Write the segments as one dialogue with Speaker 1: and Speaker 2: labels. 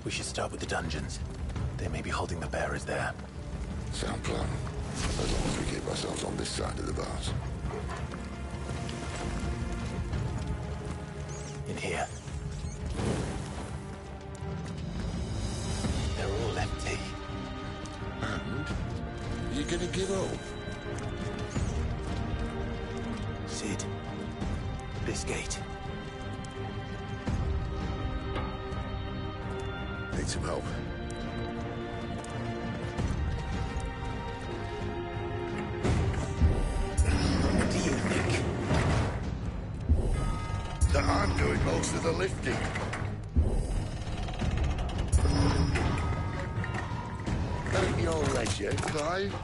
Speaker 1: We should start with the dungeons. They may be holding the bearers there.
Speaker 2: Sound plan. As long as we keep ourselves on this side of the bars.
Speaker 1: In here. They're all empty.
Speaker 2: And? You gonna give up?
Speaker 1: Sid. This gate.
Speaker 2: Need some help.
Speaker 1: What do you think?
Speaker 2: That I'm doing most of the lifting. At your leisure, Clive.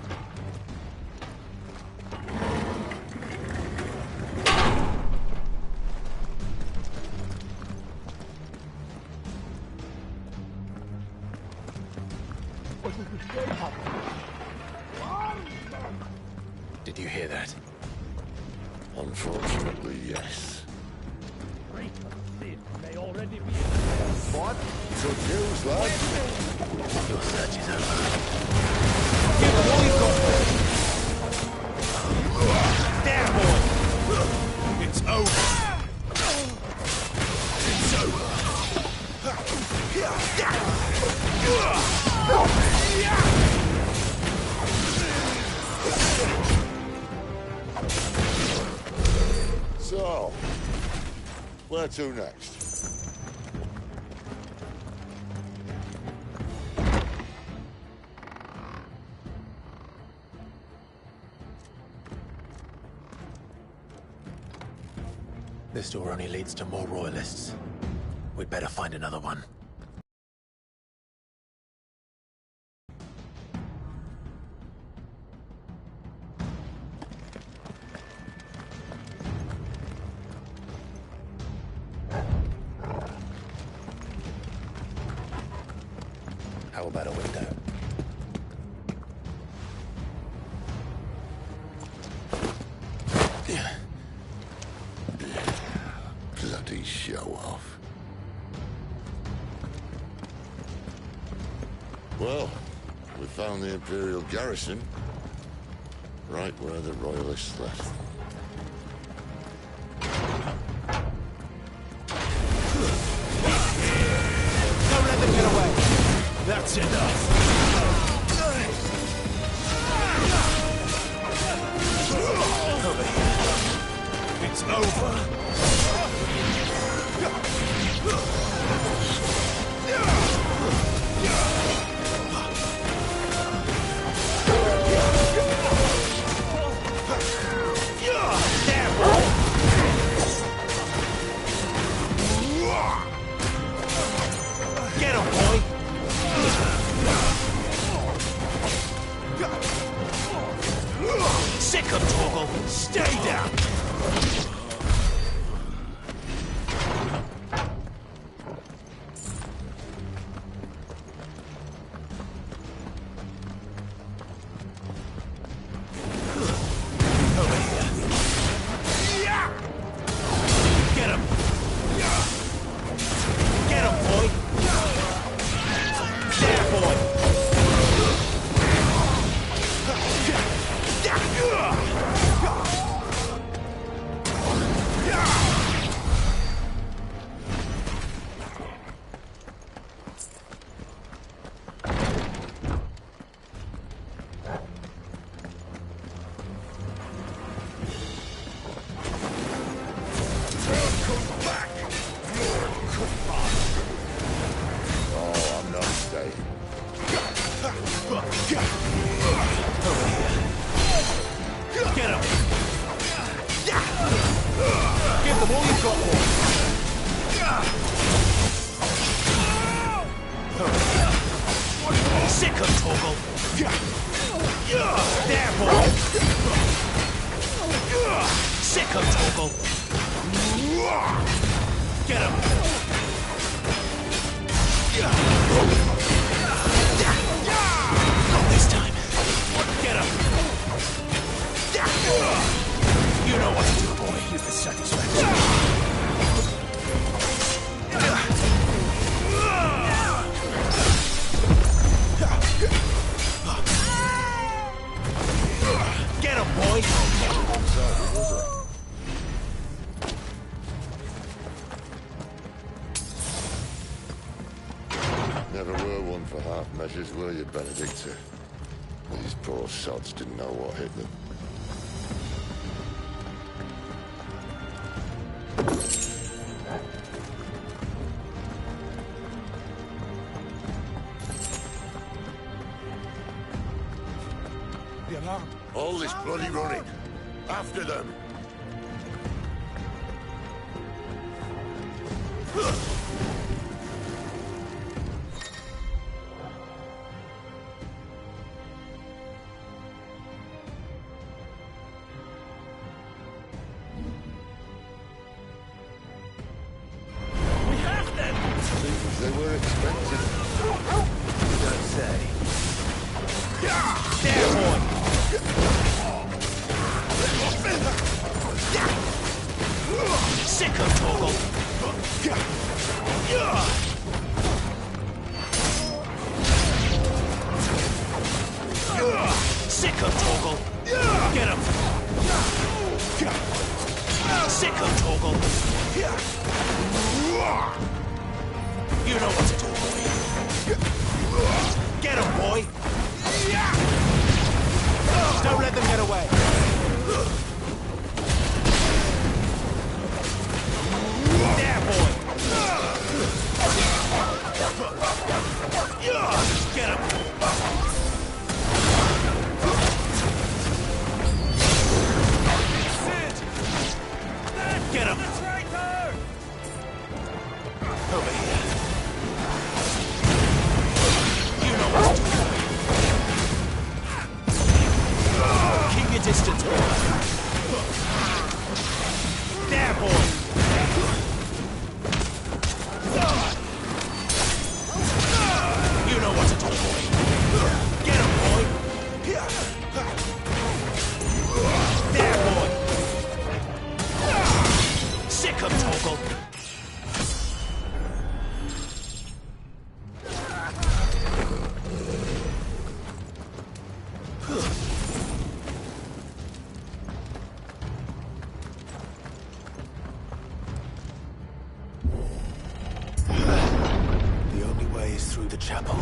Speaker 1: Did you hear that?
Speaker 2: Unfortunately, yes.
Speaker 3: May already be.
Speaker 2: What? Good news, lad.
Speaker 1: Your search is over.
Speaker 3: Give them all you've got. There, boy. It's over. It's over.
Speaker 2: So, where to next?
Speaker 1: This door only leads to more royalists. We'd better find another one. How about a window?
Speaker 2: Bloody show off. Well, we found the Imperial garrison. Right where the Royalists left.
Speaker 3: Don't let them get away. That's enough. Over here. It's over. Get him, boy! Sick of Toggle! Stay down! Over here. Get him! Get him, boy! There, boy!
Speaker 2: Oh, I'm not staying.
Speaker 3: Over here. Get him! Give them all you've got, boy! Sick of Toggle! There, boy! Sick of Toggle! Get him! Not this time! Get him! You know what to do, boy. Here's the satisfaction.
Speaker 2: never were one for half measures, were you, Benedicta? These poor sods didn't know what hit them.
Speaker 3: The alarm.
Speaker 2: All this bloody running. After them.
Speaker 3: We have them!
Speaker 2: Seems they were expected.
Speaker 1: You don't say.
Speaker 3: There, boy! Sick of Toggle! Sick of Toggle! Get him! Sick of Toggle! You know what to do, boy! Get him, boy! Don't let them get away! There, boy! Get him! Sid! Get him! Over here. You know what to do. Keep your distance, boy. There, boy! You know what to do, boy. Get him, boy! There, boy! Sick of Toggle!
Speaker 1: The only way is through the chapel.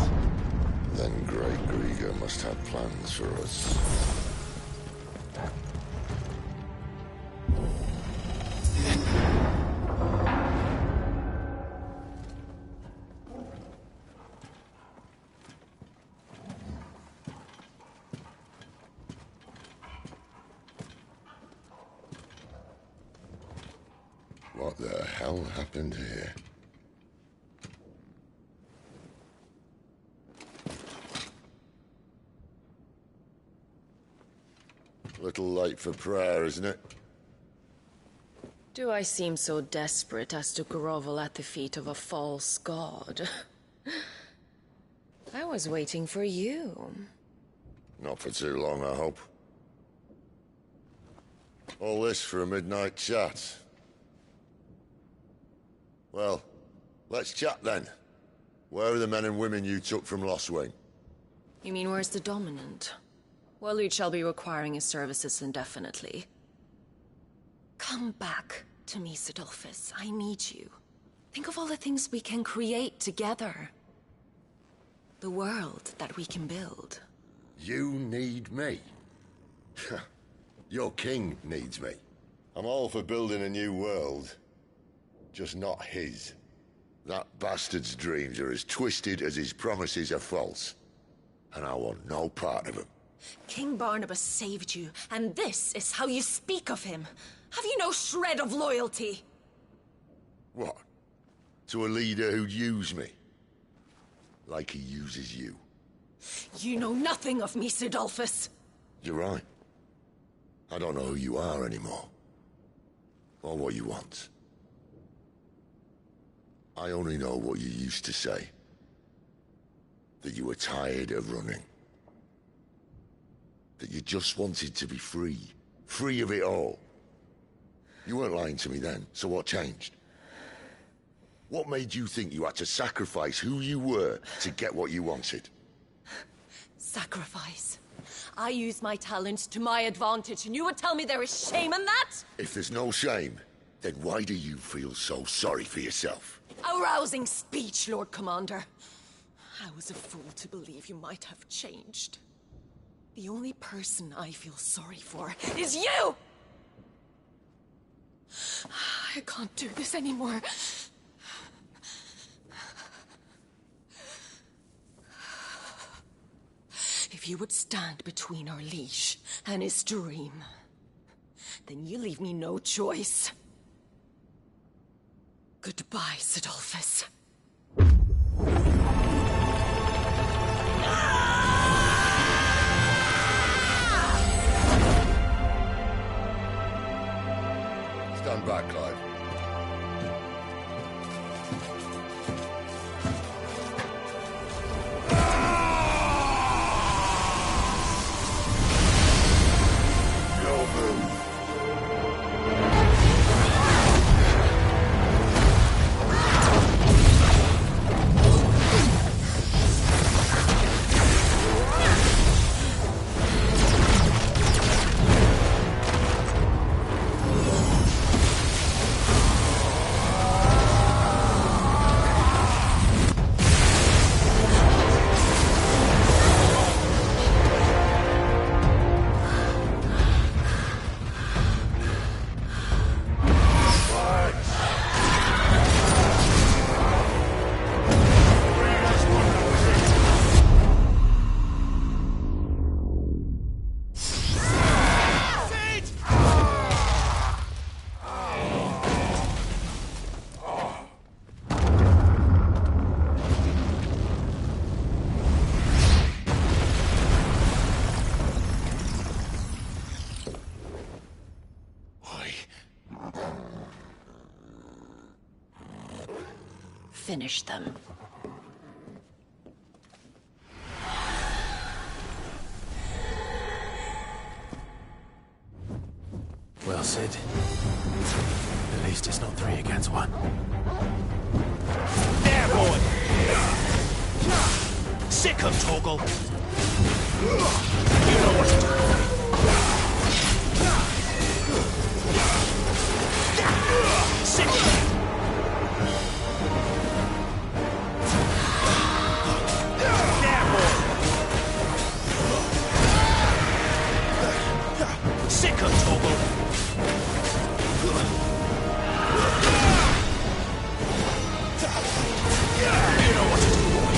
Speaker 2: Then Great Grieger must have plans for us. What the hell happened here? Little late for prayer, isn't it?
Speaker 4: Do I seem so desperate as to grovel at the feet of a false god? I was waiting for you.
Speaker 2: Not for too long, I hope. All this for a midnight chat. Well, let's chat then. Where are the men and women you took from Lostwing?
Speaker 4: You mean where's the dominant? Waleed shall be requiring his services indefinitely. Come back to me, Sidolphus. I need you. Think of all the things we can create together. The world that we can build.
Speaker 2: You need me? Your king needs me. I'm all for building a new world. Just not his. That bastard's dreams are as twisted as his promises are false. And I want no part of them.
Speaker 4: King Barnabas saved you, and this is how you speak of him. Have you no shred of loyalty?
Speaker 2: What? To a leader who'd use me? Like he uses you?
Speaker 4: You know nothing of me, Sidolphus.
Speaker 2: You're right. I don't know who you are anymore. Or what you want. I only know what you used to say. That you were tired of running. That you just wanted to be free. Free of it all. You weren't lying to me then, so what changed? What made you think you had to sacrifice who you were to get what you wanted?
Speaker 4: Sacrifice. I use my talents to my advantage, and you would tell me there is shame in that?
Speaker 2: If there's no shame, then why do you feel so sorry for yourself?
Speaker 4: A rousing speech, Lord Commander. I was a fool to believe you might have changed. The only person I feel sorry for is you! I can't do this anymore. If you would stand between our leash and his dream, then you leave me no choice. Goodbye, Sidolphus.
Speaker 2: Stand back, Clive. No move.
Speaker 4: Finish them.
Speaker 1: Well, Sid. At least it's not 3 against 1.
Speaker 3: There, boy! Sick of Torgal! You know what to do. Sick of him! There, boy! Sick of Torgal! You know what to do, boy.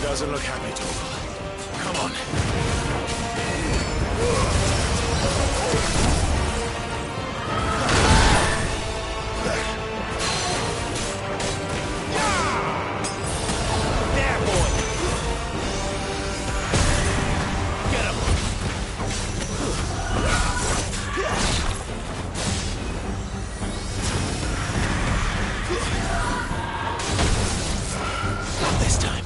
Speaker 1: Doesn't look happy, Torgal. Come on.
Speaker 3: There, boy! Get him! Not this time.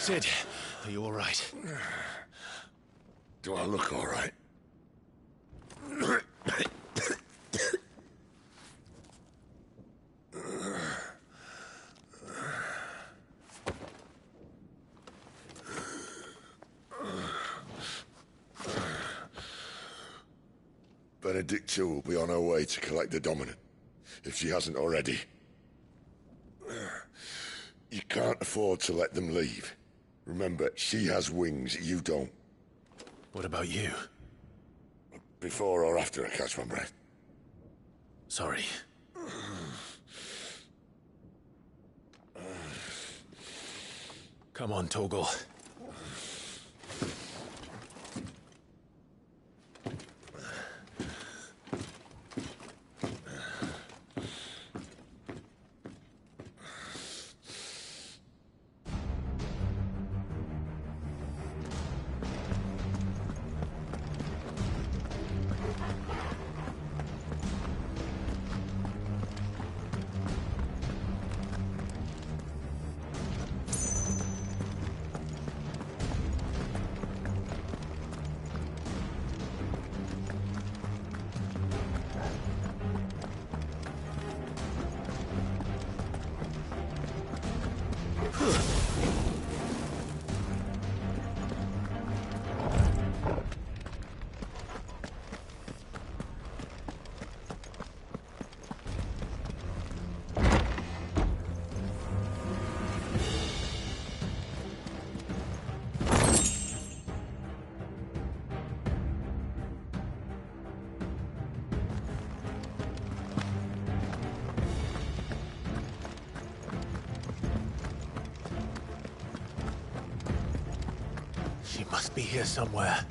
Speaker 1: Sid, are you all right?
Speaker 2: Do I look all right? Benedicta will be on her way to collect the Dominant, if she hasn't already. You can't afford to let them leave. Remember, she has wings, you don't.
Speaker 1: What about you?
Speaker 2: Before or after I catch my breath?
Speaker 1: Sorry. Come on, Torgal. She must be here somewhere.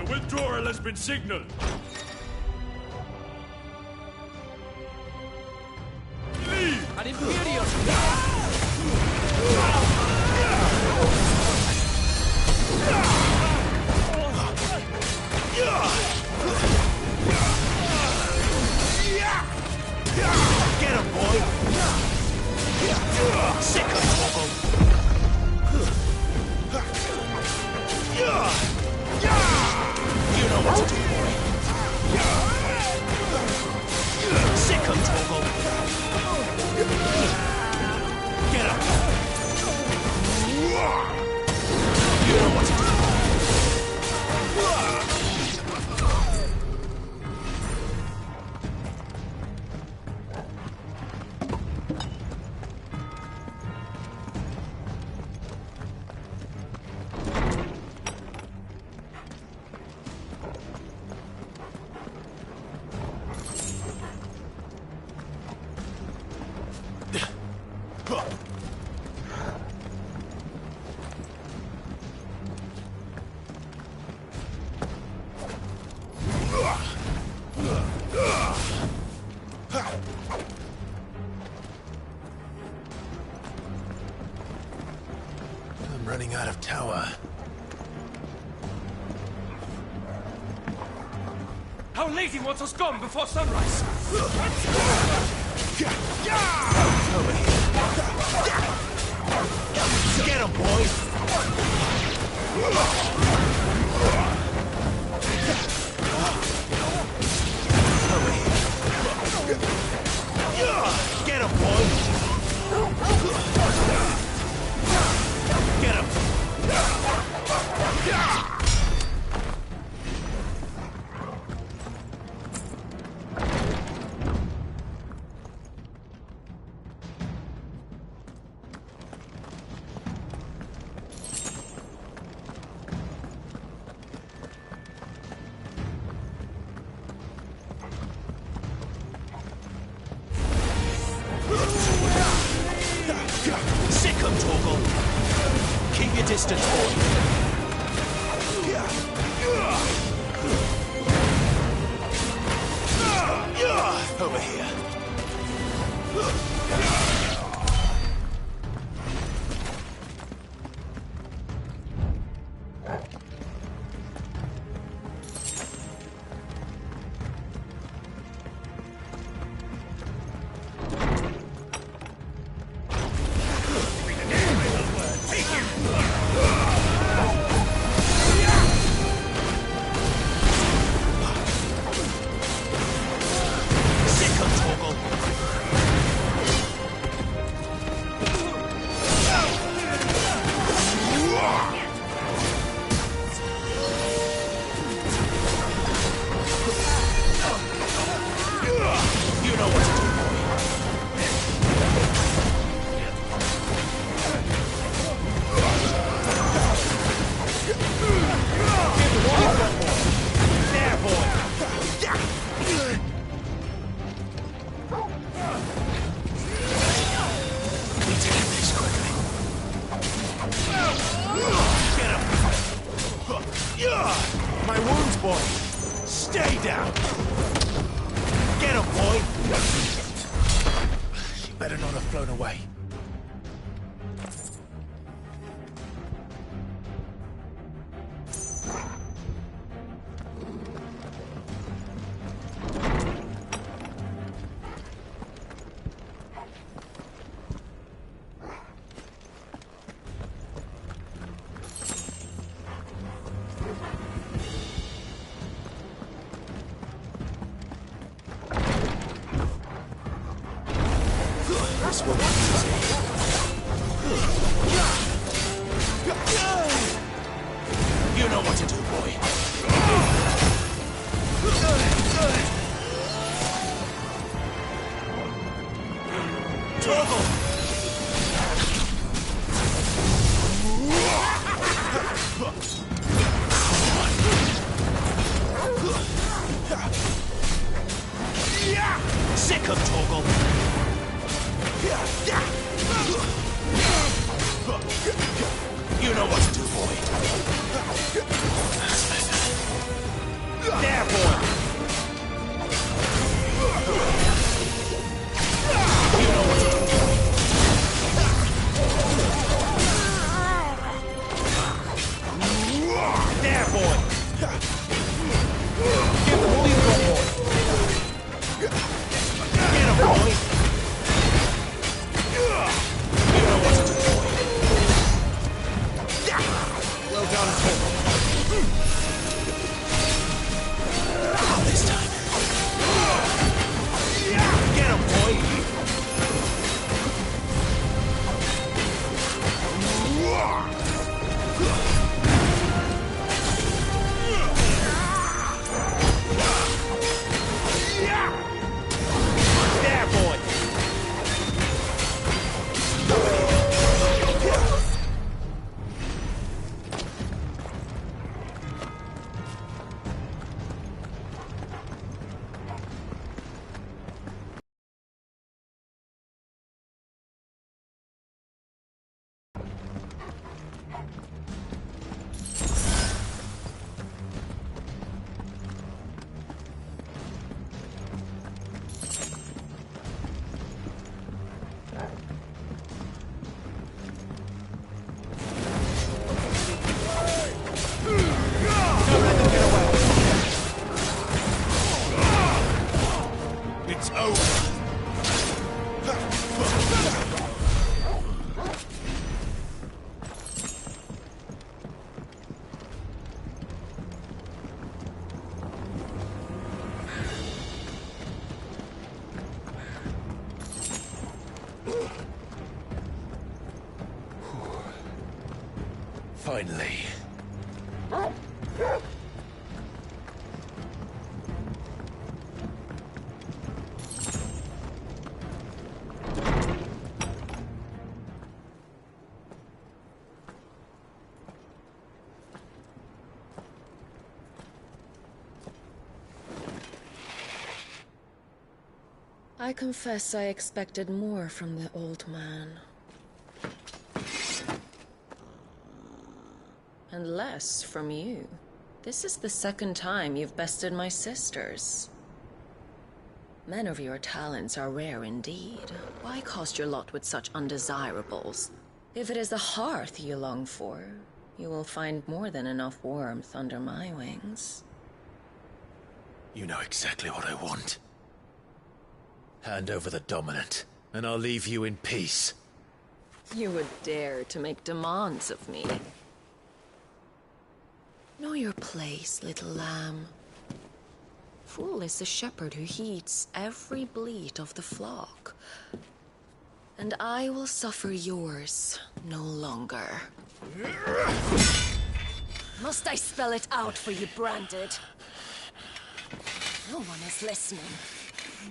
Speaker 3: Withdrawal has been signaled. Leave!
Speaker 5: An Imperious!
Speaker 3: Get him, boy! Sick of Torgal! You know what to do, boy. Sick of Torgal! Get up! You know what to do.
Speaker 1: I'm running out of tower.
Speaker 5: Our lady wants us gone before sunrise!
Speaker 1: Over here.
Speaker 3: Get him, boy! Get him, boy! Get him! bastards, boy! Over here. My wounds, boy! Stay down! Get him, boy! She better not have flown away. You know what to do, boy. Trouble! Sick of Torgal! You know what to do, boy. There, boy! You know what to do, boy. There, boy! Give them all you got, boy! Get him, boy! You know what to do, boy. Well done, Torgal. Not this time. Get him, boy! There, boy! It's over. Finally.
Speaker 4: I confess I expected more from the old man. and less from you. This is the second time you've bested my sisters. Men of your talents are rare indeed. Why cast your lot with such undesirables? If it is the hearth you long for, you will find more than enough warmth under my wings.
Speaker 1: You know exactly what I want. Hand over the dominant, and I'll leave you in peace.
Speaker 4: You would dare to make demands of me. Know your place, little lamb. Fool is the shepherd who heeds every bleat of the flock. And I will suffer yours no longer. Must I spell it out for you, Branded? No one is listening.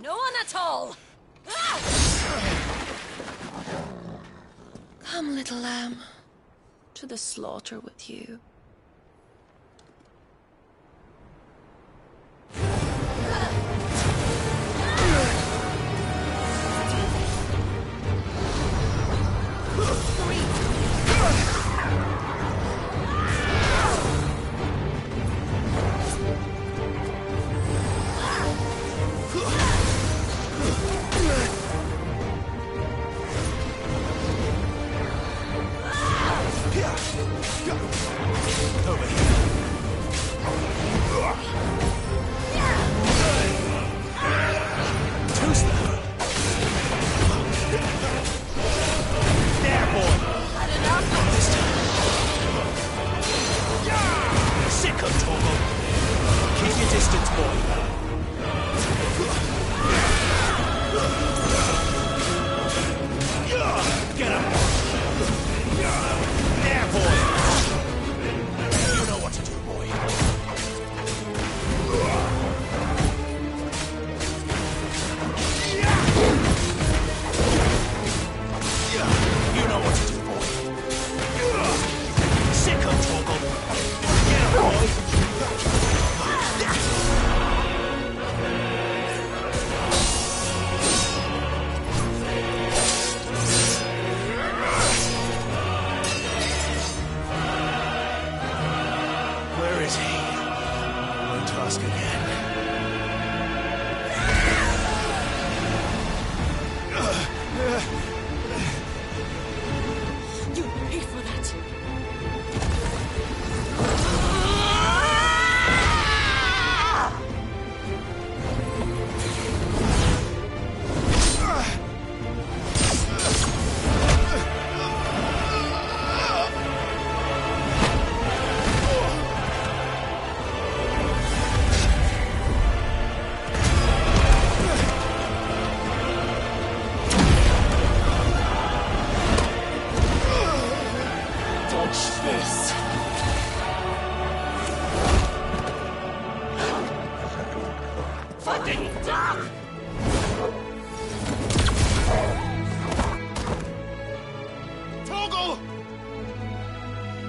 Speaker 4: No one at all! Ah! Come, little lamb, to the slaughter with you.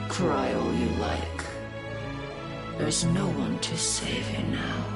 Speaker 4: Cry all you like. There's no one to save you now.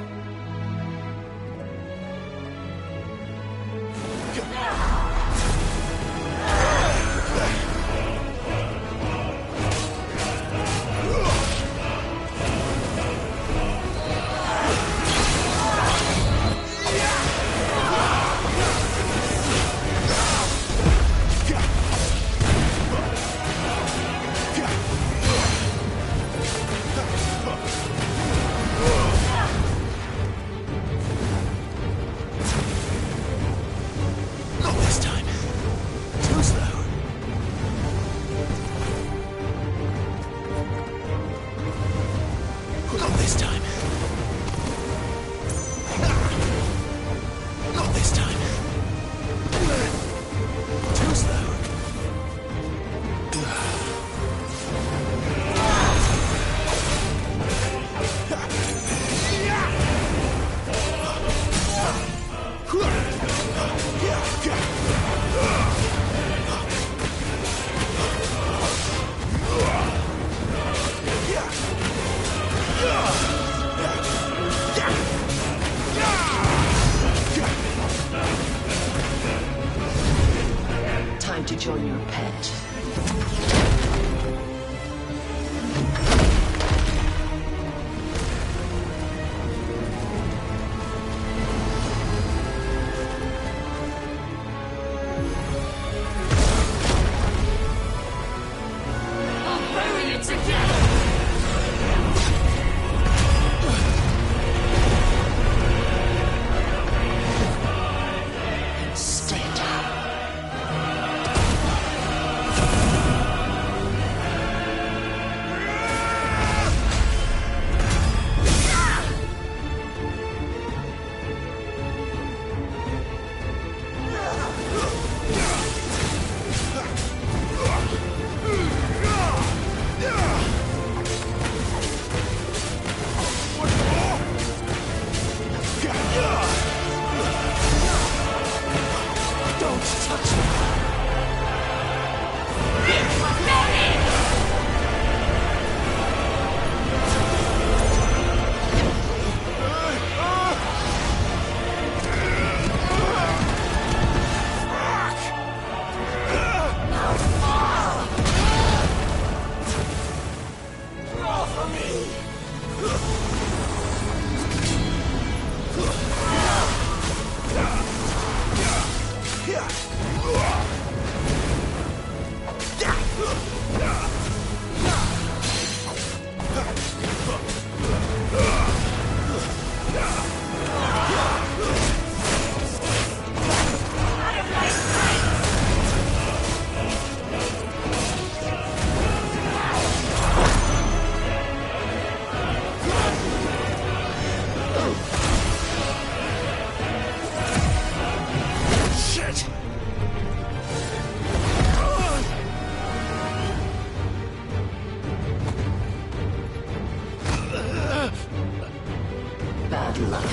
Speaker 3: bad luck.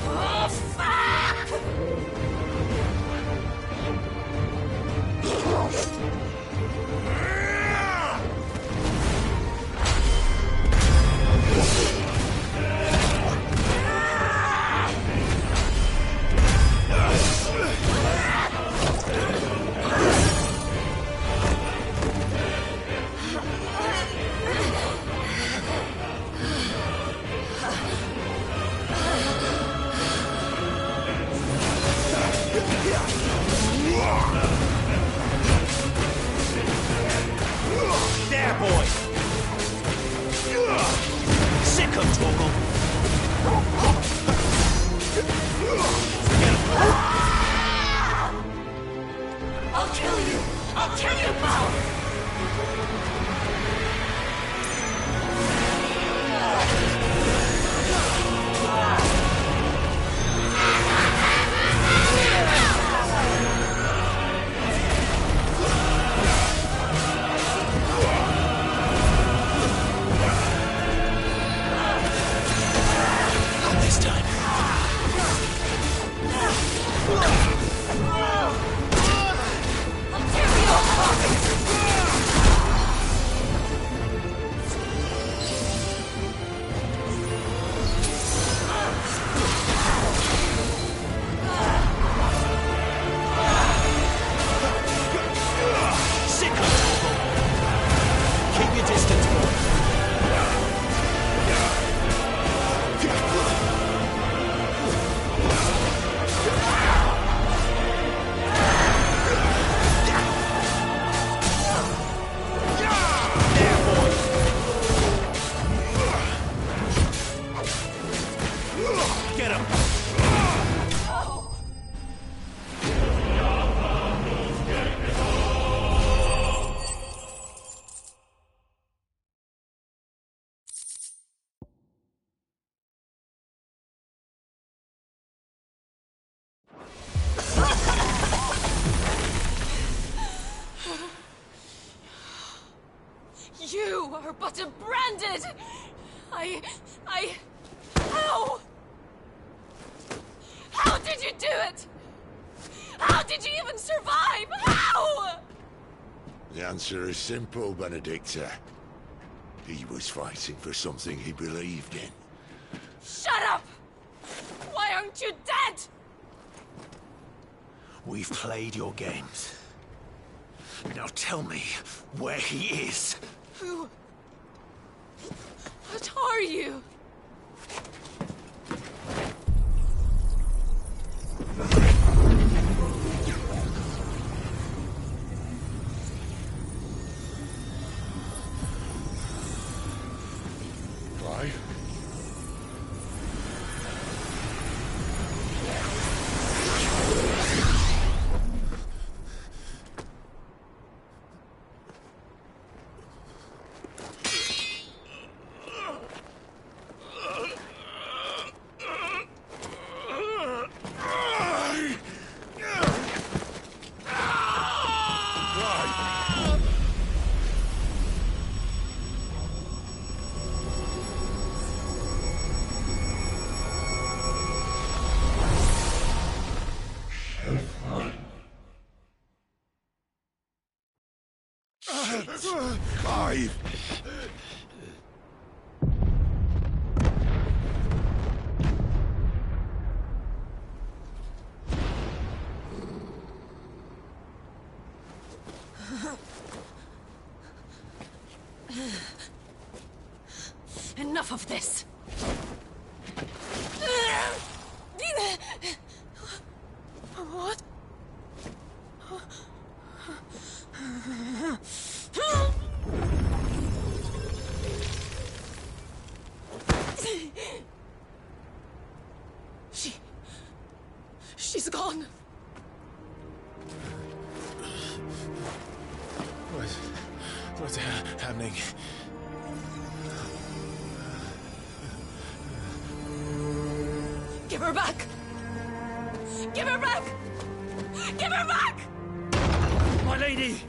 Speaker 4: Oh, fuck!
Speaker 3: There, boy! Sick of Torgal!
Speaker 4: I'll kill you! I'll kill you both!
Speaker 3: Not this time. Sick of Torgal! Keep your distance, boy. There, boy! Get him!
Speaker 4: You are but a branded! How? How did you do it? How did you even survive? How?
Speaker 2: The answer is simple, Benedicta. He was fighting for something he believed in.
Speaker 4: Shut up! Why aren't you dead?
Speaker 1: We've played your games. Now tell me where he is.
Speaker 4: Who? What are you?
Speaker 2: Clive? Clive!
Speaker 4: Enough of this! What? She's gone.
Speaker 1: What's happening?
Speaker 4: Give her back! Give her back! Give her back!
Speaker 1: My lady!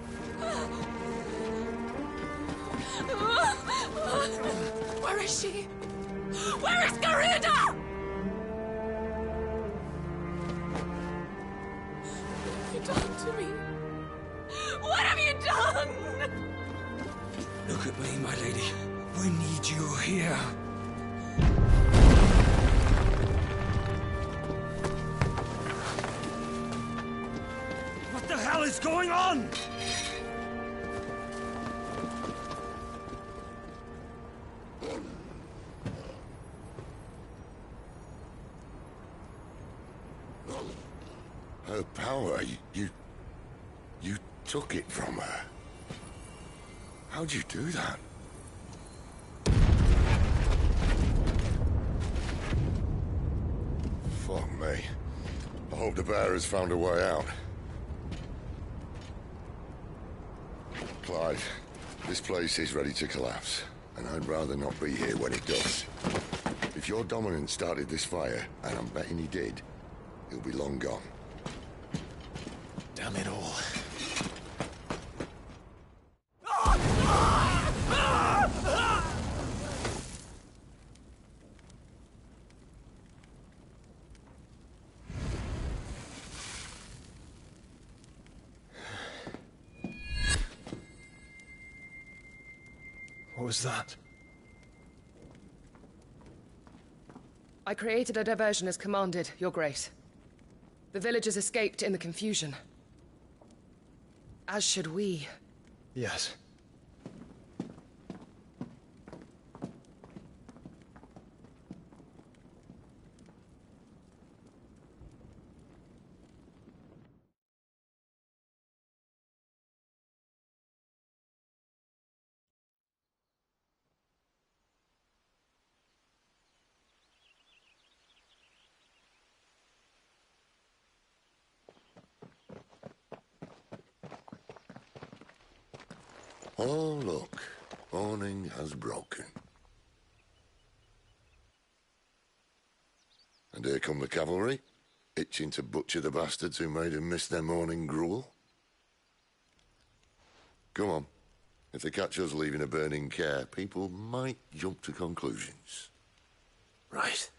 Speaker 4: is she? Where is Garuda? What have you done to me? What have you done?
Speaker 5: Look at me, my lady. We need you here. What the hell is going on?
Speaker 2: Her power, you took it from her. How'd you do that? Fuck me. I hope the bear has found a way out. Clive, this place is ready to collapse, and I'd rather not be here when it does. If your dominant started this fire, and I'm betting he did, he'll be long gone.
Speaker 1: Damn it all.
Speaker 6: What was that?
Speaker 7: I created a diversion as commanded, Your Grace. The villagers escaped in the confusion. As should we.
Speaker 6: Yes.
Speaker 2: Oh, look. Morning has broken. And here come the cavalry, itching to butcher the bastards who made them miss their morning gruel. Come on. If they catch us leaving a burning care, people might jump to conclusions.
Speaker 1: Right.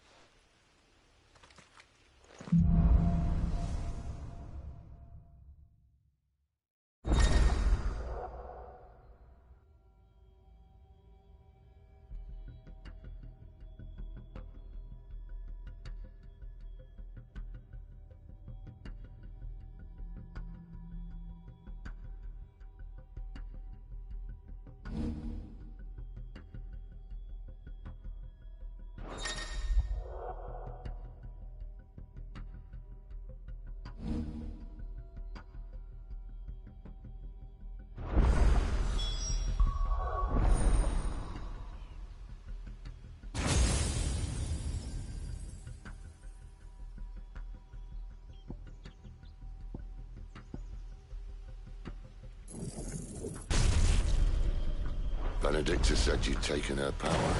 Speaker 2: Benedicta said you'd taken her power.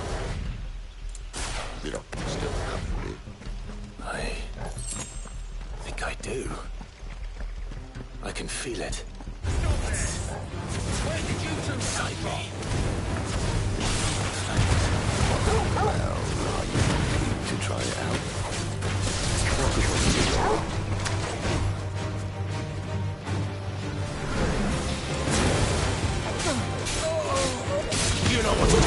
Speaker 2: You don't still have it.
Speaker 1: I think I do. I can feel it.
Speaker 5: Where did you two come from?
Speaker 2: Well, are you keen to try it out? What was it?
Speaker 3: You know what to do.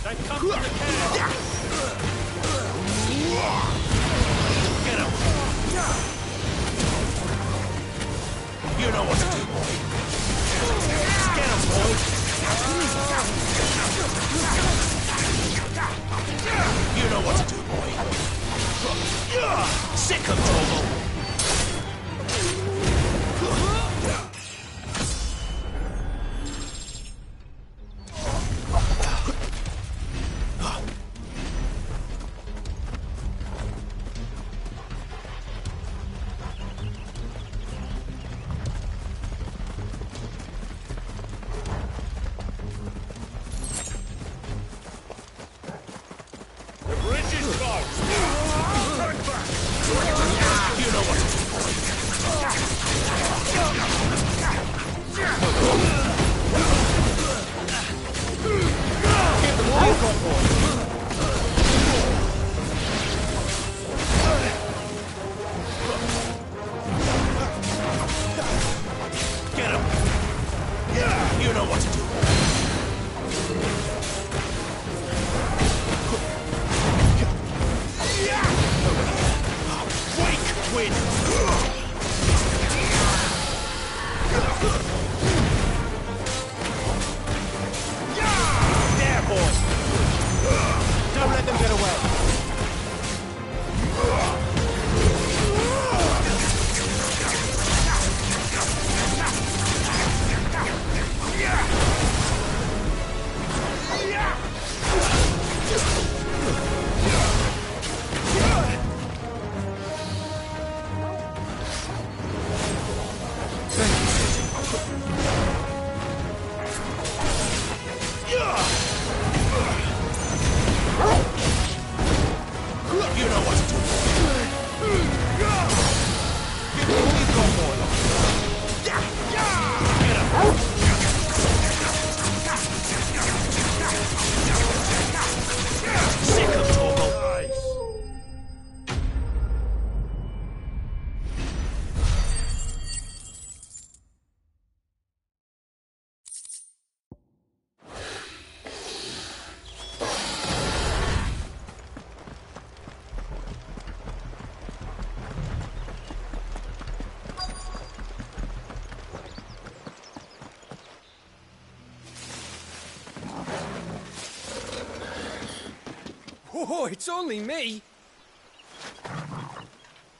Speaker 5: They come from the camp.
Speaker 3: Get him. You know what to do, boy. Get him, boy. You know what to do, boy. Sick of trouble. The bridge is closed. Turn back. You know what to do. Get him! You know what to do. Wake wind! There, boys! Don't let them get away! You know what to do. We've got more. Get him. Sick of Torgal.
Speaker 5: Oh, it's only me.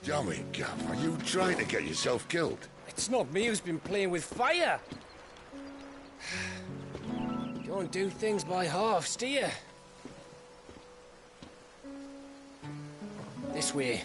Speaker 2: Damn it, Gav, are you trying to get yourself killed?
Speaker 5: It's not me who's been playing with fire. Don't do things by halves, do you? This way.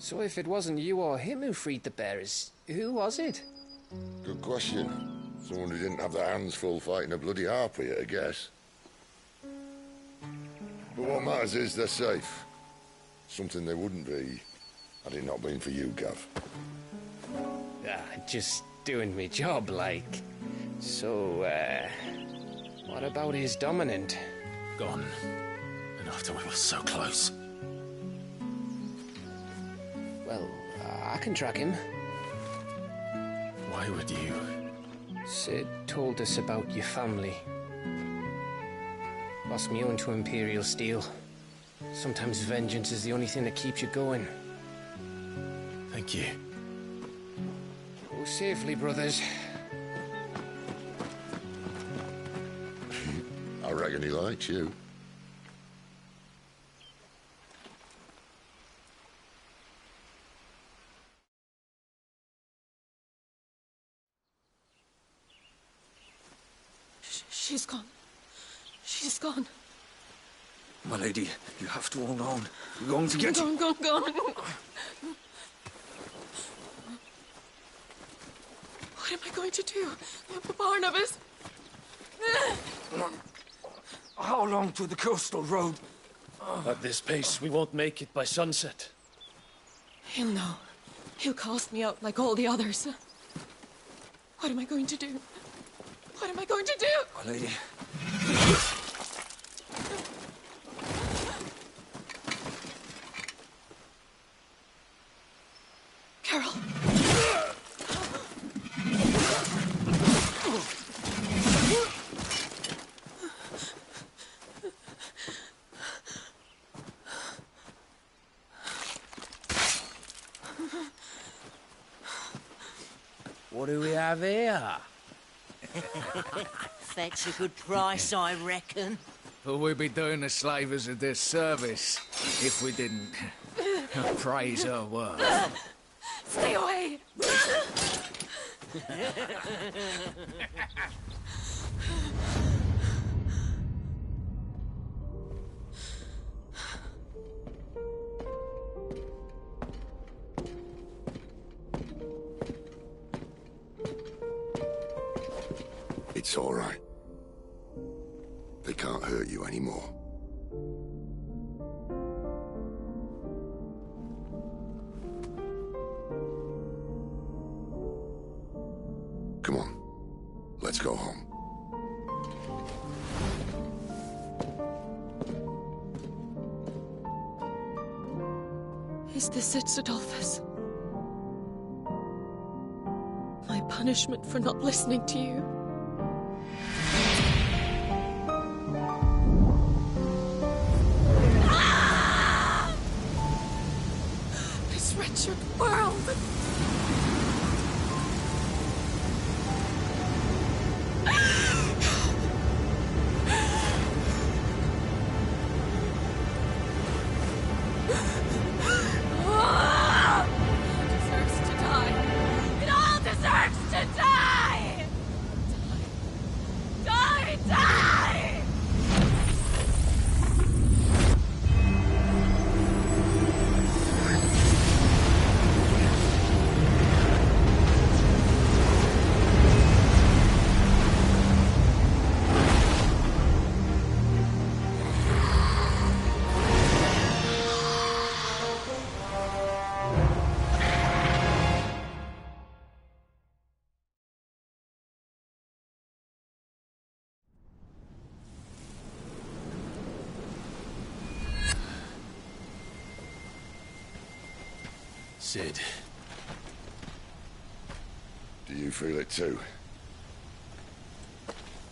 Speaker 5: So if it wasn't you or him who freed the bearers, who was it?
Speaker 2: Good question. Someone who didn't have their hands full fighting a bloody harpy, I guess. But what matters is they're safe. Something they wouldn't be had it not been for you, Gav.
Speaker 5: Just doing me job, like. So, what about his dominant?
Speaker 1: Gone. And after we were so close.
Speaker 5: Well, I can track him.
Speaker 1: Why would you?
Speaker 5: Sid told us about your family. Lost me own to Imperial Steel. Sometimes vengeance is the only thing that keeps you going.
Speaker 1: Thank you.
Speaker 5: Go safely, brothers.
Speaker 2: I reckon he likes you.
Speaker 4: She's gone. She's gone.
Speaker 5: My lady, you have to hold on. We're going to get you.
Speaker 4: Gone. What am I going to do? Barnabas?
Speaker 5: How long to the coastal road?
Speaker 6: At this pace, we won't make it by sunset.
Speaker 4: He'll know. He'll cast me out like all the others. What am I going to do? What am I going to do?
Speaker 5: My lady.
Speaker 4: Carol.
Speaker 5: What do we have here?
Speaker 8: Fetch a good price, I reckon.
Speaker 9: But we'd be doing the slavers a disservice if we didn't praise her work.
Speaker 4: Stay away!
Speaker 2: It's all right. They can't hurt you anymore. Come on. Let's go home.
Speaker 4: Is this it, Adolphus? My punishment for not listening to you? This wretched world!
Speaker 1: Sid.
Speaker 2: Do you feel it too?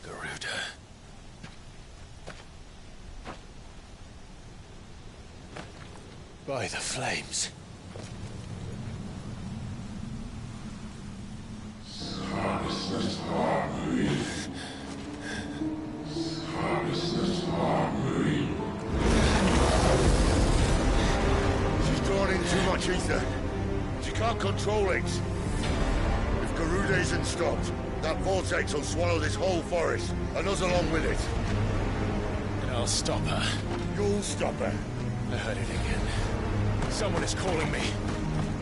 Speaker 1: Garuda. By the flames.
Speaker 2: She's drawn in too much ether. She can't control it. If Garuda isn't stopped, that vortex will swallow this whole forest, and us along with it.
Speaker 1: And I'll stop her.
Speaker 2: You'll stop her.
Speaker 1: I heard it again. Someone is calling me.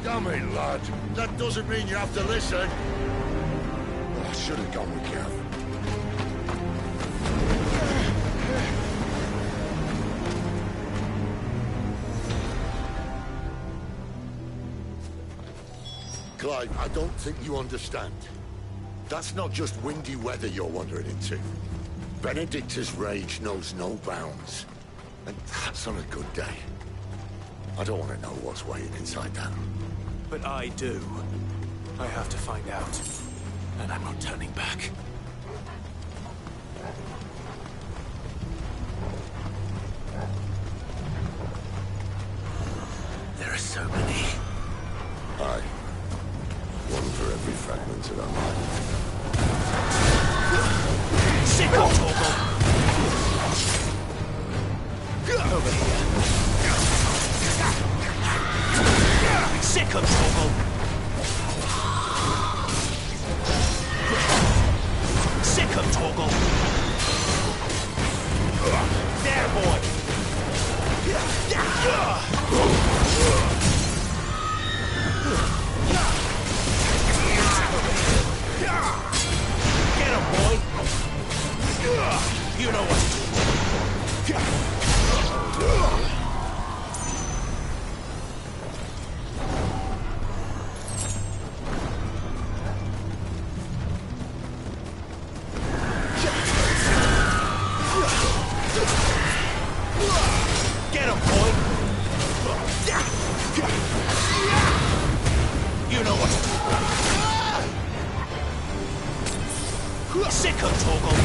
Speaker 2: Damn it, lad. That doesn't mean you have to listen. Oh, I should have gone with Gav. Clive, I don't think you understand. That's not just windy weather you're wandering into. Benedicta's rage knows no bounds. And that's on a good day. I don't want to know what's waiting inside that.
Speaker 1: But I do. I have to find out. And I'm not turning back. There are so many.
Speaker 2: Aye. One for every fragment of our mind.
Speaker 1: Sick of Torgal! Over here. Sick of Torgal! Sick of Torgal! There, boy! Get him, boy! You know what to do. Get him, boy! You know what to do. Sick of Torgal!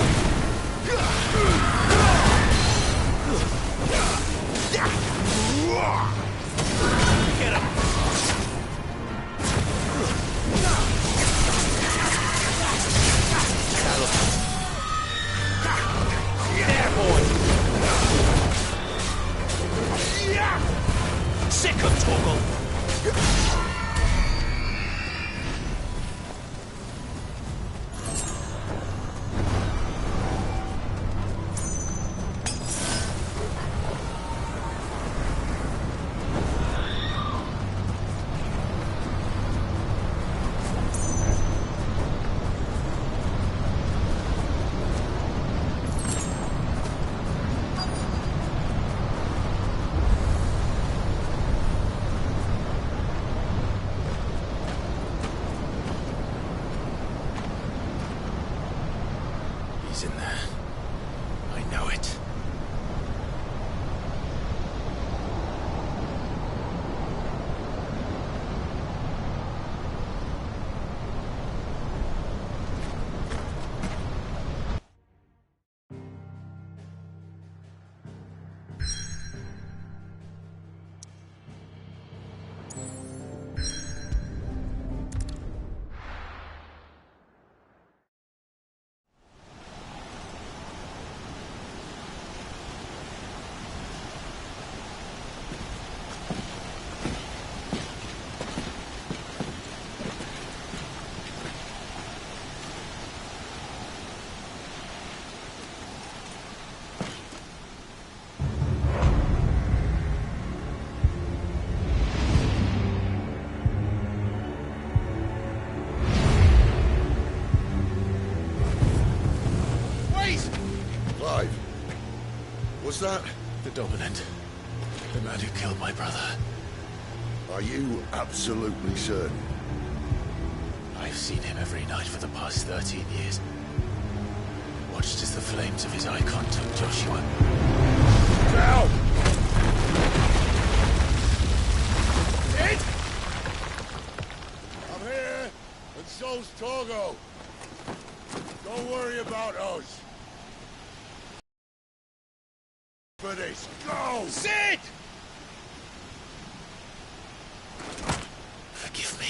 Speaker 1: Get him! There, boy! Sick of Torgal! He's in there. I know it.
Speaker 2: Was that?
Speaker 1: The Dominant. The man who killed my brother.
Speaker 2: Are you absolutely certain?
Speaker 1: I've seen him every night for the past 13 years. Watched as the flames of his icon took Joshua.
Speaker 2: Now!
Speaker 1: Sid!
Speaker 2: I'm here, and so's Togo. Don't worry about us. For this, go!
Speaker 1: Sid! Forgive me.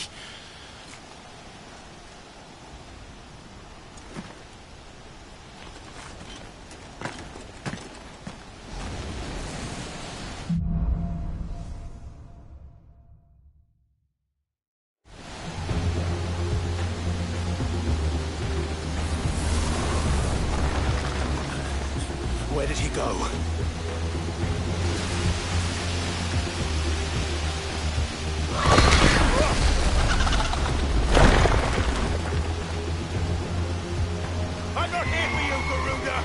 Speaker 1: Where did he go?
Speaker 3: I'm not here for you, Garuda!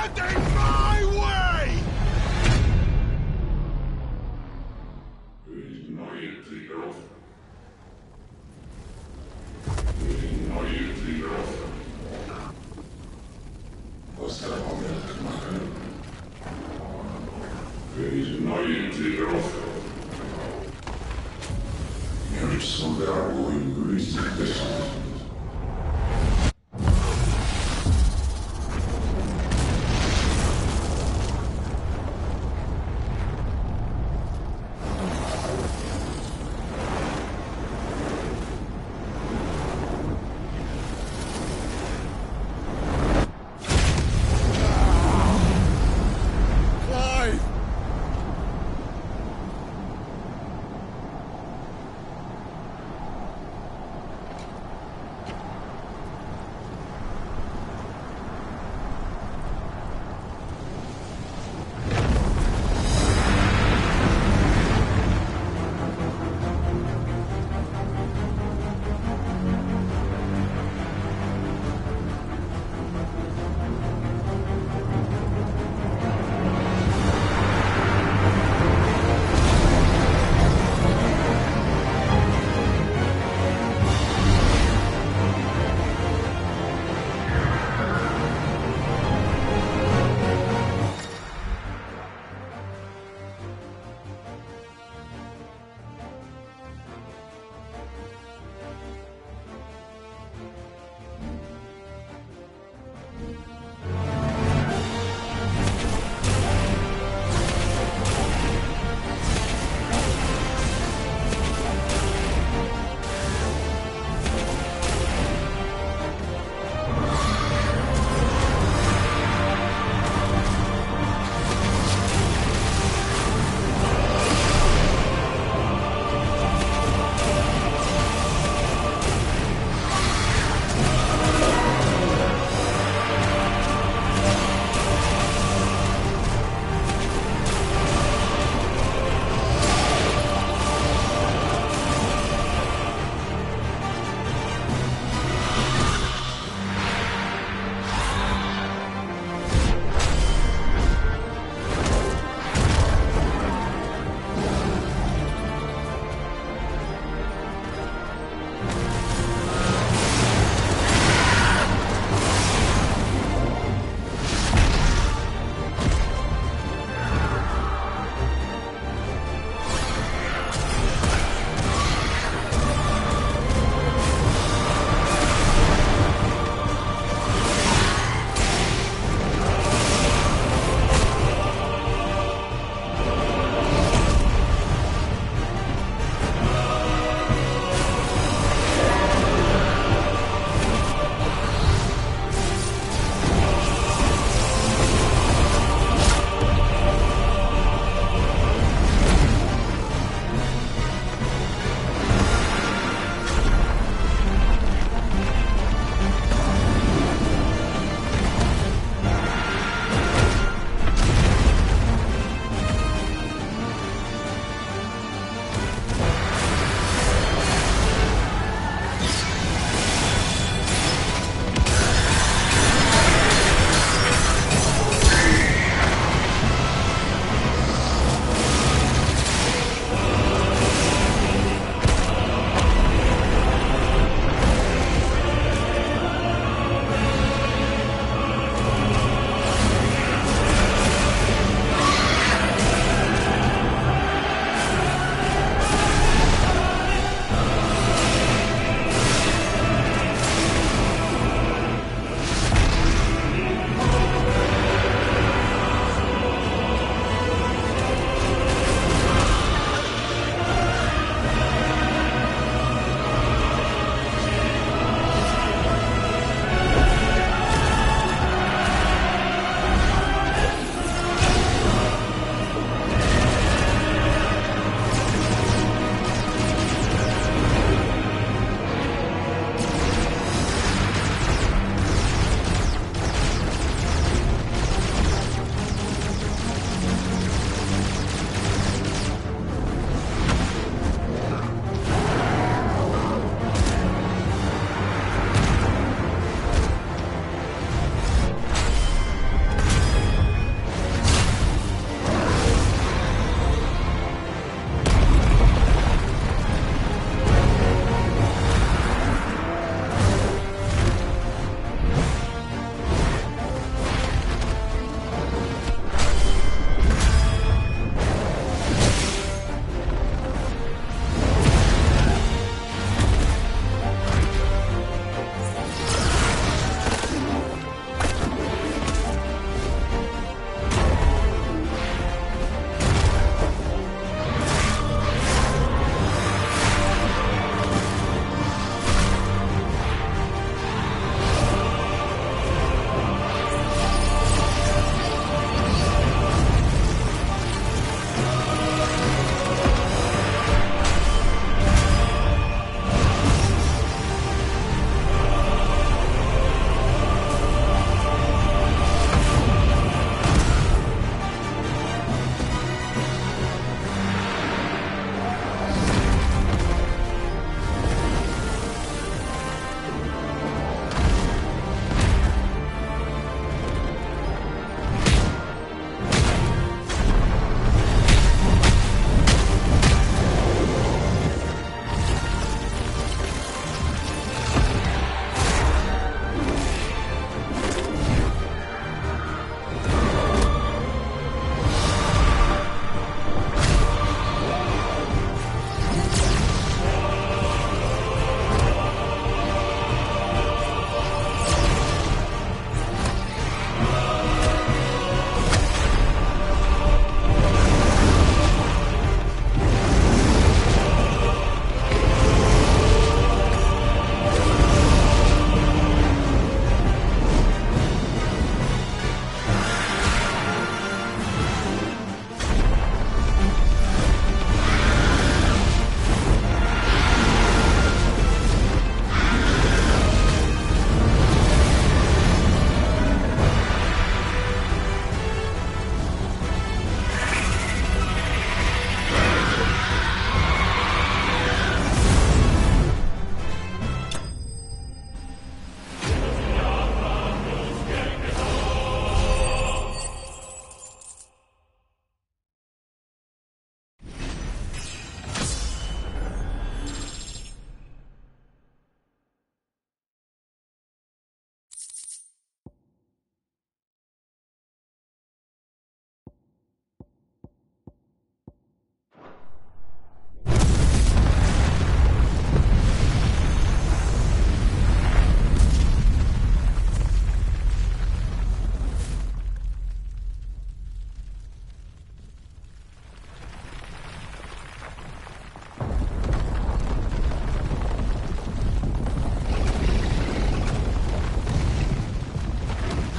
Speaker 3: Get in my way!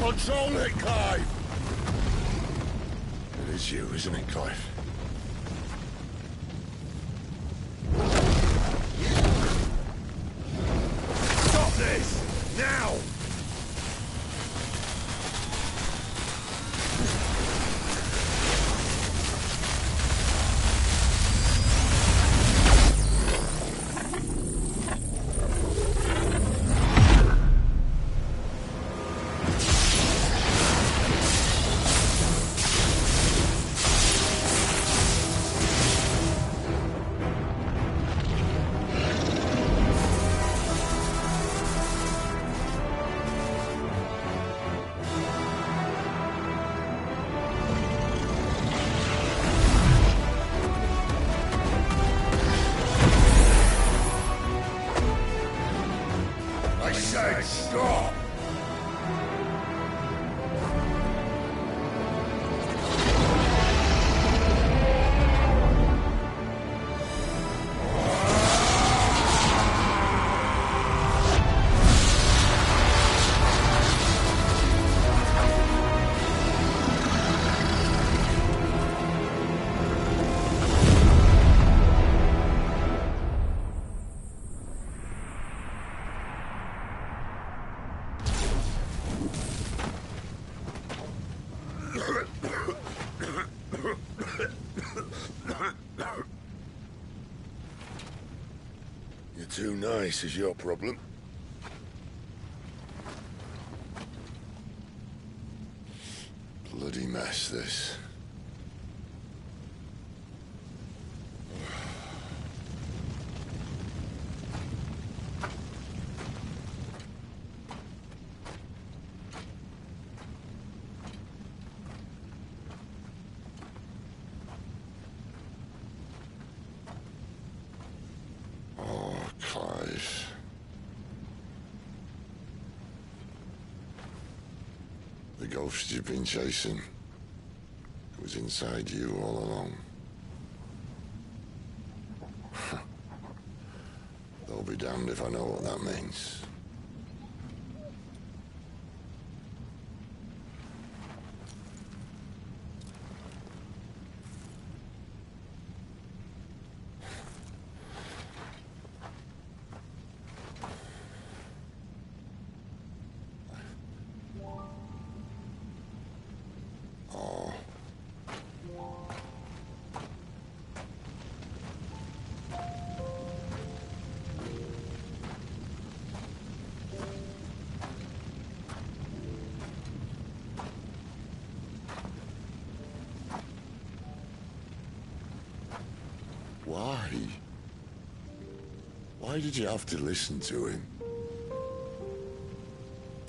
Speaker 2: Control it, Clive! It is you, isn't it, Clive? Stop this! Now! I said stop! You're too nice is your problem. Bloody mess, this. Clive. The ghost you've been chasing was inside you all along. They'll be damned if I know what that means. Why? Why did you have to listen to him?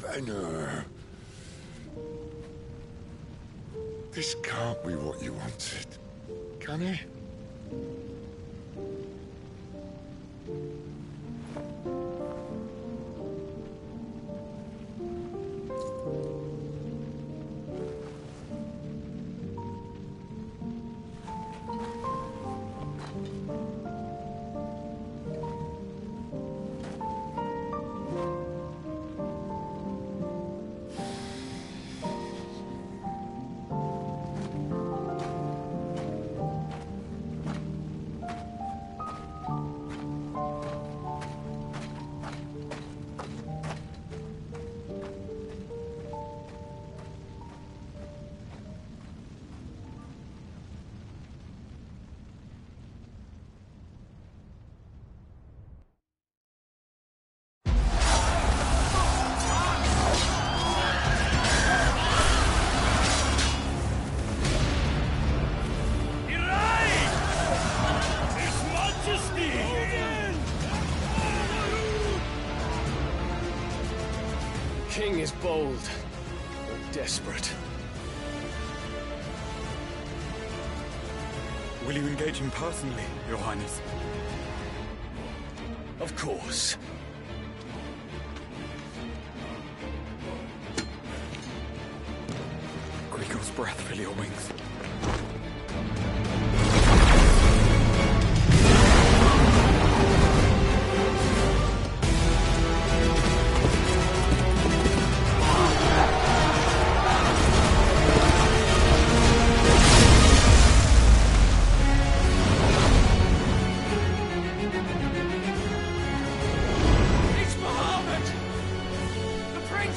Speaker 2: Benner. This can't be what you wanted, can it?
Speaker 6: King is bold, or desperate.
Speaker 10: Will you engage him personally, Your Highness?
Speaker 6: Of course.
Speaker 10: Greagor's breath fill your wings.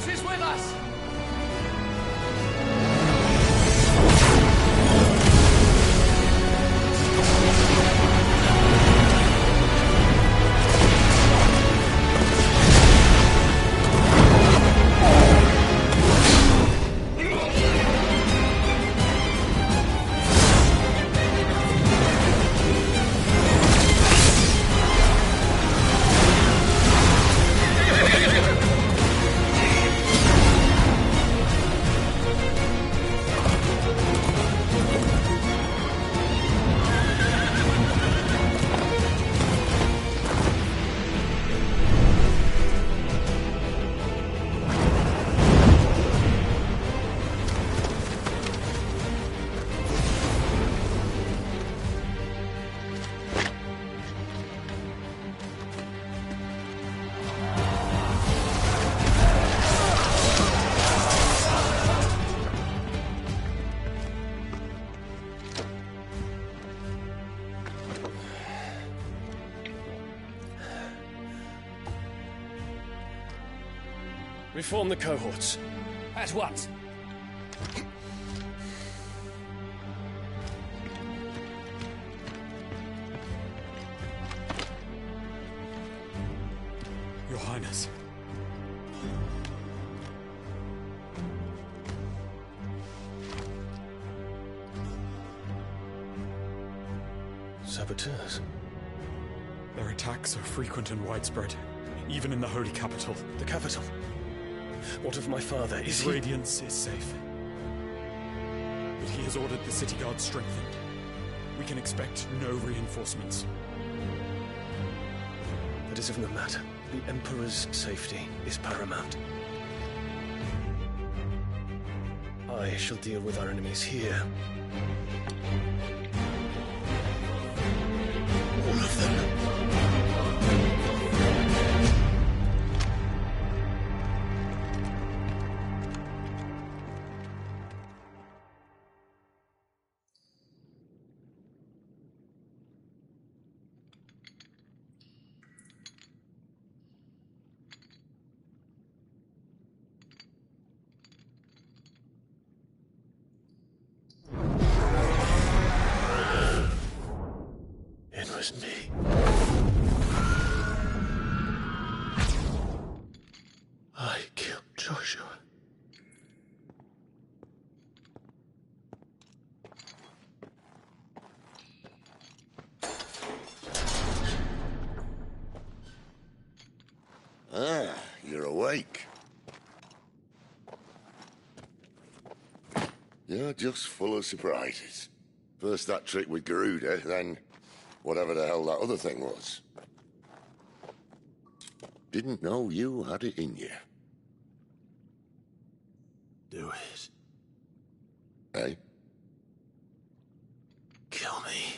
Speaker 9: Zeus is with us!
Speaker 6: Reform the cohorts.
Speaker 5: At once.
Speaker 10: Your Highness.
Speaker 6: Saboteurs.
Speaker 10: Their attacks are frequent and widespread, even in the Holy Capital.
Speaker 6: The capital. What of my father? Is
Speaker 10: His
Speaker 6: he...
Speaker 10: radiance is safe. But he has ordered the city guard strengthened. We can expect no reinforcements.
Speaker 6: That is of no matter. The Emperor's safety is paramount. I shall deal with our enemies here. All of them. It was me. I killed Joshua.
Speaker 2: Ah, you're awake. You're just full of surprises. First that trick with Garuda, then whatever the hell that other thing was. Didn't know you had it in you.
Speaker 1: Do it.
Speaker 2: Eh?
Speaker 1: Kill me.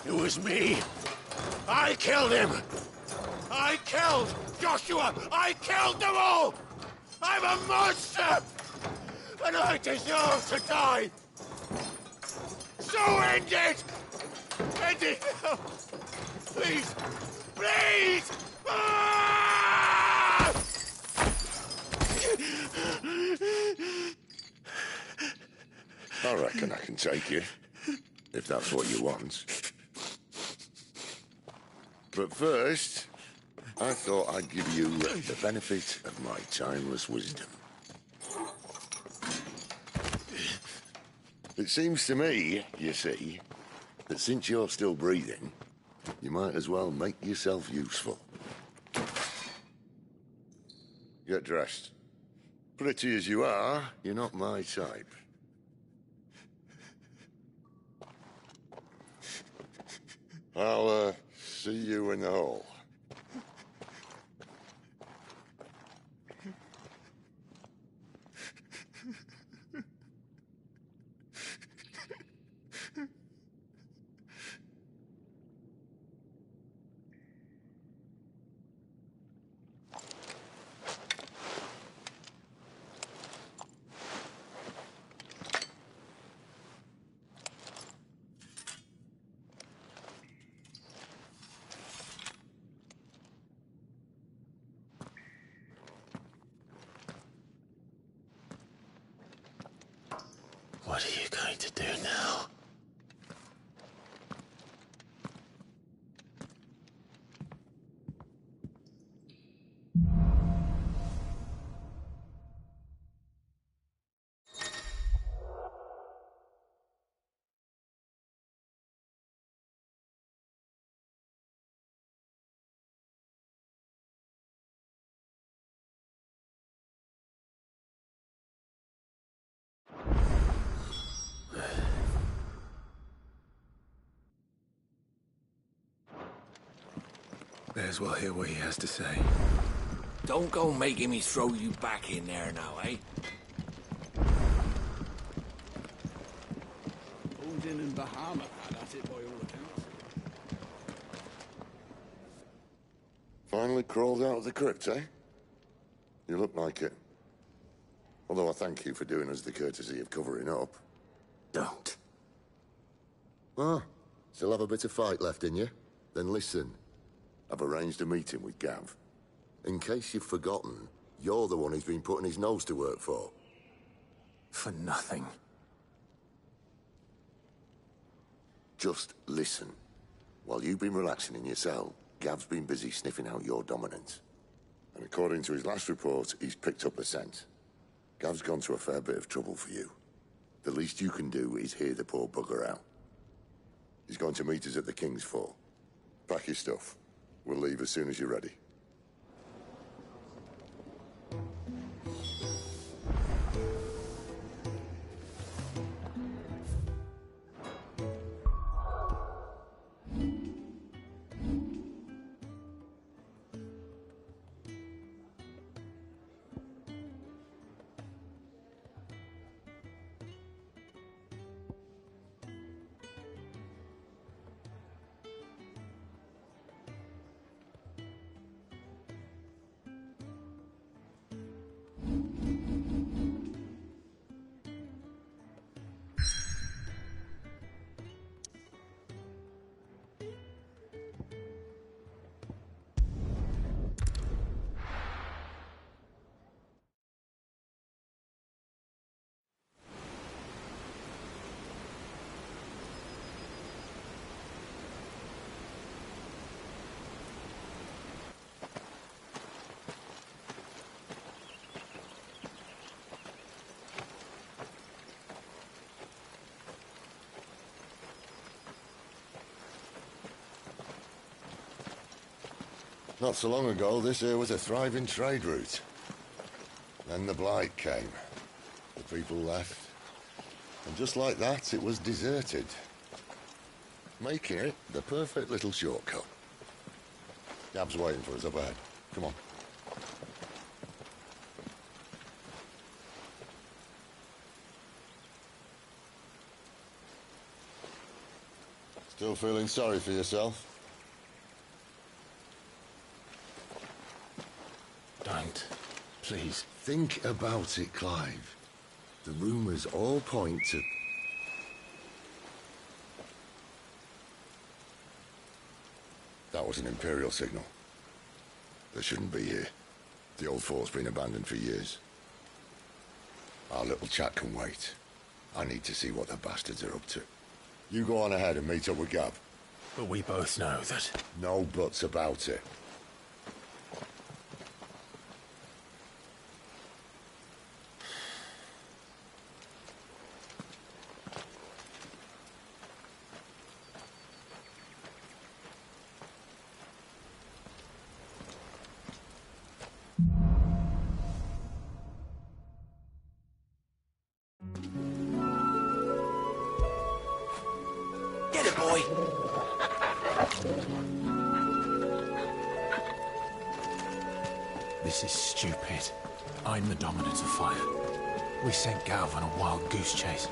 Speaker 3: It was me. I killed him. I killed Joshua. I killed them all. I'm a monster. And I deserve to die. So end it. End it now. Please. Please. Ah!
Speaker 2: I reckon I can take you, if that's what you want. But first, I thought I'd give you the benefit of my timeless wisdom. It seems to me, you see, that since you're still breathing, you might as well make yourself useful. Get dressed. Pretty as you are, you're not my type. I'll, see you in the hall.
Speaker 1: What are you going to do now?
Speaker 10: May as well hear what he has to say.
Speaker 9: Don't go making me throw you back in there now, eh?
Speaker 11: Odin and Bahamut had at it by all accounts.
Speaker 2: Finally crawled out of the crypt, eh? You look like it. Although I thank you for doing us the courtesy of covering up.
Speaker 1: Don't.
Speaker 2: Ah, still have a bit of fight left in you? Then listen. I've arranged a meeting with Gav. In case you've forgotten, you're the one he's been putting his nose to work for.
Speaker 1: For nothing.
Speaker 2: Just listen. While you've been relaxing in your cell, Gav's been busy sniffing out your dominance. And according to his last report, he's picked up the scent. Gav's gone to a fair bit of trouble for you. The least you can do is hear the poor bugger out. He's going to meet us at the King's Fall. Pack your stuff. We'll leave as soon as you're ready. Not so long ago, this here was a thriving trade route. Then the Blight came. The people left. And just like that, it was deserted. Making it the perfect little shortcut. Gab's waiting for us up ahead. Come on. Still feeling sorry for yourself?
Speaker 1: Don't. Please.
Speaker 2: Think about it, Clive. The rumours all point to... That was an Imperial signal. They shouldn't be here. The old fort's been abandoned for years. Our little chat can wait. I need to see what the bastards are up to. You go on ahead and meet up with Gav.
Speaker 1: But we both know that...
Speaker 2: No buts about it.
Speaker 3: Get it, boy!
Speaker 1: This is stupid. I'm the dominant of fire. We sent Gav on a wild goose chase.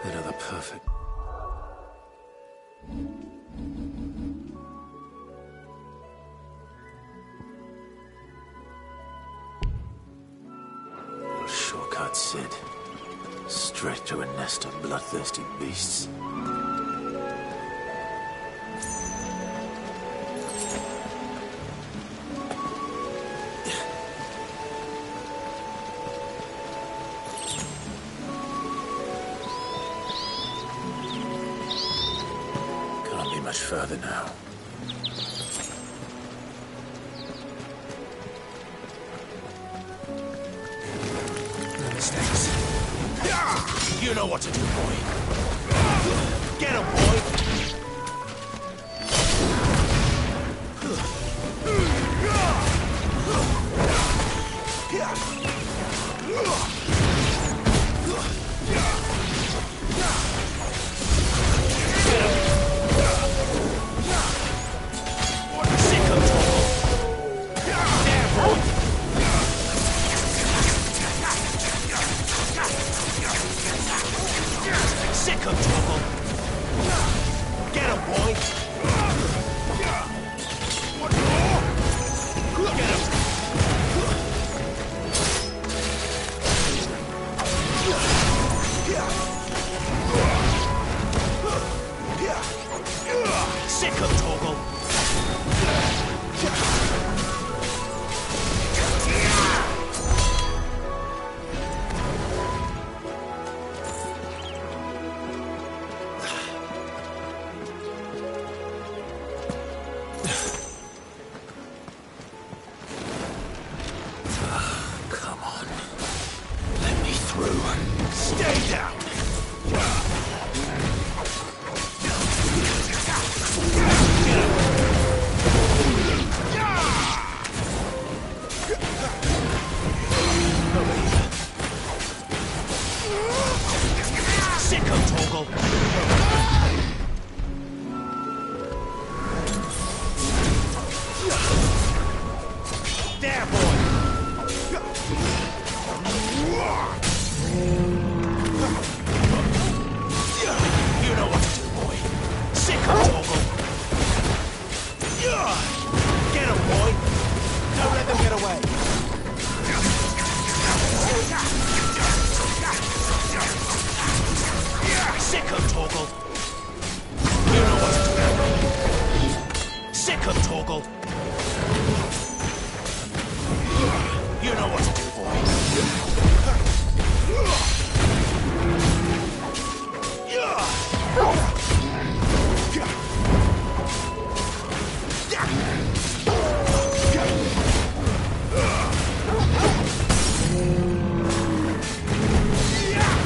Speaker 1: Another perfect... Shortcut, Sid. Straight to a nest of bloodthirsty beasts. Can't be much further now.
Speaker 3: You know what to do, boy. Get him, boy! Sick of trouble. Get him, boy. Get him. Sick of Toggle. Stay down! Sick of Toggle! There, boy! You know what to do, boy. Sick of Toggle. Get him, boy. Don't let them get away. Sick of Toggle. You know what to do. Sick of Toggle. You know what to do, boy.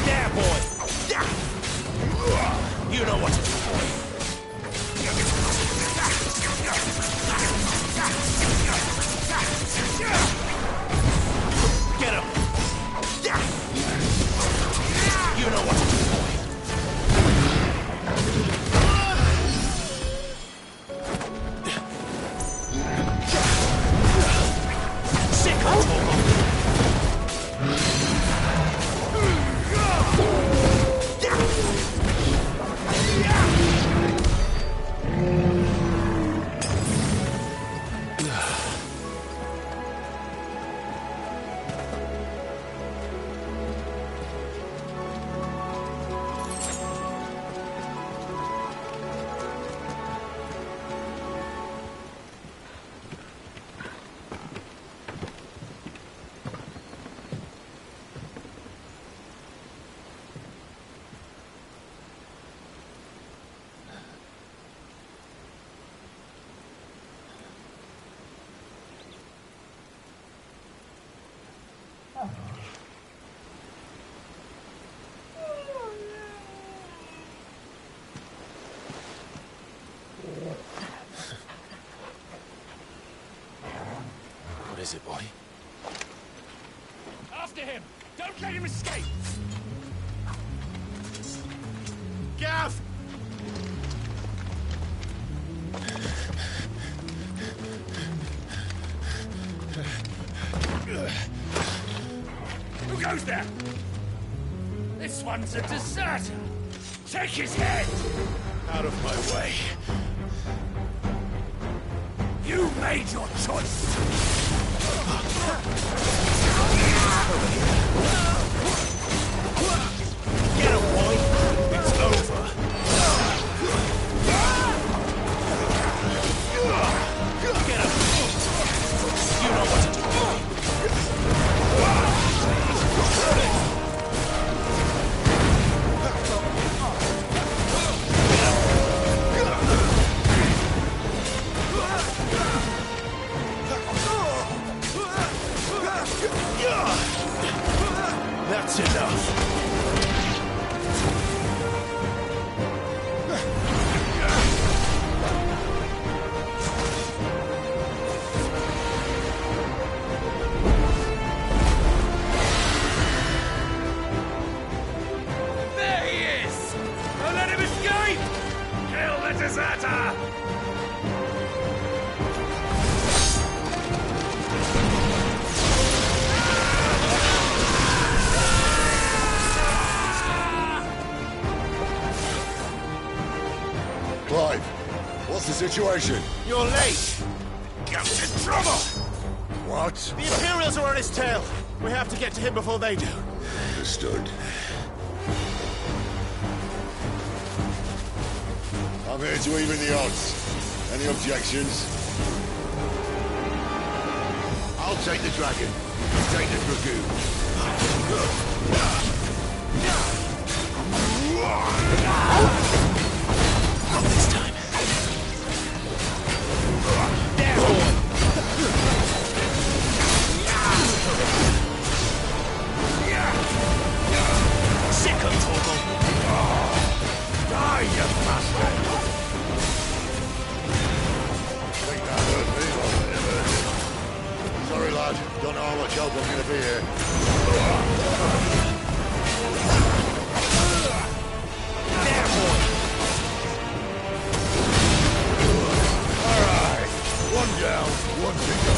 Speaker 3: There, boy. You know what to do, boy. Get him. You know what to do, boy. Sick of Toggle.
Speaker 1: What is it, boy?
Speaker 3: After him! Don't let him escape! Gav! Who goes there? This one's a deserter! Take his head!
Speaker 1: Out of my way.
Speaker 3: You made your choice!
Speaker 1: Get him, boy! It's over! Get him! You know what to do. That's enough.
Speaker 3: There he is! Don't let him escape! Kill the deserter!
Speaker 2: Clive, what's the situation?
Speaker 1: You're late.
Speaker 3: Got in trouble!
Speaker 2: What?
Speaker 1: The Imperials are on his tail. We have to get to him before they do.
Speaker 2: Understood. I'm here to even the odds. Any objections? I'll take the dragon. You take the dragoon.
Speaker 1: Not this time. There, boy! Sick of Torgal!
Speaker 3: Die, you bastard!
Speaker 2: Think that hurt me more than it hurt him. Sorry, lad. Don't know how much help I'm gonna be here.
Speaker 1: There, boy!
Speaker 2: Alright. One down, one to go.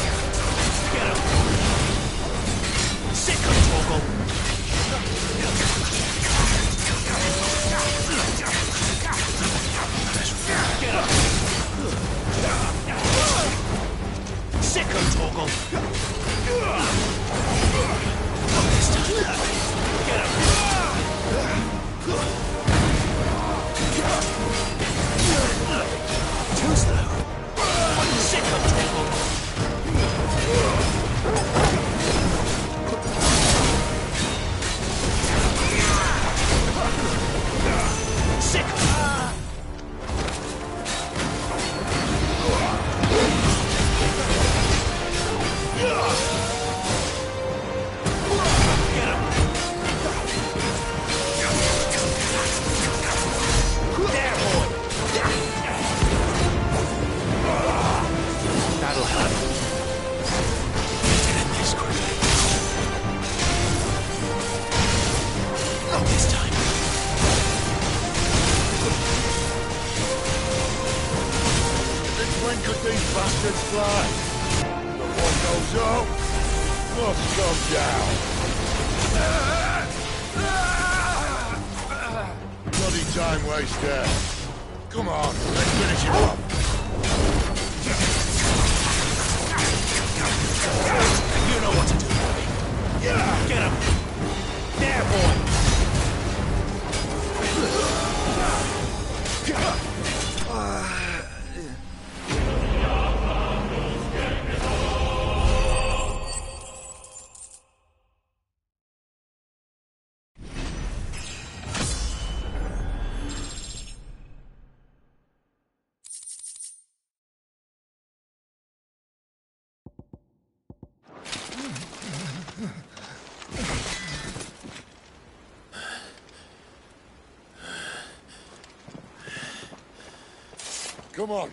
Speaker 1: Get him! Sick of Torgal! Get him! Sick of Torgal! Not this time. Get him! Too slow. Sick of Torgal! Sick! Get him! There, boy! That'll help. Get in this quickly. Not this time.
Speaker 2: Since when could these bastards fly? The one goes up, must come down. Bloody time waster. Come on, let's finish him up.
Speaker 1: You know what to do, boy. Get him! There, boy!
Speaker 2: Come on.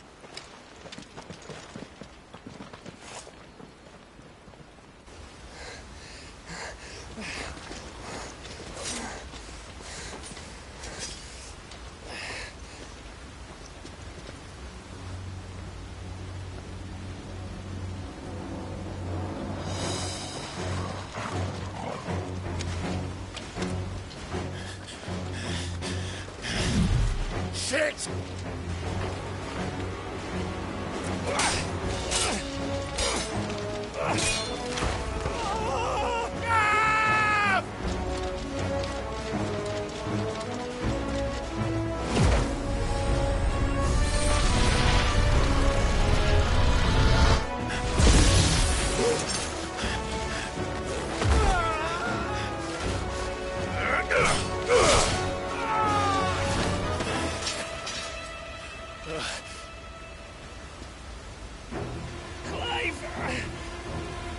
Speaker 2: Shit!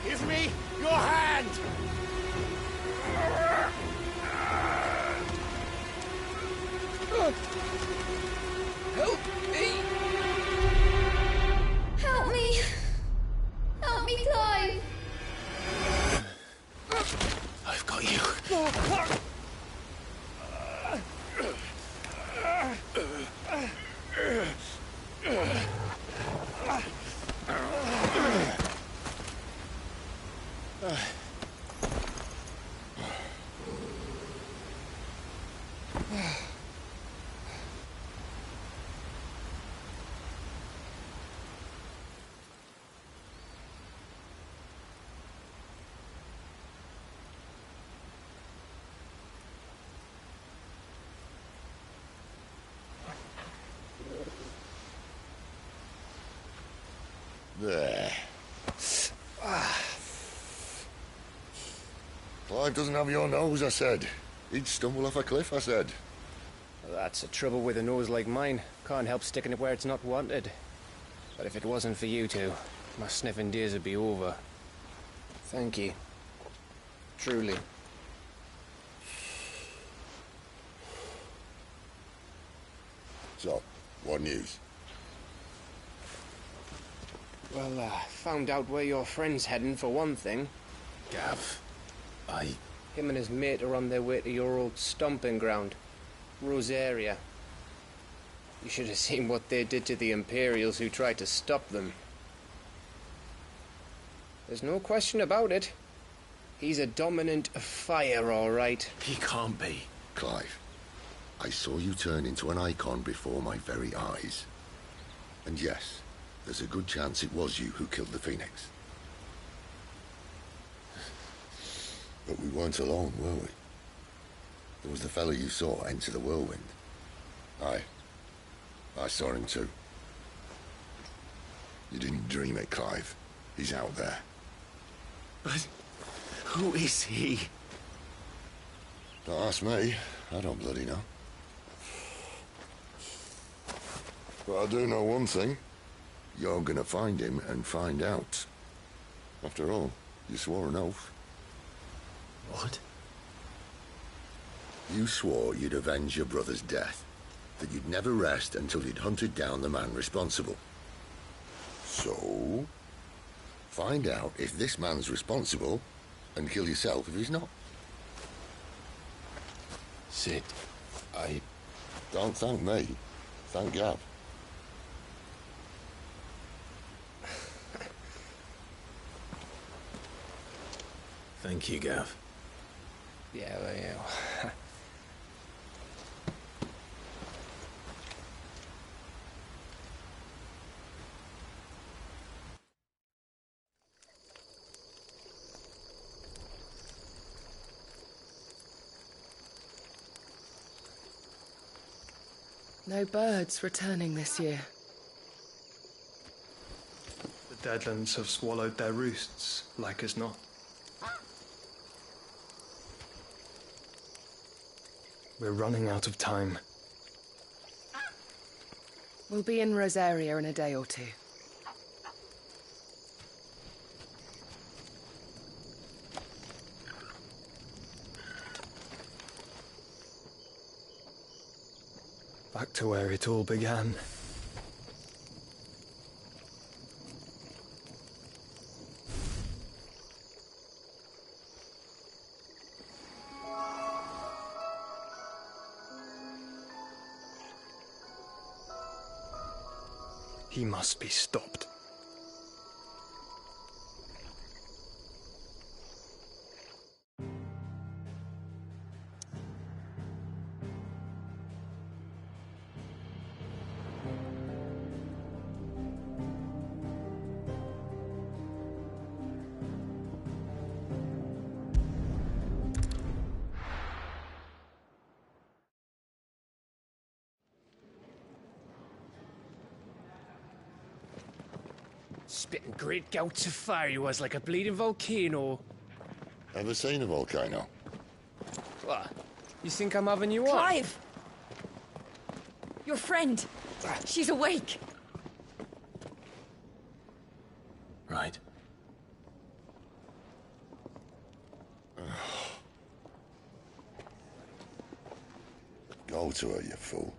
Speaker 3: Give me your hand!
Speaker 7: Help me!
Speaker 12: Help me! Help me, Clive!
Speaker 1: I've got you.
Speaker 2: There. Clive doesn't have your nose, I said. He'd stumble off a cliff, I said.
Speaker 5: Well, that's the trouble with a nose like mine. Can't help sticking it where it's not wanted. But if it wasn't for you two, my sniffing days would be over. Thank you. Truly.
Speaker 2: So, what news?
Speaker 5: Well, found out where your friend's heading, for one thing.
Speaker 1: Gav,
Speaker 5: Him and his mate are on their way to your old stomping ground, Rosaria. You should have seen what they did to the Imperials who tried to stop them. There's no question about it. He's a dominant of fire, all right.
Speaker 1: He can't be.
Speaker 2: Clive, I saw you turn into an icon before my very eyes. And yes, there's a good chance it was you who killed the Phoenix. But we weren't alone, were we? There was the fellow you saw enter the whirlwind. I saw him too. You didn't dream it, Clive. He's out there.
Speaker 1: But who is he?
Speaker 2: Don't ask me. I don't bloody know. But I do know one thing. You're gonna find him and find out. After all, you swore an oath.
Speaker 1: What?
Speaker 2: You swore you'd avenge your brother's death. That you'd never rest until you'd hunted down the man responsible. So, find out if this man's responsible, and kill yourself if he's not.
Speaker 1: Sid,
Speaker 2: Don't thank me. Thank Gav.
Speaker 1: Thank you, Gav.
Speaker 5: Yeah, well, yeah.
Speaker 7: No birds returning this year.
Speaker 6: The Deadlands have swallowed their roosts, like as not. We're running out of time.
Speaker 7: We'll be in Rosaria in a day or two.
Speaker 6: Back to where it all began. He must be stopped.
Speaker 5: Spitting great gouts of fire he was, like a bleeding volcano.
Speaker 2: Ever seen a volcano?
Speaker 5: What? You think I'm having you on?
Speaker 4: Clive! Your friend! She's awake!
Speaker 1: Right.
Speaker 2: Go to her, you fool.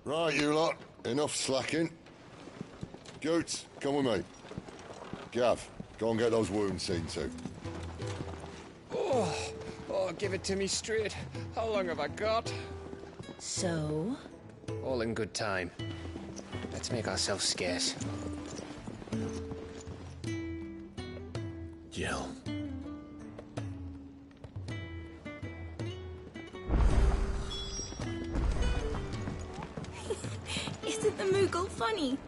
Speaker 2: Right, you lot. Enough slacking. Goots, come with me. Gav, go and get those wounds seen to.
Speaker 5: Oh, give it to me straight. How long have I got?
Speaker 4: So?
Speaker 5: All in good time. Let's make ourselves scarce.
Speaker 1: Jill.
Speaker 12: Isn't the Moogle funny?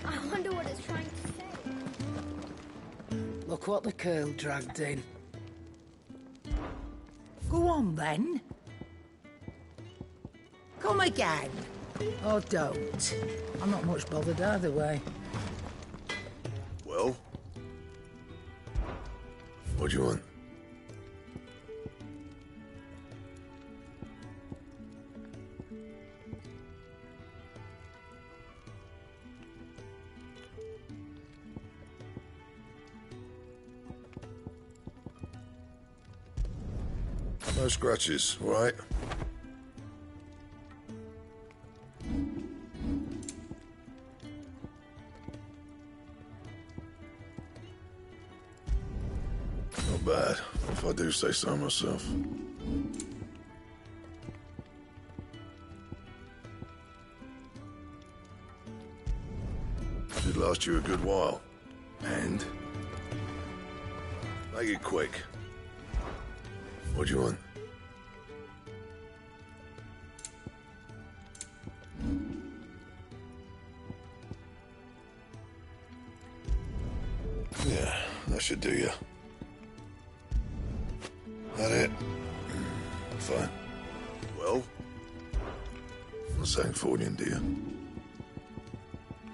Speaker 12: I wonder what it's trying to say.
Speaker 13: Look what the curl dragged in. Go on, then. Come again. Or don't. I'm not much bothered either way.
Speaker 2: Well? What do you want? No scratches, all right? Not bad, if I do say so myself. Should last you a good while. And? Make it quick. What do you want? Yeah, that should do you. That it? Fine. Well? Not saying fortune, do you?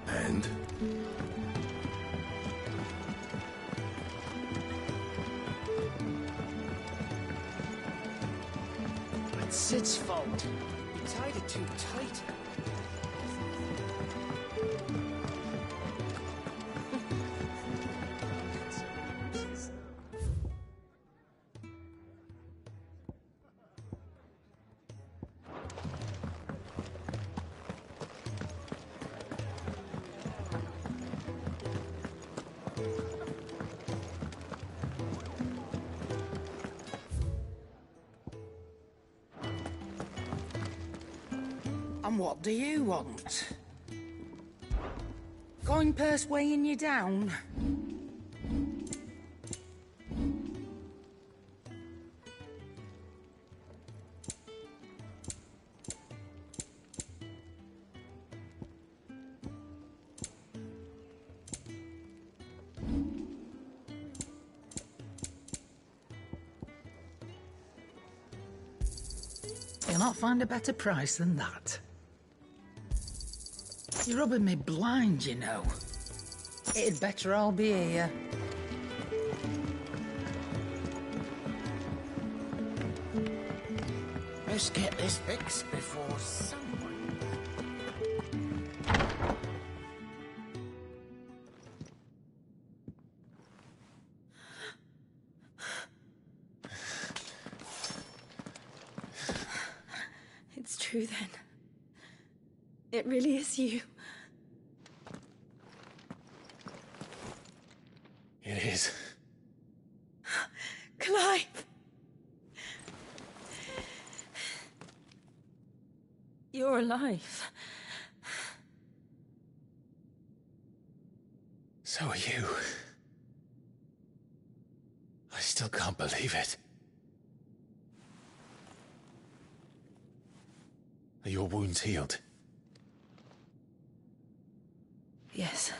Speaker 2: And?
Speaker 13: It's Sid's fault.
Speaker 5: You tied it too tight.
Speaker 13: And what do you want? Coin purse weighing you down? You'll not find a better price than that. You're rubbing me blind, you know. It'd better all be here. Let's get this fixed before someone...
Speaker 4: It's true then. It really is you.
Speaker 1: It is.
Speaker 4: Clive! You're alive.
Speaker 1: So are you. I still can't believe it. Are your wounds healed?
Speaker 4: Yes.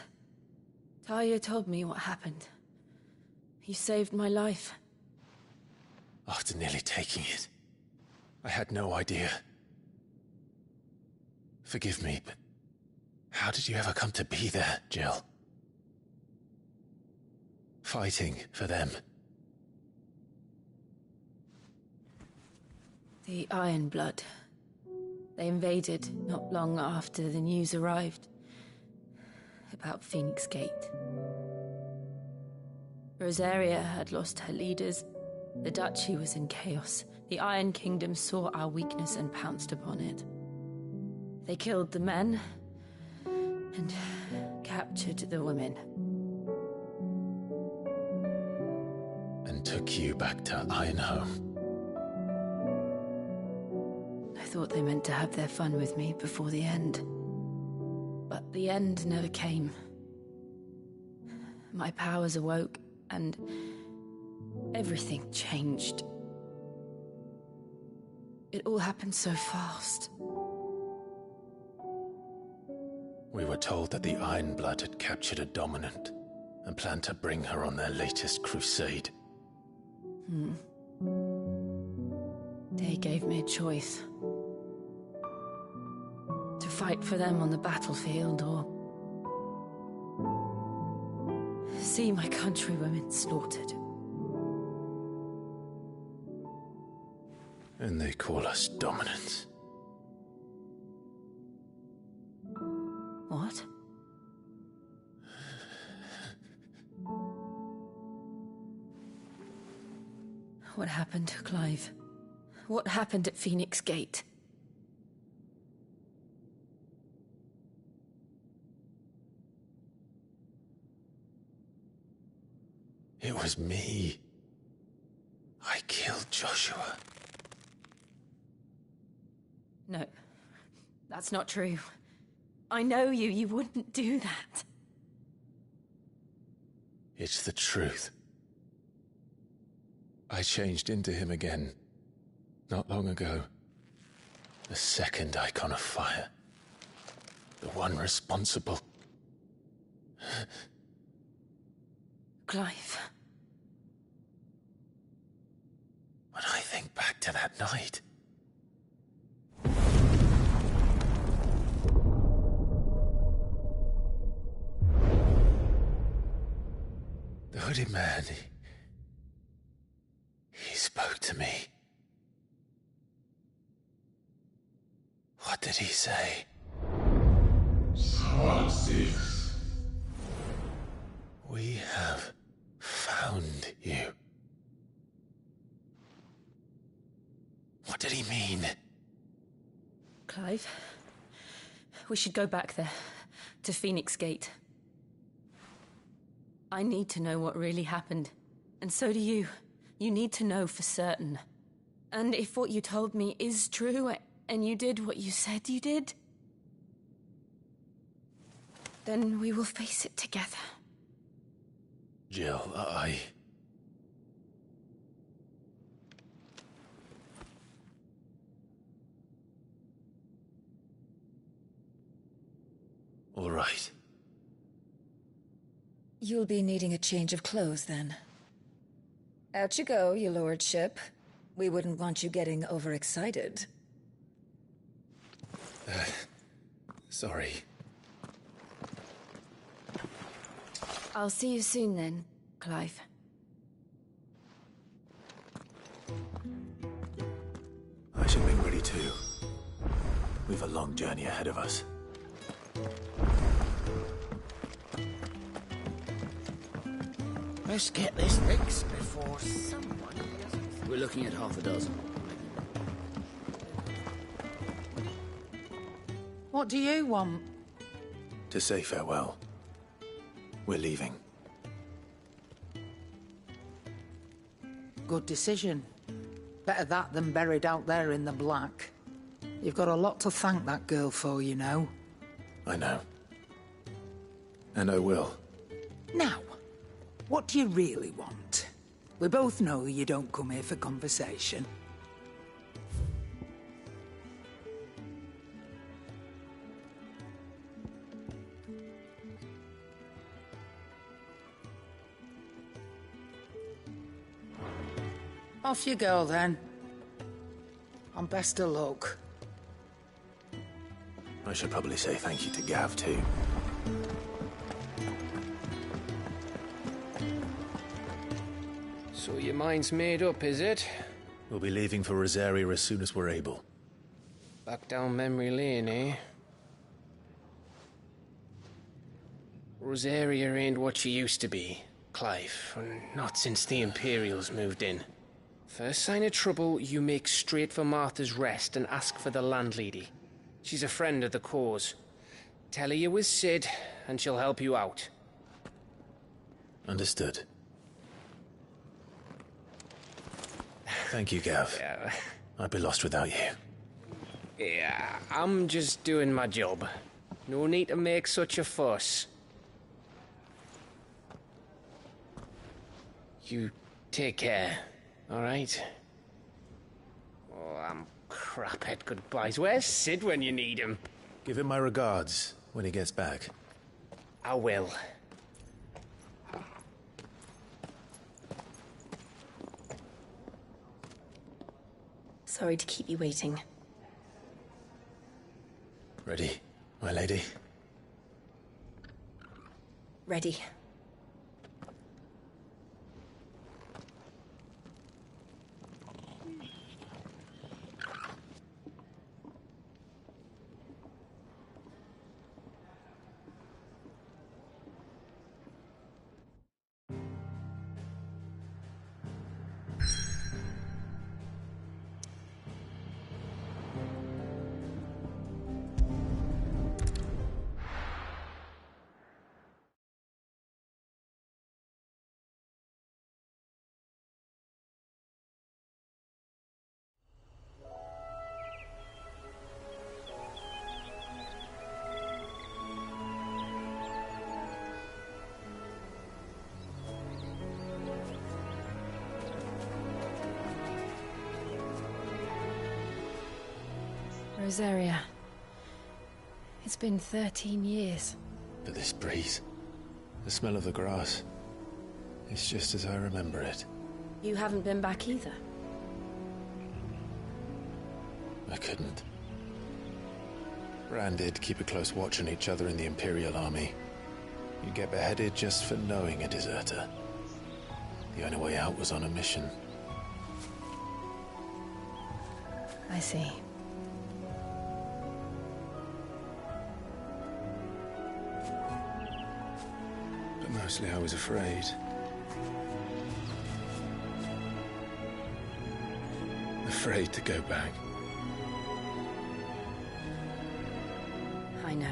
Speaker 4: Talia told me what happened. You saved my life.
Speaker 1: After nearly taking it. I had no idea. Forgive me, but how did you ever come to be there, Jill? Fighting for them.
Speaker 4: The Iron Blood. They invaded not long after the news arrived about Phoenix Gate. Rosaria had lost her leaders. The Duchy was in chaos. The Iron Kingdom saw our weakness and pounced upon it. They killed the men and captured the women.
Speaker 1: And took you back to Ironhome.
Speaker 4: I thought they meant to have their fun with me before the end. But the end never came. My powers awoke, and everything changed. It all happened so fast.
Speaker 1: We were told that the Iron Blood had captured a dominant and planned to bring her on their latest crusade.
Speaker 4: They gave me a choice. To fight for them on the battlefield, or see my countrywomen slaughtered.
Speaker 1: And they call us dominants.
Speaker 4: What? What happened, Clive? What happened at Phoenix Gate?
Speaker 1: It was me. I killed Joshua.
Speaker 4: No, that's not true. I know you. You wouldn't do that.
Speaker 1: It's the truth. I changed into him again, not long ago. The second icon of fire. The one responsible.
Speaker 4: Clive.
Speaker 1: When I think back to that night... The hooded man, he spoke to me. What did he say?
Speaker 14: Francis.
Speaker 1: We have found you. What did he mean?
Speaker 4: Clive, we should go back there, to Phoenix Gate. I need to know what really happened. And so do you. You need to know for certain. And if what you told me is true, and you did what you said you did, then we will face it together.
Speaker 1: Jill, All right.
Speaker 13: You'll be needing a change of clothes, then. Out you go, your lordship. We wouldn't want you getting overexcited.
Speaker 1: Sorry.
Speaker 4: I'll see you soon then, Clive.
Speaker 1: I should make ready too. We've a long journey ahead of us.
Speaker 11: Let's get this fixed before someone doesn't. We're looking at half a dozen.
Speaker 13: What do you want?
Speaker 1: To say farewell. We're leaving.
Speaker 13: Good decision. Better that than buried out there in the black. You've got a lot to thank that girl for, you know.
Speaker 1: I know. And I will.
Speaker 13: Now, what do you really want? We both know you don't come here for conversation. Off you go, then.
Speaker 7: And best of luck.
Speaker 1: I should probably say thank you to Gav, too.
Speaker 5: So your mind's made up, is it?
Speaker 1: We'll be leaving for Rosaria as soon as we're able.
Speaker 5: Back down memory lane, eh? Rosaria ain't what she used to be, Clive. Not since the Imperials moved in. First sign of trouble, you make straight for Martha's Rest and ask for the landlady. She's a friend of the cause. Tell her you was Sid, and she'll help you out.
Speaker 1: Understood. Thank you, Gav.
Speaker 5: Yeah.
Speaker 1: I'd be lost without you.
Speaker 5: Yeah, I'm just doing my job. No need to make such a fuss. You take care, all right? Oh, I'm crap at goodbyes. Where's Sid when you need him?
Speaker 1: Give him my regards when he gets back.
Speaker 5: I will.
Speaker 4: Sorry to keep you waiting.
Speaker 1: Ready, my lady?
Speaker 4: Ready. Rosaria. It's been 13 years.
Speaker 1: But this breeze, the smell of the grass, it's just as I remember it.
Speaker 4: You haven't been back either.
Speaker 1: I couldn't. Bran did keep a close watch on each other in the Imperial Army. You get beheaded just for knowing a deserter. The only way out was on a mission.
Speaker 4: I see.
Speaker 1: But mostly I was afraid. Afraid to go back.
Speaker 4: I know.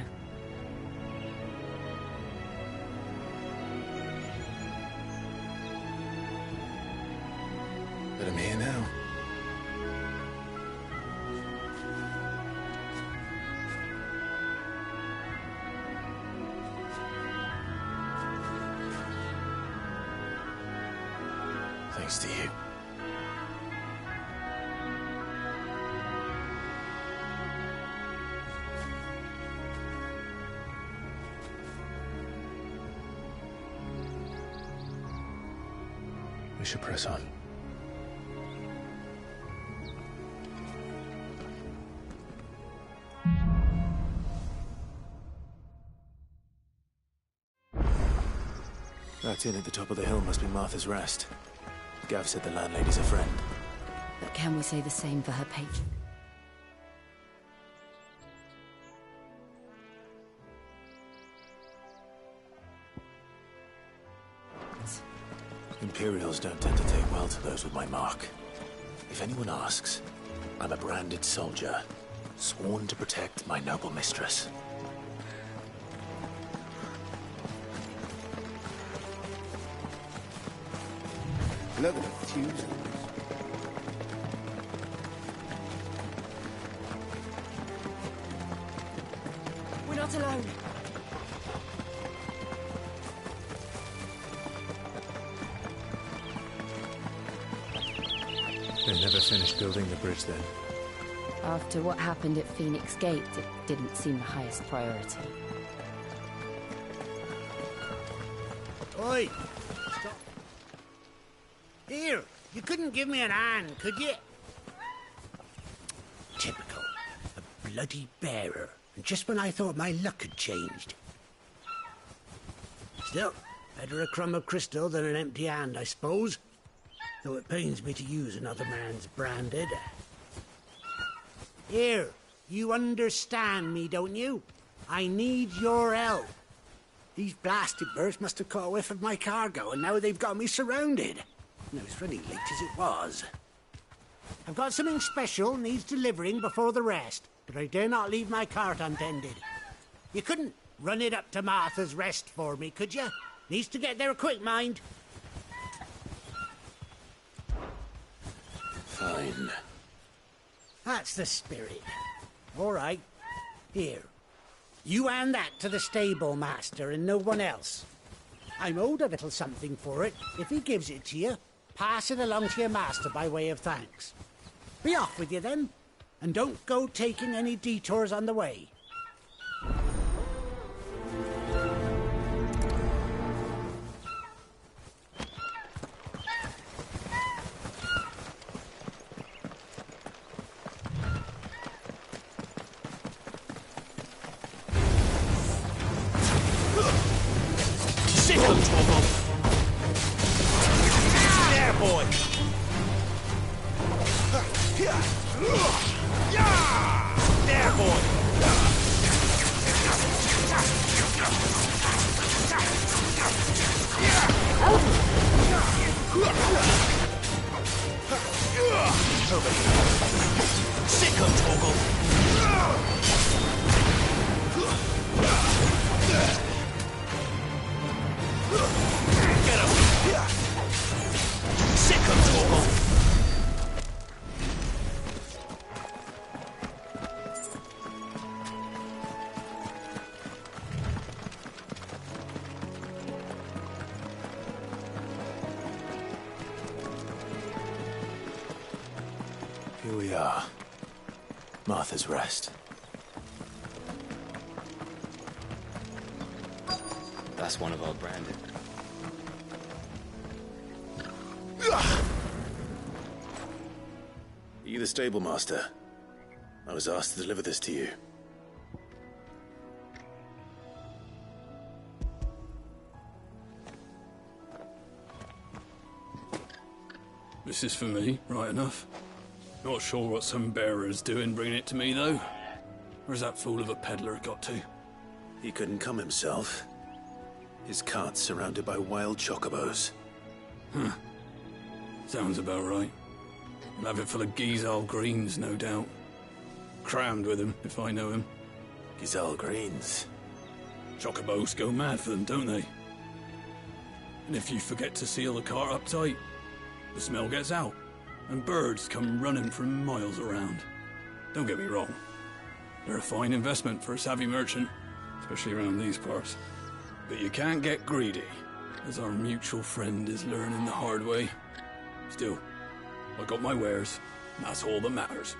Speaker 1: But I'm here now. Thanks to you. We should press on. That inn at the top of the hill must be Martha's Rest. Gav said the landlady's a friend.
Speaker 4: But can we say the same for her patron?
Speaker 1: Imperials don't tend to take well to those with my mark. If anyone asks, I'm a branded soldier, sworn to protect my noble mistress.
Speaker 11: Look at the fuse.
Speaker 7: We're not alone.
Speaker 1: They never finished building the bridge then.
Speaker 4: After what happened at Phoenix Gate, it didn't seem the highest priority.
Speaker 11: Oi! Stop. Here, you couldn't give me an hand, could you?
Speaker 14: typical. A bloody bearer. And just when I thought my luck had changed. Still, better a crumb of crystal than an empty hand, I suppose. Though it pains me to use another man's branded. Here, you understand me, don't you? I need your help. These blasted birds must have caught a whiff of my cargo, and now they've got me surrounded. And I was running late as it was. I've got something special needs delivering before the rest, but I dare not leave my cart untended. You couldn't run it up to Martha's Rest for me, could you? Needs to get there quick, mind.
Speaker 1: Fine.
Speaker 14: That's the spirit. All right. Here. You hand that to the stable master and no one else. I'm owed a little something for it. If he gives it to you, pass it along to your master by way of thanks. Be off with you then, and don't go taking any detours on the way.
Speaker 1: Here we are. Martha's Rest.
Speaker 5: That's one of our branded.
Speaker 1: Are you the stable master? I was asked to deliver this to you.
Speaker 15: This is for me, right enough. Not sure what some bearer's doing bringing it to me, though. Where's that fool of a peddler got to?
Speaker 1: He couldn't come himself. His cart's surrounded by wild chocobos.
Speaker 15: Huh. Sounds about right. He'll have it full of Gizal greens, no doubt. Crammed with him, if I know him.
Speaker 1: Gizal greens?
Speaker 15: Chocobos go mad for them, don't they? And if you forget to seal the cart up tight, the smell gets out, and birds come running from miles around. Don't get me wrong. They're a fine investment for a savvy merchant, especially around these parts. But you can't get greedy, as our mutual friend is learning the hard way. Still, I got my wares, and that's all that matters.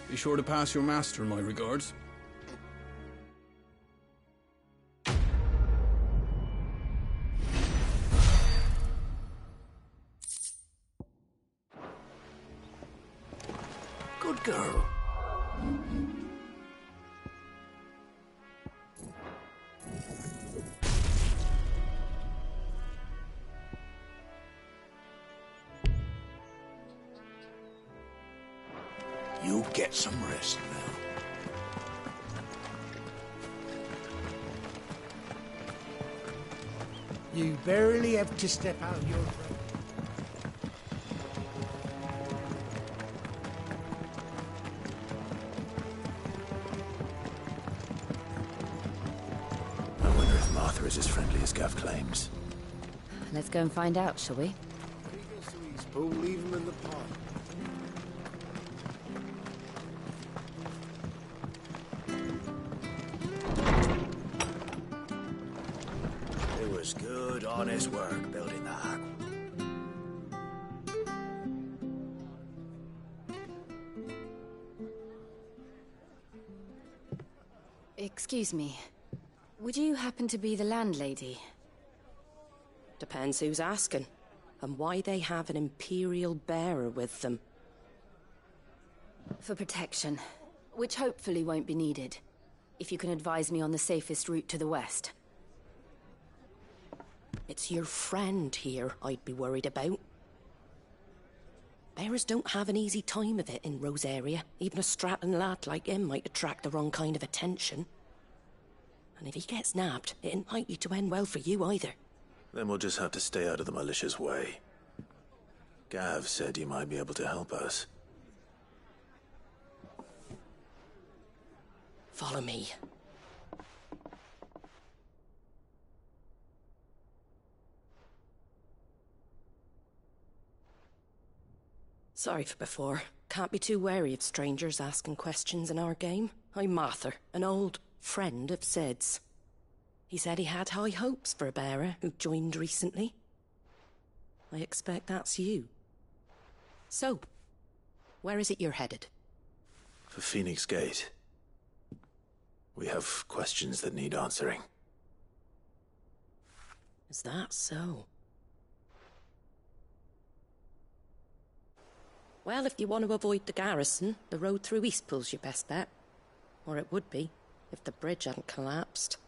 Speaker 15: Be sure to pass your master my regards.
Speaker 1: Good girl.
Speaker 11: You get some rest now.
Speaker 14: You barely have to step out your road.
Speaker 1: I wonder if Martha is as friendly as Gav claims.
Speaker 16: Let's go and find out, shall we?
Speaker 11: Leave him in the pot. It was good, honest work building the ark.
Speaker 16: Excuse me. Would you happen to be the landlady?
Speaker 17: Depends who's asking, and why they have an Imperial bearer with them.
Speaker 16: For protection, which hopefully won't be needed. If you can advise me on the safest route to the west.
Speaker 17: It's your friend here I'd be worried about. Bearers don't have an easy time of it in Rosaria. Even a strapping lad like him might attract the wrong kind of attention. And if he gets nabbed, it ain't likely to end well for you either.
Speaker 1: Then we'll just have to stay out of the malicious way. Gav said you might be able to help us.
Speaker 17: Follow me. Sorry for before. Can't be too wary of strangers asking questions in our game. I'm Martha, an old friend of Sid's. He said he had high hopes for a bearer who joined recently. I expect that's you. So, where is it you're headed?
Speaker 1: For Phoenix Gate. We have questions that need answering.
Speaker 17: Is that so? Well, if you want to avoid the garrison, the road through Eastpool's your best bet. Or it would be, if the bridge hadn't collapsed.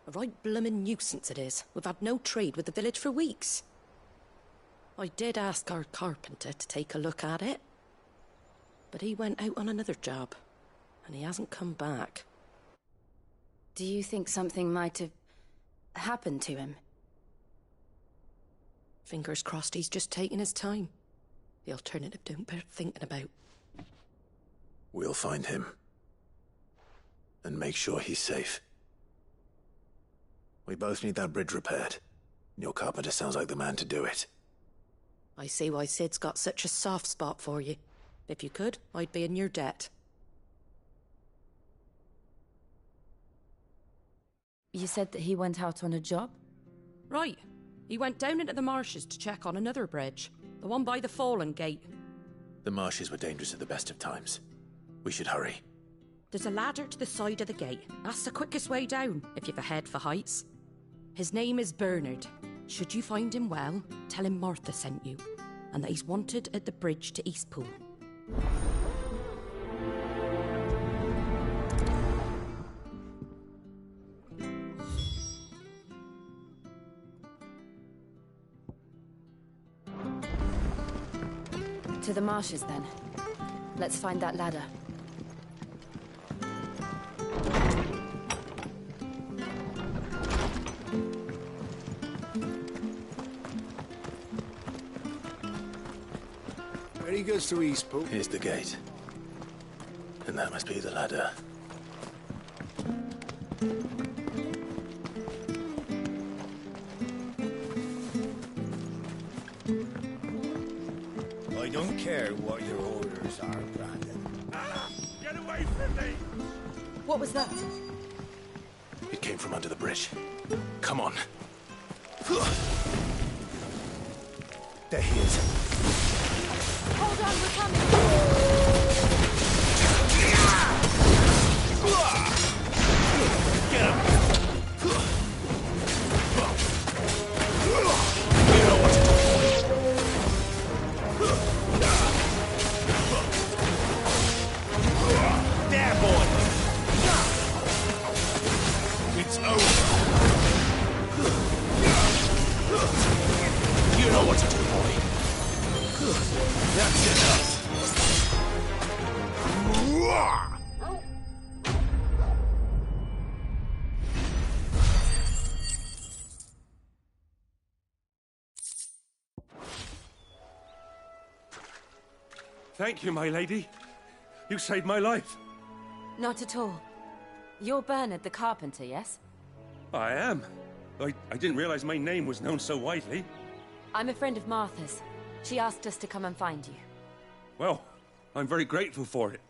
Speaker 17: A right bloomin' nuisance it is. We've had no trade with the village for weeks. I did ask our carpenter to take a look at it. But he went out on another job, and he hasn't come back.
Speaker 16: Do you think something might have happened to him?
Speaker 17: Fingers crossed he's just taking his time. The alternative don't bear thinking about.
Speaker 1: We'll find him. And make sure he's safe. We both need that bridge repaired. Your carpenter sounds like the man to do it.
Speaker 17: I see why Sid's got such a soft spot for you. If you could, I'd be in your debt.
Speaker 16: You said that he went out on a job?
Speaker 17: Right. He went down into the marshes to check on another bridge. The one by the Fallen Gate.
Speaker 1: The marshes were dangerous at the best of times. We should hurry.
Speaker 17: There's a ladder to the side of the gate. That's the quickest way down, if you've a head for heights. His name is Bernard. Should you find him well, tell him Martha sent you, and that he's wanted at the bridge to Eastpool.
Speaker 16: To the marshes, then. Let's find that ladder.
Speaker 14: Where he goes to Eastpool?
Speaker 1: Here's the gate. And that must be the ladder.
Speaker 11: I don't care what your orders are, Brandon.
Speaker 3: Get away from me!
Speaker 16: What was that?
Speaker 1: It came from under the bridge. Come on. There he is.
Speaker 16: Hold on, we're coming!
Speaker 3: Get him! There, boy! It's over! You know what to do, boy! That's enough!
Speaker 10: Thank you, my lady. You saved my life.
Speaker 16: Not at all. You're Bernard the carpenter, yes?
Speaker 10: I am. I didn't realize my name was known so widely.
Speaker 16: I'm a friend of Martha's. She asked us to come and find you.
Speaker 10: Well, I'm very grateful for it.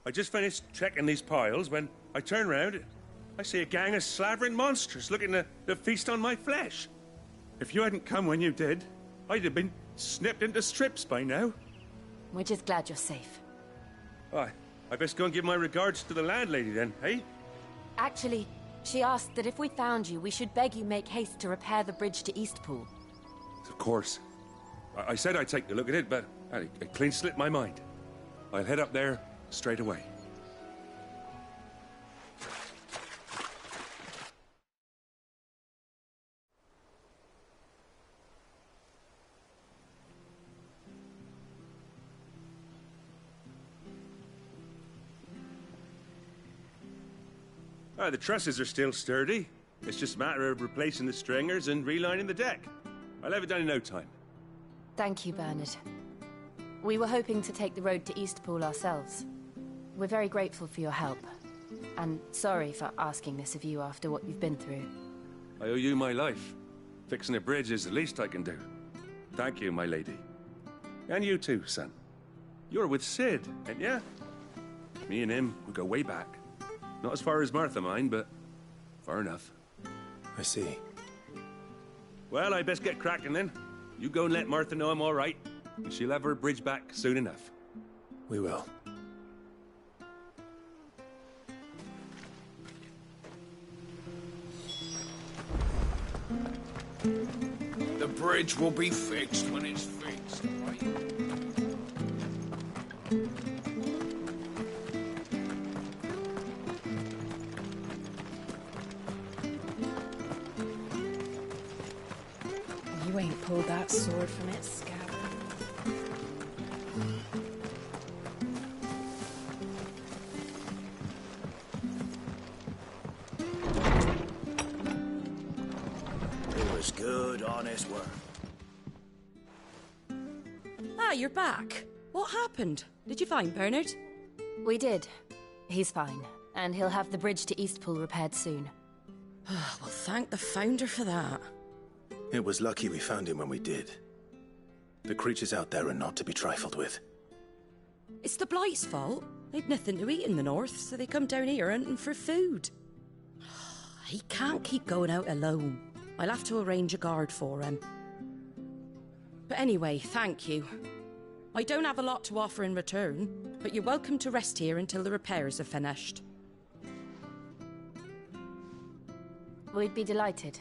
Speaker 10: I just finished checking these piles when I turn round. I see a gang of slavering monsters looking to feast on my flesh. If you hadn't come when you did, I'd have been snipped into strips by now.
Speaker 16: We're just glad you're safe.
Speaker 10: I best go and give my regards to the landlady then, hey?
Speaker 16: Actually, she asked that if we found you, we should beg you make haste to repair the bridge to Eastpool.
Speaker 10: Of course. I said I'd take a look at it, but it clean slipped my mind. I'll head up there straight away. The trusses are still sturdy. It's just a matter of replacing the stringers and relining the deck. I'll have it done in no time.
Speaker 16: Thank you, Bernard. We were hoping to take the road to Eastpool ourselves. We're very grateful for your help. And sorry for asking this of you after what you've been through.
Speaker 10: I owe you my life. Fixing a bridge is the least I can do. Thank you, my lady. And you too, son. You're with Sid, ain't ya? Me and him, we go way back. Not as far as Martha, mind, but far enough.
Speaker 1: I see.
Speaker 10: Well, I best get cracking then. You go and let Martha know I'm all right, and she'll have her bridge back soon enough.
Speaker 1: We will.
Speaker 9: The bridge will be fixed when it's fixed, right?
Speaker 13: You ain't pulled that sword from its scabbard.
Speaker 11: It was good, honest work.
Speaker 17: Ah, you're back. What happened? Did you find Bernard?
Speaker 16: We did. He's fine, and he'll have the bridge to Eastpool repaired soon.
Speaker 17: Well, thank the Founder for that.
Speaker 1: It was lucky we found him when we did. The creatures out there are not to be trifled with.
Speaker 17: It's the Blight's fault. They've nothing to eat in the north, so they come down here hunting for food. He can't keep going out alone. I'll have to arrange a guard for him. But anyway, thank you. I don't have a lot to offer in return, but you're welcome to rest here until the repairs are finished.
Speaker 16: We'd be delighted.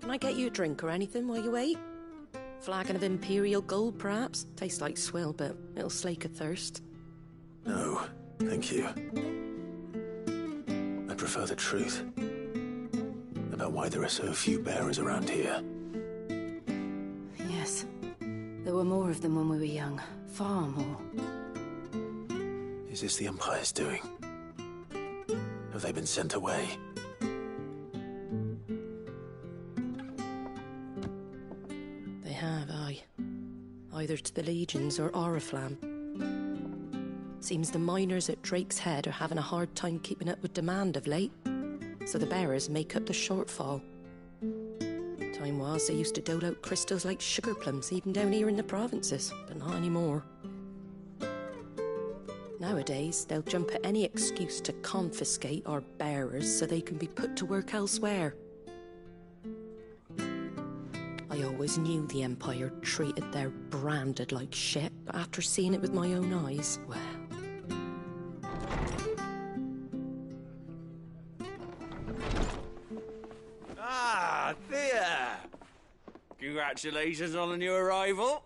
Speaker 17: Can I get you a drink or anything while you wait? Flagon of Imperial Gold, perhaps? Tastes like swill, but it'll slake a thirst.
Speaker 1: No, thank you. I prefer the truth. About why there are so few bearers around here.
Speaker 16: Yes. There were more of them when we were young. Far more.
Speaker 1: Is this the Empire's doing? Have they been sent away?
Speaker 17: They have, aye. Either to the Legions or Oriflamme. Seems the miners at Drake's Head are having a hard time keeping up with demand of late, so the bearers make up the shortfall. Time was they used to dole out crystals like sugar plums even down here in the provinces, but not anymore. Nowadays, they'll jump at any excuse to confiscate our bearers so they can be put to work elsewhere. I always knew the Empire treated their branded like shit, but after seeing it with my own eyes, well...
Speaker 11: Ah, there! Congratulations on the new arrival.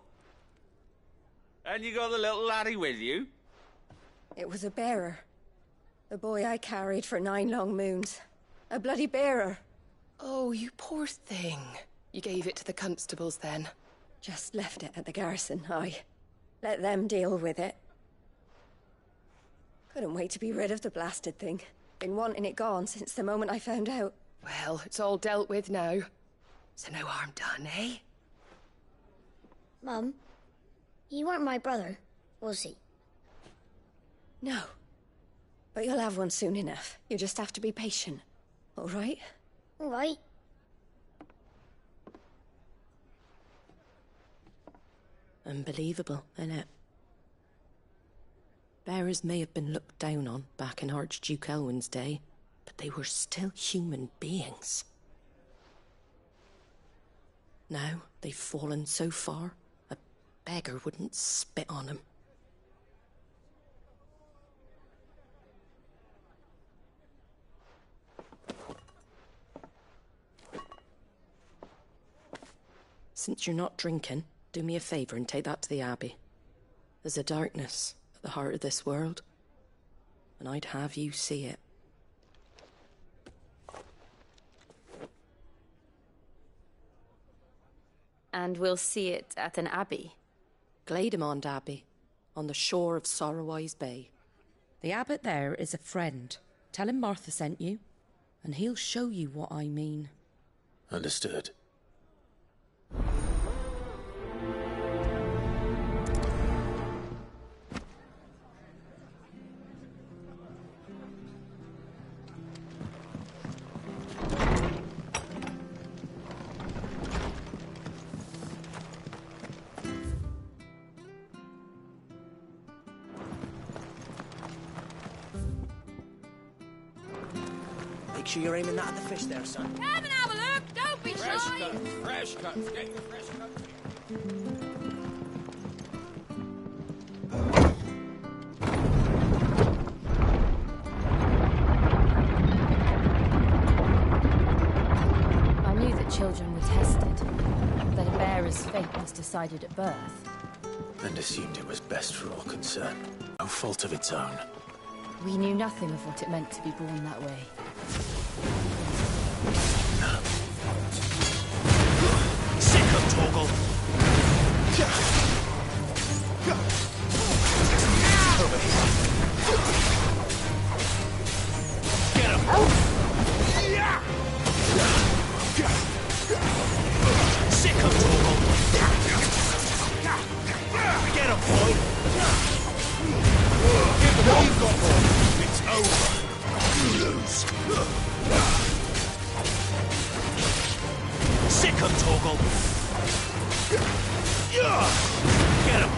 Speaker 11: And you got the little laddie with you?
Speaker 13: It was a bearer. The boy I carried for 9 long moons. A bloody bearer.
Speaker 7: Oh, you poor thing. You gave it to the constables then?
Speaker 13: Just left it at the garrison, aye. Let them deal with it. Couldn't wait to be rid of the blasted thing. Been wanting it gone since the moment I found out.
Speaker 7: Well, it's all dealt with now. So no harm done, eh?
Speaker 12: Mum, you weren't my brother, was he?
Speaker 13: No. But you'll have one soon enough. You just have to be patient. All right?
Speaker 12: All right.
Speaker 17: Unbelievable, innit? Bearers may have been looked down on back in Archduke Elwin's day, but they were still human beings. Now they've fallen so far, a beggar wouldn't spit on them. Since you're not drinking, do me a favour and take that to the Abbey. There's a darkness at the heart of this world, and I'd have you see it.
Speaker 16: And we'll see it at an abbey?
Speaker 17: Glademond Abbey, on the shore of Sorrowise Bay. The abbot there is a friend. Tell him Martha sent you, and he'll show you what I mean.
Speaker 1: Understood.
Speaker 3: Make sure you're aiming that at the fish there, son.
Speaker 12: Come and have a look. Don't be
Speaker 9: Fresh
Speaker 12: shy.
Speaker 9: cuts, fresh cuts. Get your fresh cuts.
Speaker 16: I knew that children were tested, that a bearer's fate was decided at birth.
Speaker 1: And assumed it was best for all concerned. No fault of its own.
Speaker 16: We knew nothing of what it meant to be born that way.
Speaker 3: Sick of Torgal. Over here. Get him. Sick of Torgal. Get him, boy. Give them what you've got, boy. It's over. You lose. Sick of Torgal. Get him.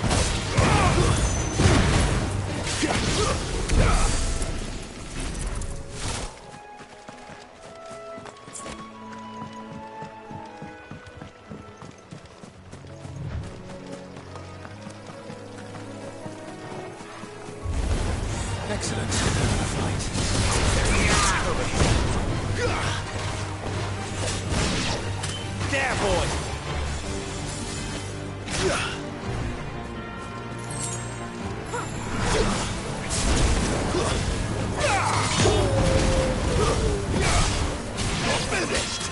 Speaker 1: Excellent. Fight.
Speaker 3: Over here. There, boy. Finished.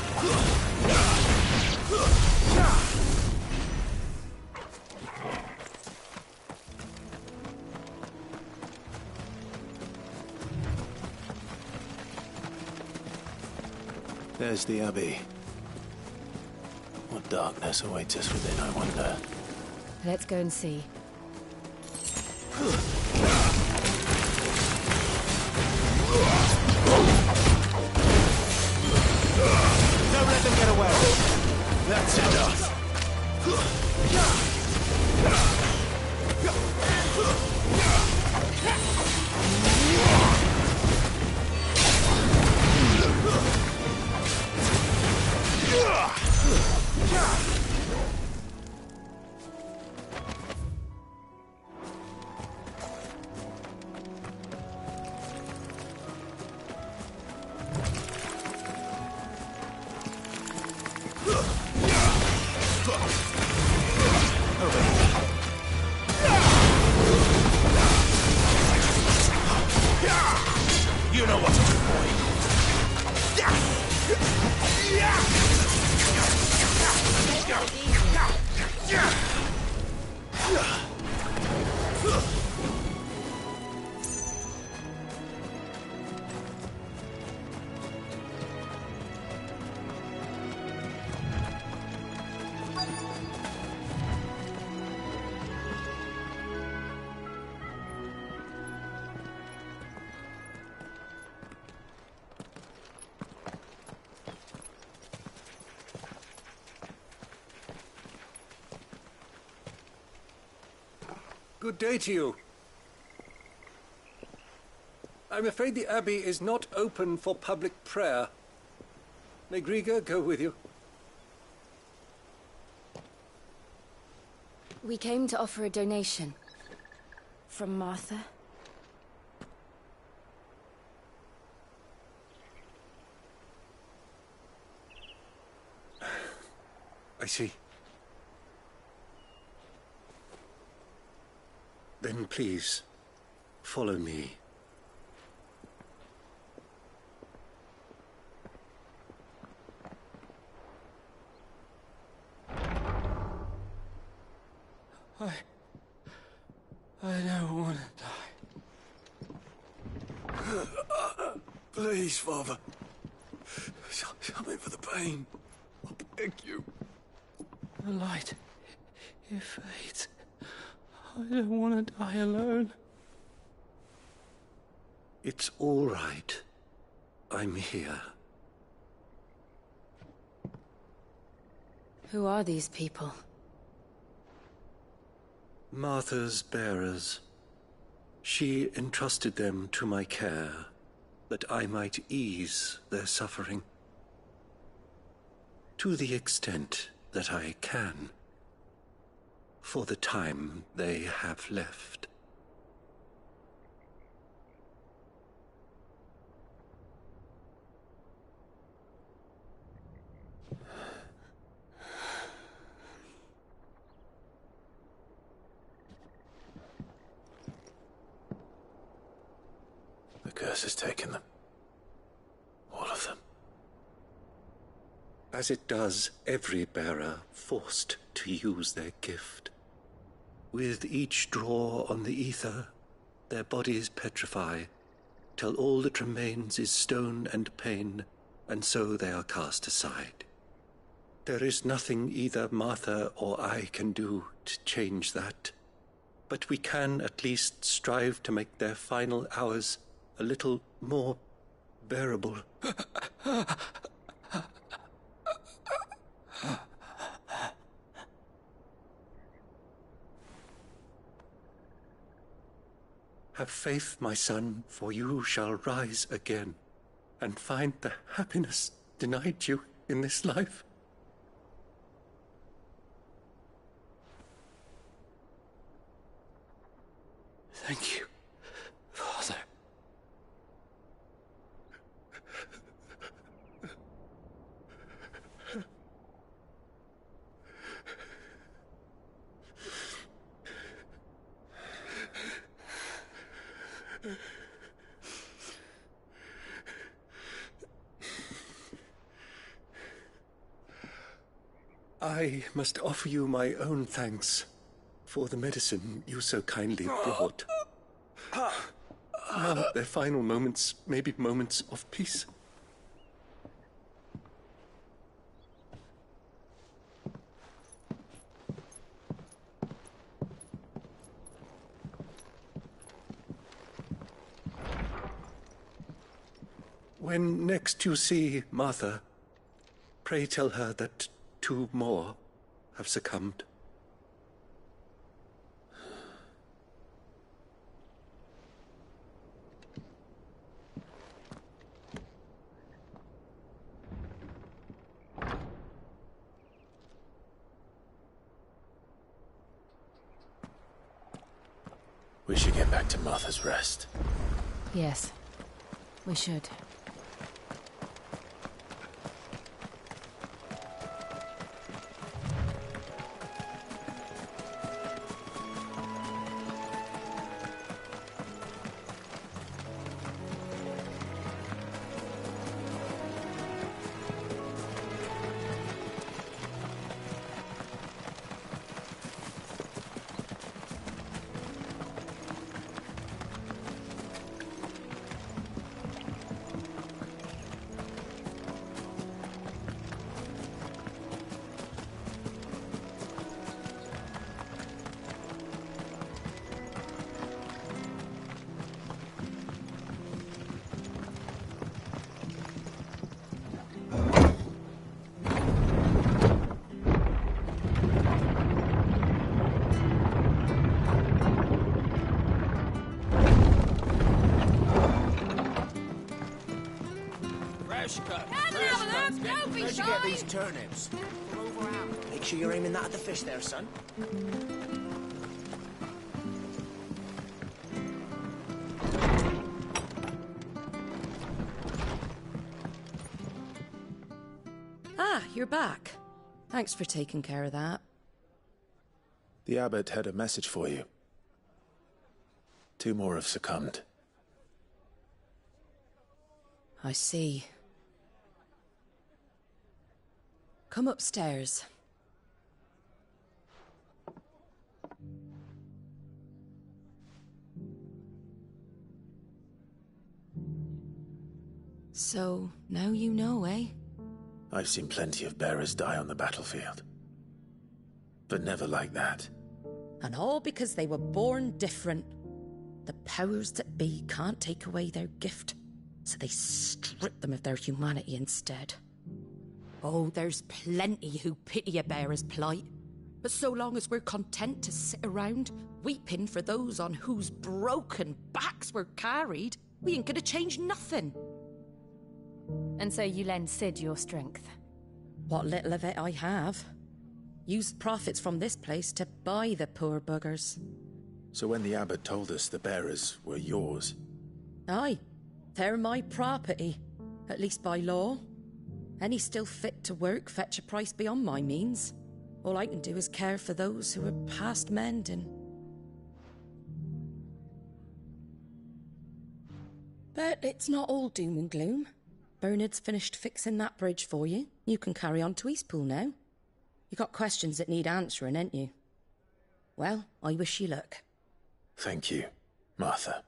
Speaker 1: There's the Abbey. What darkness awaits us within, I wonder.
Speaker 16: Let's go and see.
Speaker 3: Don't let them get away. That's enough. You know what to do, boy.
Speaker 18: Good day to you. I'm afraid the Abbey is not open for public prayer. May Griga go with you?
Speaker 16: We came to offer a donation. From Martha.
Speaker 18: I see. Then please, follow me.
Speaker 15: I don't want to die. Please, Father. Shut me for the pain. I beg you. The light, it fades. I don't want to die alone.
Speaker 18: It's all right. I'm here.
Speaker 16: Who are these people?
Speaker 18: Martha's bearers. She entrusted them to my care, that I might ease their suffering. To the extent that I can, for the time they have left.
Speaker 1: The curse has taken them. All of them.
Speaker 18: As it does every bearer forced to use their gift. With each draw on the ether, their bodies petrify, till all that remains is stone and pain, and so they are cast aside. There is nothing either Martha or I can do to change that, but we can at least strive to make their final hours a little more bearable. Have faith, my son, for you shall rise again, and find the happiness denied you in this life.
Speaker 15: Thank you, Father.
Speaker 18: I must offer you my own thanks for the medicine you so kindly brought. Now their final moments may be moments of peace. When next you see Martha, pray tell her that 2 more have succumbed.
Speaker 1: We should get back to Martha's Rest.
Speaker 16: Yes, we should.
Speaker 3: Where'd you get these turnips? Make sure you're aiming that at the fish there, son.
Speaker 17: Ah, you're back. Thanks for taking care of that.
Speaker 1: The abbot had a message for you. 2 more have succumbed.
Speaker 17: I see. Come upstairs. So, now you know, eh?
Speaker 1: I've seen plenty of bearers die on the battlefield. But never like that.
Speaker 17: And all because they were born different. The powers that be can't take away their gift, so they strip them of their humanity instead. Oh, there's plenty who pity a bearer's plight. But so long as we're content to sit around, weeping for those on whose broken backs we're carried, we ain't gonna change nothing.
Speaker 16: And so you lend Sid your strength?
Speaker 17: What little of it I have. Used profits from this place to buy the poor buggers.
Speaker 1: So when the abbot told us the bearers were yours...
Speaker 17: Aye, they're my property, at least by law. Any still fit to work fetch a price beyond my means. All I can do is care for those who are past mending. But it's not all doom and gloom. Bernard's finished fixing that bridge for you. You can carry on to Eastpool now. You got questions that need answering, ain't you? Well, I wish you luck.
Speaker 1: Thank you, Martha.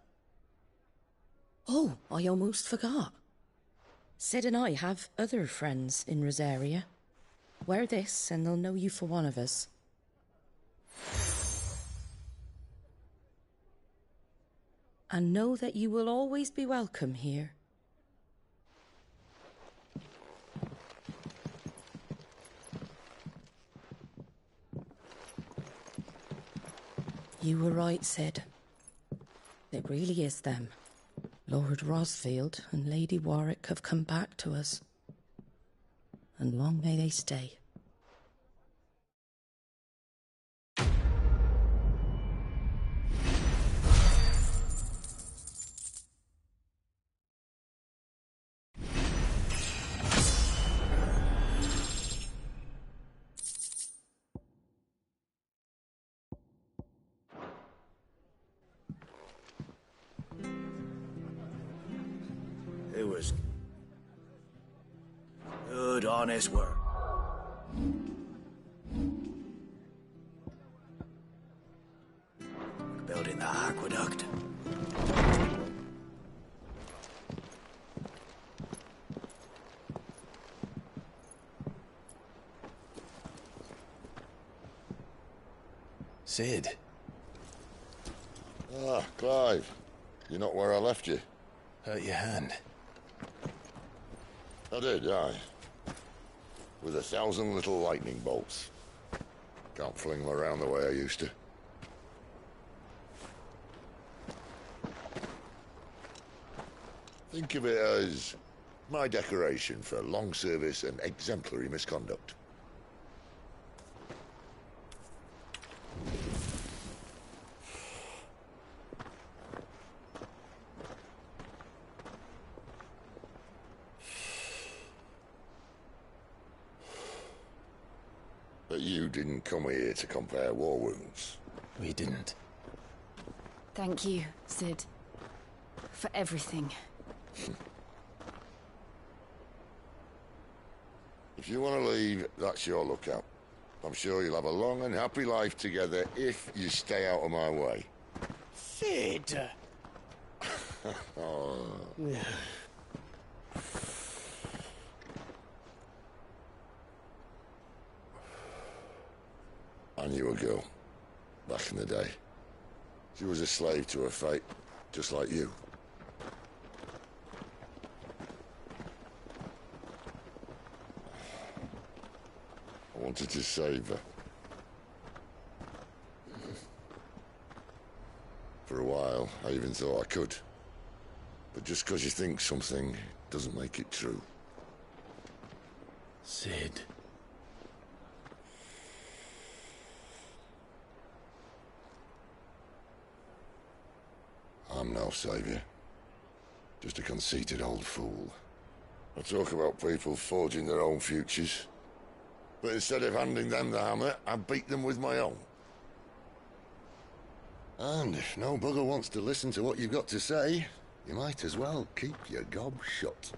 Speaker 17: Oh, I almost forgot. Sid and I have other friends in Rosaria. Wear this and they'll know you for one of us. And know that you will always be welcome here. You were right, Sid. It really is them. Lord Rosfield and Lady Warwick have come back to us. And long may they stay.
Speaker 3: It was good, honest work. Building the aqueduct.
Speaker 1: Sid.
Speaker 2: Ah, Clive. You're not where I left you.
Speaker 1: Hurt your hand.
Speaker 2: I did, aye. With 1,000 little lightning bolts. Can't fling them around the way I used to. Think of it as my decoration for long service and exemplary misconduct. But you didn't come here to compare war wounds.
Speaker 1: We didn't.
Speaker 16: Thank you, Sid. For everything.
Speaker 2: If you want to leave, that's your lookout. I'm sure you'll have a long and happy life together if you stay out of my way.
Speaker 3: Sid!
Speaker 2: Oh. I knew a girl, back in the day. She was a slave to her fate, just like you. I wanted to save her. For a while, I even thought I could. But just because you think something doesn't make it true.
Speaker 1: Sid.
Speaker 2: I'm no savior. Just a conceited old fool. I talk about people forging their own futures. But instead of handing them the hammer, I beat them with my own. And if no bugger wants to listen to what you've got to say, you might as well keep your gob shut.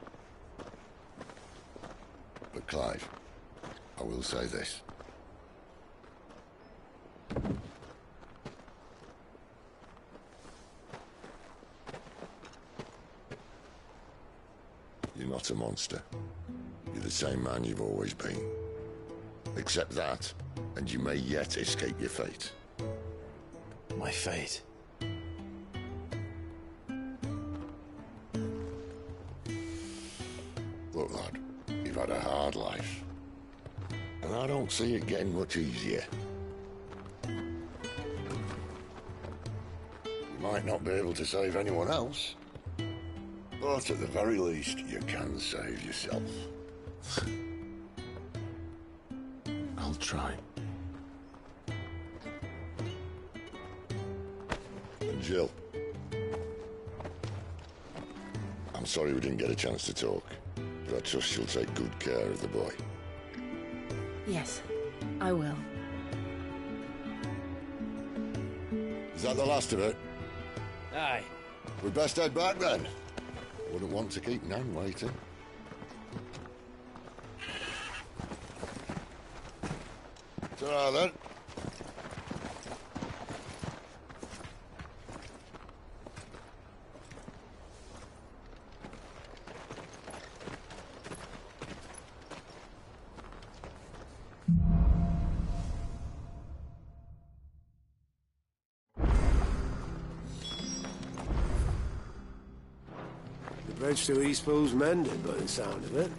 Speaker 2: But Clive, I will say this. You're not a monster. You're the same man you've always been. Accept that, and you may yet escape your fate.
Speaker 1: My fate?
Speaker 2: Look, lad, you've had a hard life. And I don't see it getting much easier. You might not be able to save anyone else, but at the very least, you can save yourself.
Speaker 1: I'll try.
Speaker 2: And Jill, I'm sorry we didn't get a chance to talk, but I trust she'll take good care of the boy.
Speaker 16: Yes, I will.
Speaker 2: Is that the last of it?
Speaker 5: Aye.
Speaker 2: We'd best head back then. Wouldn't want to keep Nan waiting. Ta-ra then.
Speaker 19: The bridge to East Pool's mended by the sound of it.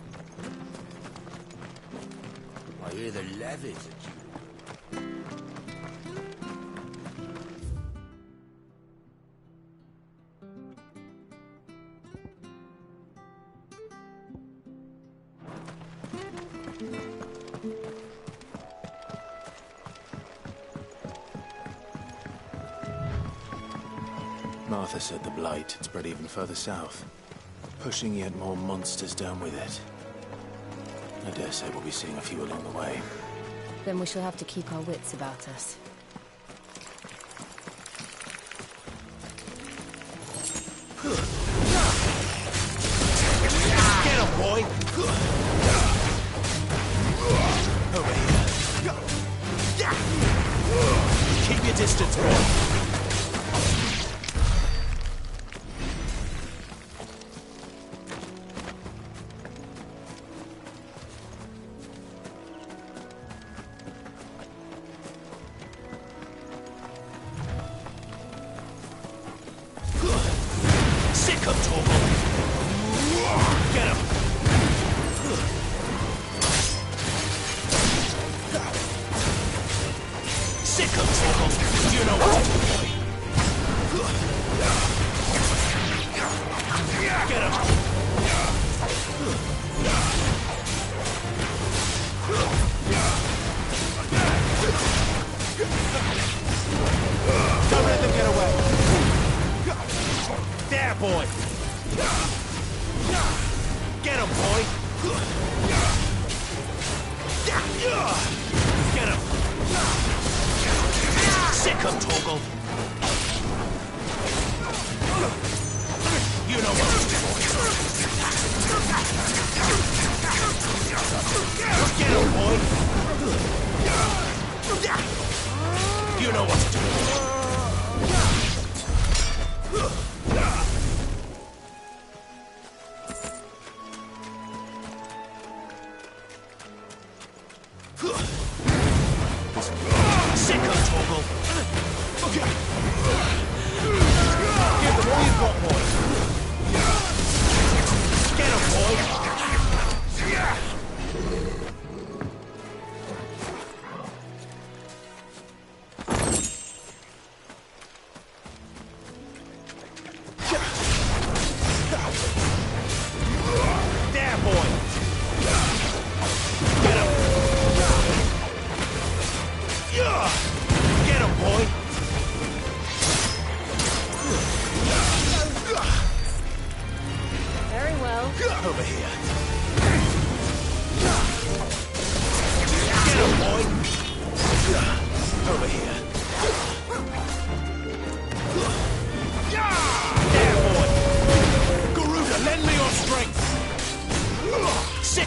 Speaker 3: I hear the levies at you.
Speaker 1: Martha said the blight had spread even further south, pushing yet more monsters down with it. I dare say we'll be seeing a few along the way.
Speaker 16: Then we shall have to keep our wits about us.
Speaker 3: Get him, boy! Over here. Keep your distance, boy.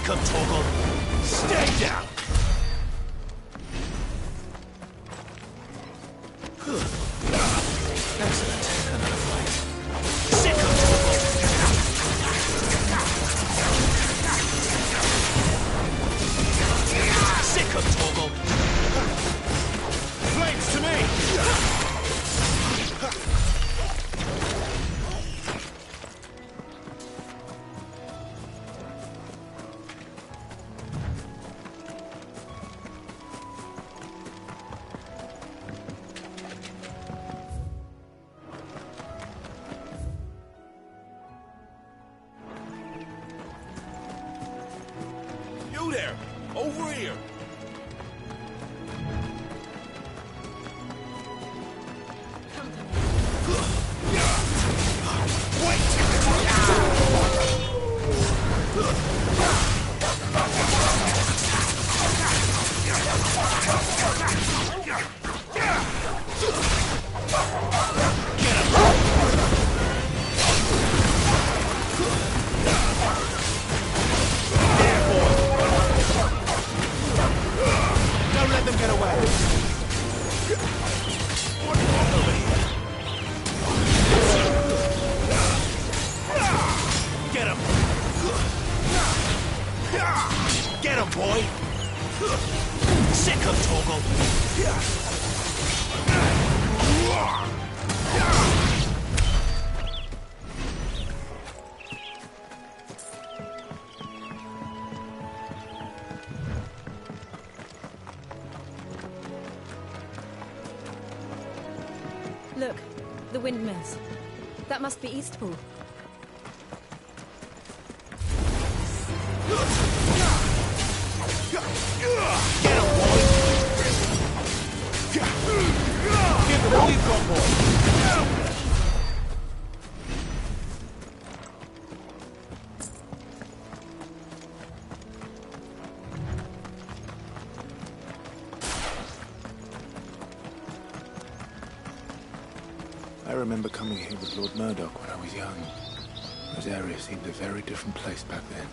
Speaker 3: Sick 'em, Torgal! Stay down!
Speaker 1: Excellent. Another fight.
Speaker 3: Sick 'em, Torgal! Sick 'em, Torgal! Flames to me! You there! Over here! Don't let them get away! Over here. Get him! Get him, boy! Sick him, Torgal!
Speaker 16: Look, the windmills. That must be Eastpool.
Speaker 3: Get him, boy! Give him all you've got, boy!
Speaker 1: I remember coming here with Lord Murdoch when I was young. Those areas seemed a very different place back then.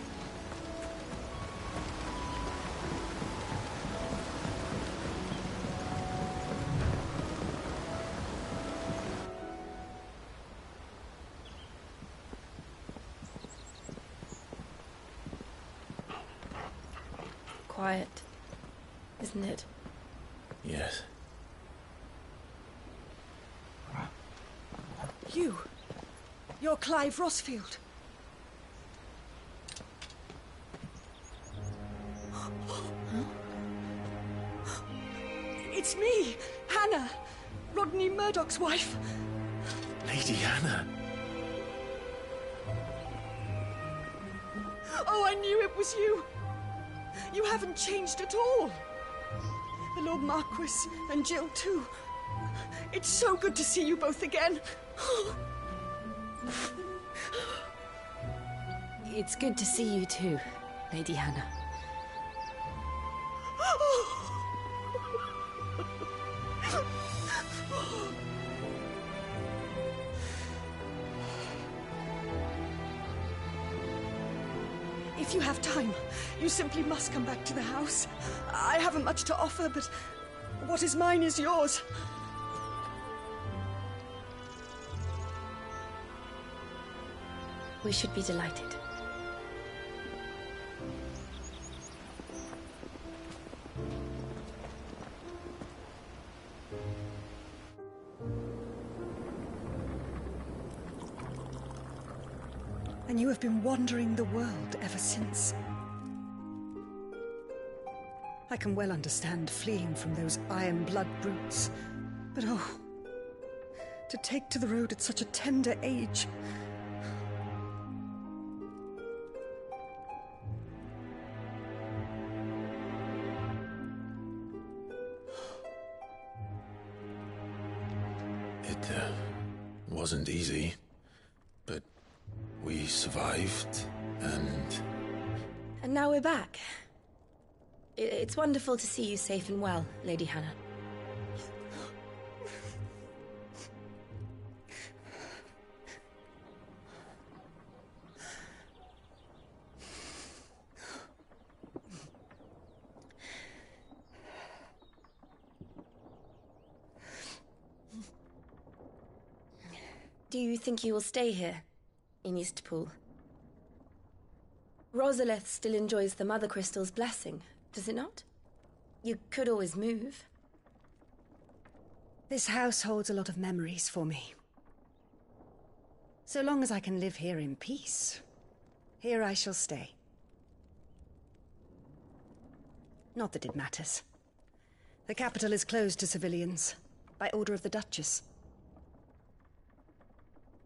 Speaker 4: Quiet, isn't it?
Speaker 1: Yes.
Speaker 7: You're Clive Rossfield. It's me, Hannah, Rodney Murdoch's wife.
Speaker 1: Lady Hannah.
Speaker 7: Oh, I knew it was you. You haven't changed at all. The Lord Marquis and Jill too. It's so good to see you both again.
Speaker 16: It's good to see you too, Lady Hannah.
Speaker 7: If you have time, you simply must come back to the house. I haven't much to offer, but what is mine is yours.
Speaker 4: We should be delighted.
Speaker 7: And you have been wandering the world ever since. I can well understand fleeing from those iron blood brutes, but oh, to take to the road at such a tender age.
Speaker 1: It wasn't easy, but we survived, and...
Speaker 4: And now we're back. It's wonderful to see you safe and well, Lady Hannah.
Speaker 20: Do you think you will stay here, in Eastpool? Rosalith still enjoys the Mother Crystal's blessing, does it not? You could always move.
Speaker 21: This house holds a lot of memories for me. So long as I can live here in peace, here I shall stay. Not that it matters. The capital is closed to civilians, by order of the Duchess.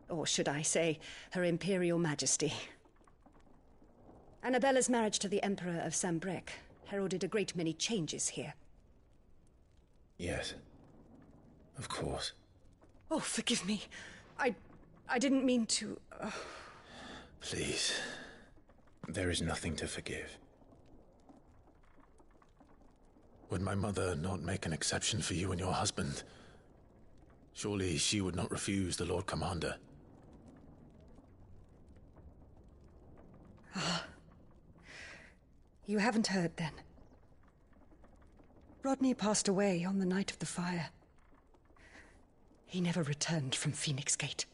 Speaker 21: Or should I say, Her Imperial Majesty. Annabella's marriage to the Emperor of Sambrec heralded a great many changes here.
Speaker 1: Yes. Of course.
Speaker 21: Oh, forgive me. I didn't mean to...
Speaker 1: Please. There is nothing to forgive. Would my mother not make an exception for you and your husband? Surely she would not refuse the Lord Commander.
Speaker 21: You haven't heard, then. Rodney passed away on the night of the fire. He never returned from Phoenix Gate.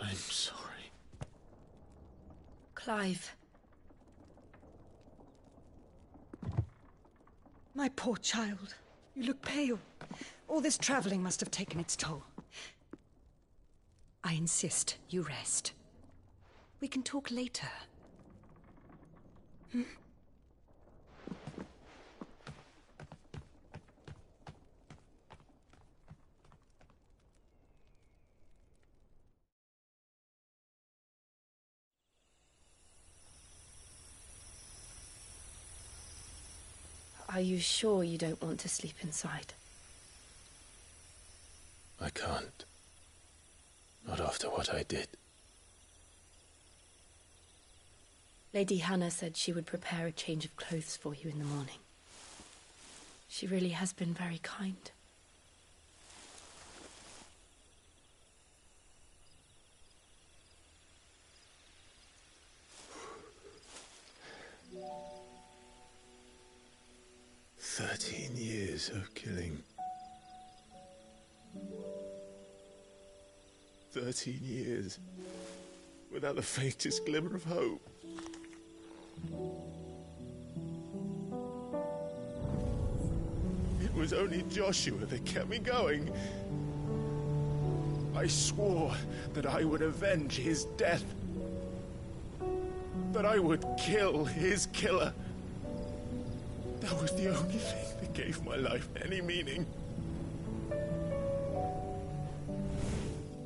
Speaker 1: I'm sorry.
Speaker 20: Clive.
Speaker 21: My poor child. You look pale. All this traveling must have taken its toll. I insist you rest. We can talk later. Hmm?
Speaker 20: Are you sure you don't want to sleep inside?
Speaker 1: I can't. Not after what I did.
Speaker 20: Lady Hannah said she would prepare a change of clothes for you in the morning. She really has been very kind.
Speaker 1: Years of killing. 13 years without the faintest glimmer of hope. It was only Joshua that kept me going. I swore that I would avenge his death. That I would kill his killer. That was the only thing that gave my life any meaning.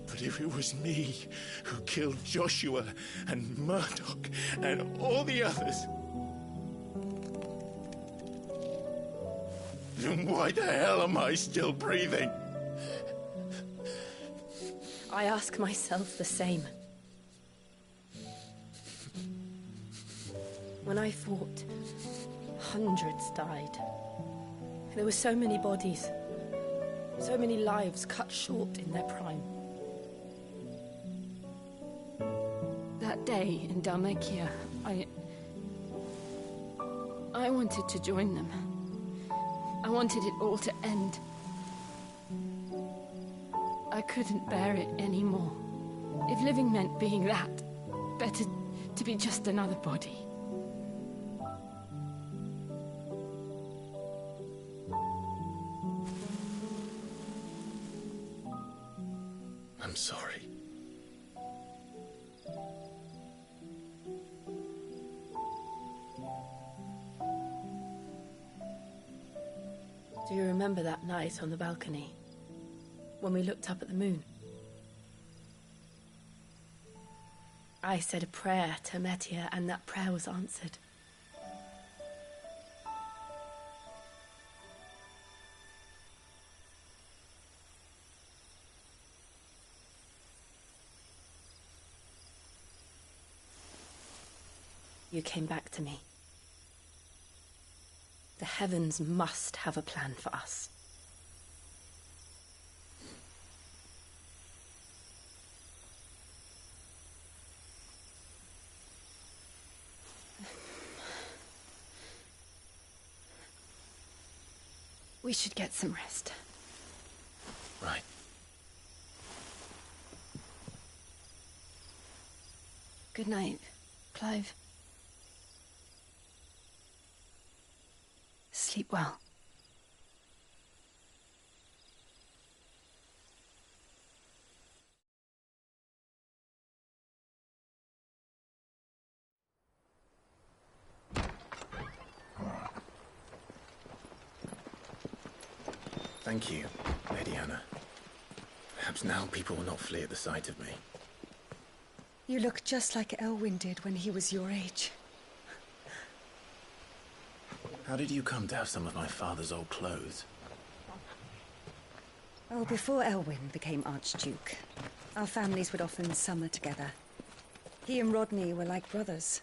Speaker 1: But if it was me who killed Joshua and Murdoch and all the others, then why the hell am I still breathing?
Speaker 20: I ask myself the same. When I fought, hundreds died. There were so many bodies, so many lives cut short in their prime. That day in Dalmekia, I wanted to join them. I wanted it all to end. I couldn't bear it anymore. If living meant being that, better to be just another body.
Speaker 1: I'm sorry.
Speaker 20: Do you remember that night on the balcony, when we looked up at the moon? I said a prayer to Metia, and that prayer was answered. You came back to me. The heavens must have a plan for us. We should get some rest.
Speaker 1: Right.
Speaker 20: Good night, Clive. Sleep well.
Speaker 1: Thank you, Lady Hannah. Perhaps now people will not flee at the sight of me.
Speaker 21: You look just like Elwyn did when he was your age.
Speaker 1: How did you come to have some of my father's old clothes?
Speaker 21: Oh, before Elwyn became Archduke, our families would often summer together. He and Rodney were like brothers.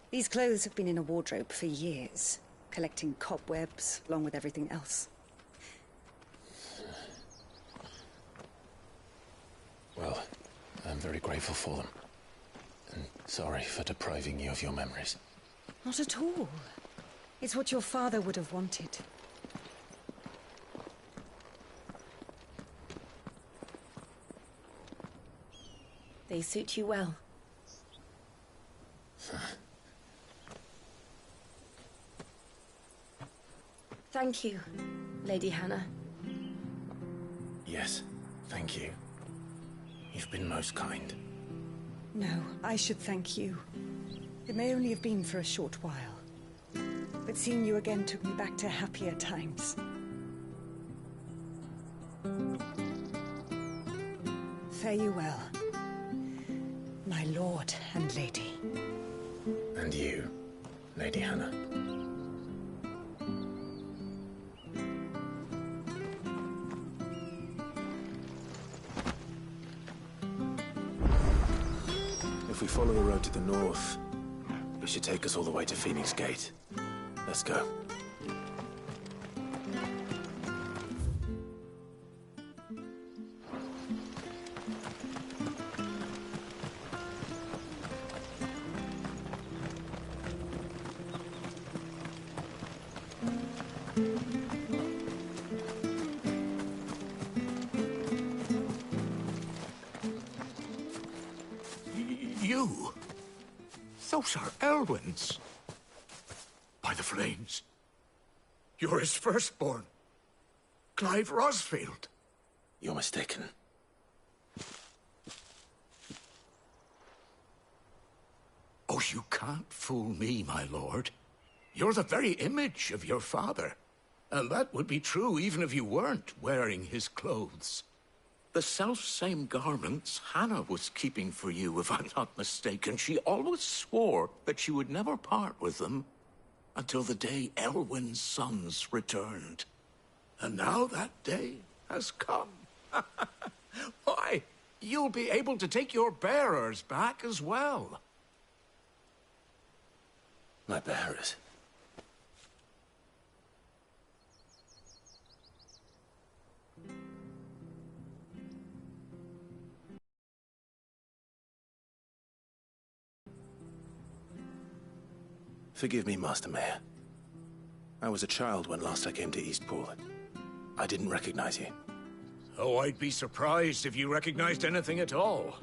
Speaker 21: These clothes have been in a wardrobe for years, collecting cobwebs along with everything else.
Speaker 1: Well, I'm very grateful for them. And sorry for depriving you of your memories.
Speaker 21: Not at all. It's what your father would have wanted.
Speaker 16: They suit you well. Thank you, Lady Hannah.
Speaker 1: Yes, thank you. You've been most kind.
Speaker 21: No, I should thank you. It may only have been for a short while, but seeing you again took me back to happier times. Fare you well, my lord and lady.
Speaker 1: And you, Lady Hannah. If we follow the road to the north, it should take us all the way to Phoenix Gate. Let's go.
Speaker 9: You? Those are Elwyn's. By the flames. You're his firstborn. Clive Rosfield.
Speaker 1: You're mistaken.
Speaker 9: Oh, you can't fool me, my lord. You're the very image of your father. And that would be true even if you weren't wearing his clothes. The self-same garments Hannah was keeping for you, if I'm not mistaken. She always swore that she would never part with them until the day Elwyn's sons returned. And now that day has come. Why, you'll be able to take your bearers back as well.
Speaker 1: My bearers? Forgive me, Master Mayor. I was a child when last I came to Eastpool. I didn't recognize you.
Speaker 9: Oh, I'd be surprised if you recognized anything at all.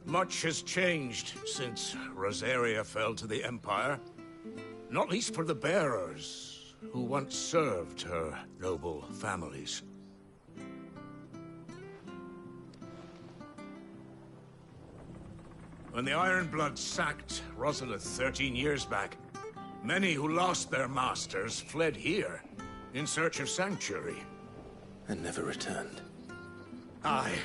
Speaker 9: Much has changed since Rosaria fell to the Empire. Not least for the bearers, who once served her noble families. When the Ironbloods sacked Rosalith 13 years back, many who lost their masters fled here, in search of sanctuary.
Speaker 1: And never returned.
Speaker 9: Aye.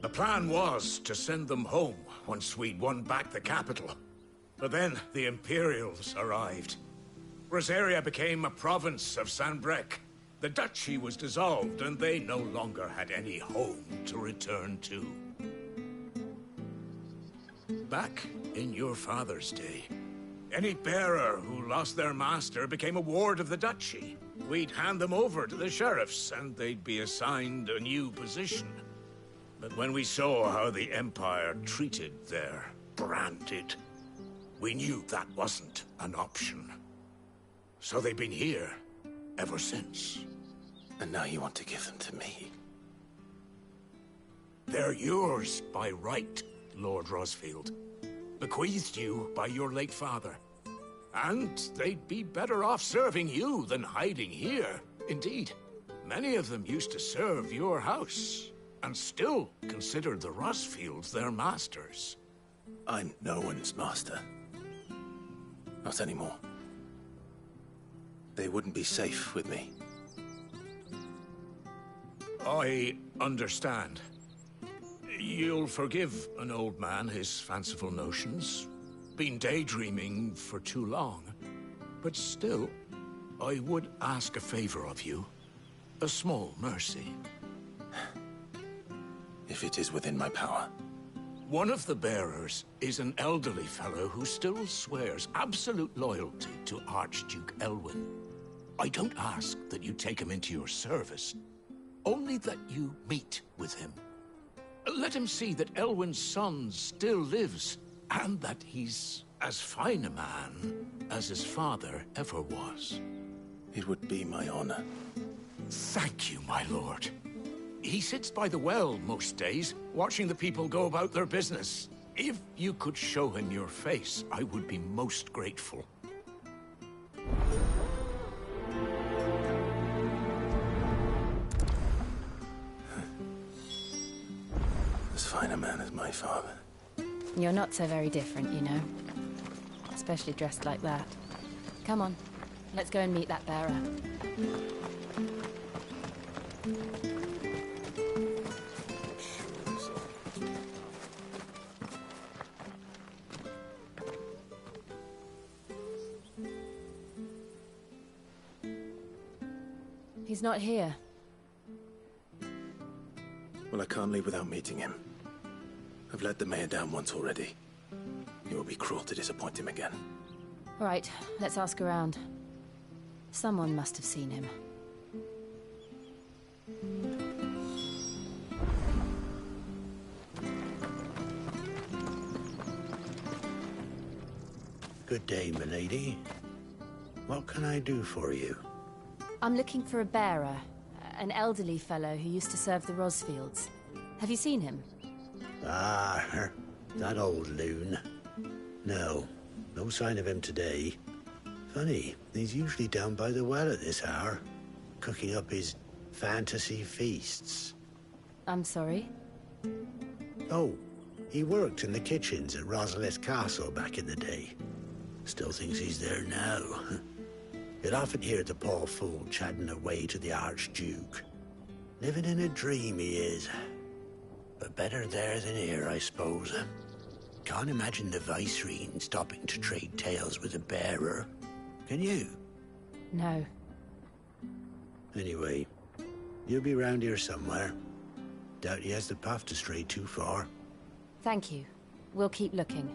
Speaker 9: The plan was to send them home once we'd won back the capital. But then the Imperials arrived. Rosaria became a province of Sanbreque. The duchy was dissolved, and they no longer had any home to return to. Back in your father's day, any bearer who lost their master became a ward of the duchy. We'd hand them over to the sheriffs, and they'd be assigned a new position. But when we saw how the Empire treated their branded, we knew that wasn't an option. So they've been here, ever since.
Speaker 1: And now you want to give them to me?
Speaker 9: They're yours by right, Lord Rosfield. Bequeathed you by your late father. And they'd be better off serving you than hiding here. Indeed, many of them used to serve your house, and still considered the Rosfields their masters.
Speaker 1: I'm no one's master. Not anymore. They wouldn't be safe with me.
Speaker 9: I understand. You'll forgive an old man his fanciful notions. Been daydreaming for too long. But still, I would ask a favor of you. A small mercy.
Speaker 1: If it is within my power.
Speaker 9: One of the bearers is an elderly fellow who still swears absolute loyalty to Archduke Elwyn. I don't ask that you take him into your service, only that you meet with him. Let him see that Elwyn's son still lives, and that he's as fine a man as his father ever was.
Speaker 1: It would be my honor.
Speaker 9: Thank you, my lord. He sits by the well most days, watching the people go about their business. If you could show him your face, I would be most grateful.
Speaker 1: As fine a man as my father.
Speaker 16: You're not so very different, you know. Especially dressed like that. Come on, let's go and meet that bearer. He's not here.
Speaker 1: Well, I can't leave without meeting him. I've let the mayor down once already. It would be cruel to disappoint him again.
Speaker 16: All right, let's ask around. Someone must have seen him.
Speaker 14: Good day, milady. What can I do for you?
Speaker 16: I'm looking for a bearer, an elderly fellow who used to serve the Rosfields. Have you seen him?
Speaker 14: Ah, that old loon. No sign of him today. Funny, he's usually down by the well at this hour, cooking up his fantasy feasts.
Speaker 16: I'm sorry?
Speaker 14: Oh, he worked in the kitchens at Rosalith Castle back in the day. Still thinks he's there now. You'd often hear the poor fool chatting away to the Archduke. Living in a dream he is. But better there than here, I suppose. Can't imagine the Viceroy stopping to trade tales with a bearer. Can you?
Speaker 16: No.
Speaker 14: Anyway, you'll be round here somewhere. Doubt he has the path to stray too far.
Speaker 16: Thank you. We'll keep looking.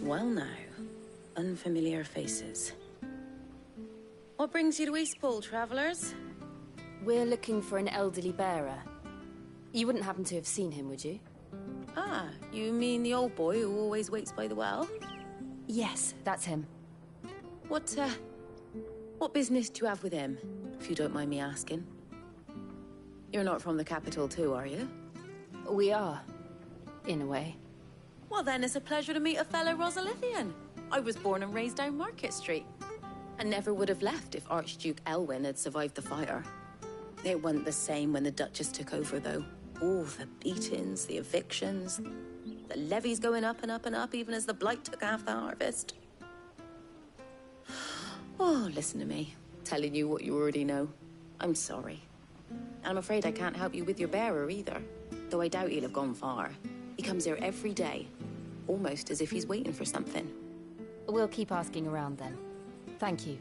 Speaker 8: Well now, unfamiliar faces. What brings you to Eastpool, travellers?
Speaker 16: We're looking for an elderly bearer. You wouldn't happen to have seen him, would you?
Speaker 8: Ah, you mean the old boy who always waits by the well?
Speaker 16: Yes, that's him.
Speaker 8: What business do you have with him, if you don't mind me asking? You're not from the capital too, are you?
Speaker 16: We are, in a way.
Speaker 8: Well then, it's a pleasure to meet a fellow Rosalithian. I was born and raised down Market Street. And never would have left if Archduke Elwyn had survived the fire. It wasn't the same when the Duchess took over, though. Oh, the beatings, the evictions, the levies going up and up and up, even as the blight took half the harvest. Oh, listen to me, telling you what you already know. I'm sorry. And I'm afraid I can't help you with your bearer either, though I doubt he'll have gone far. He comes here every day, almost as if he's waiting for something.
Speaker 16: We'll keep asking around then. Thank you.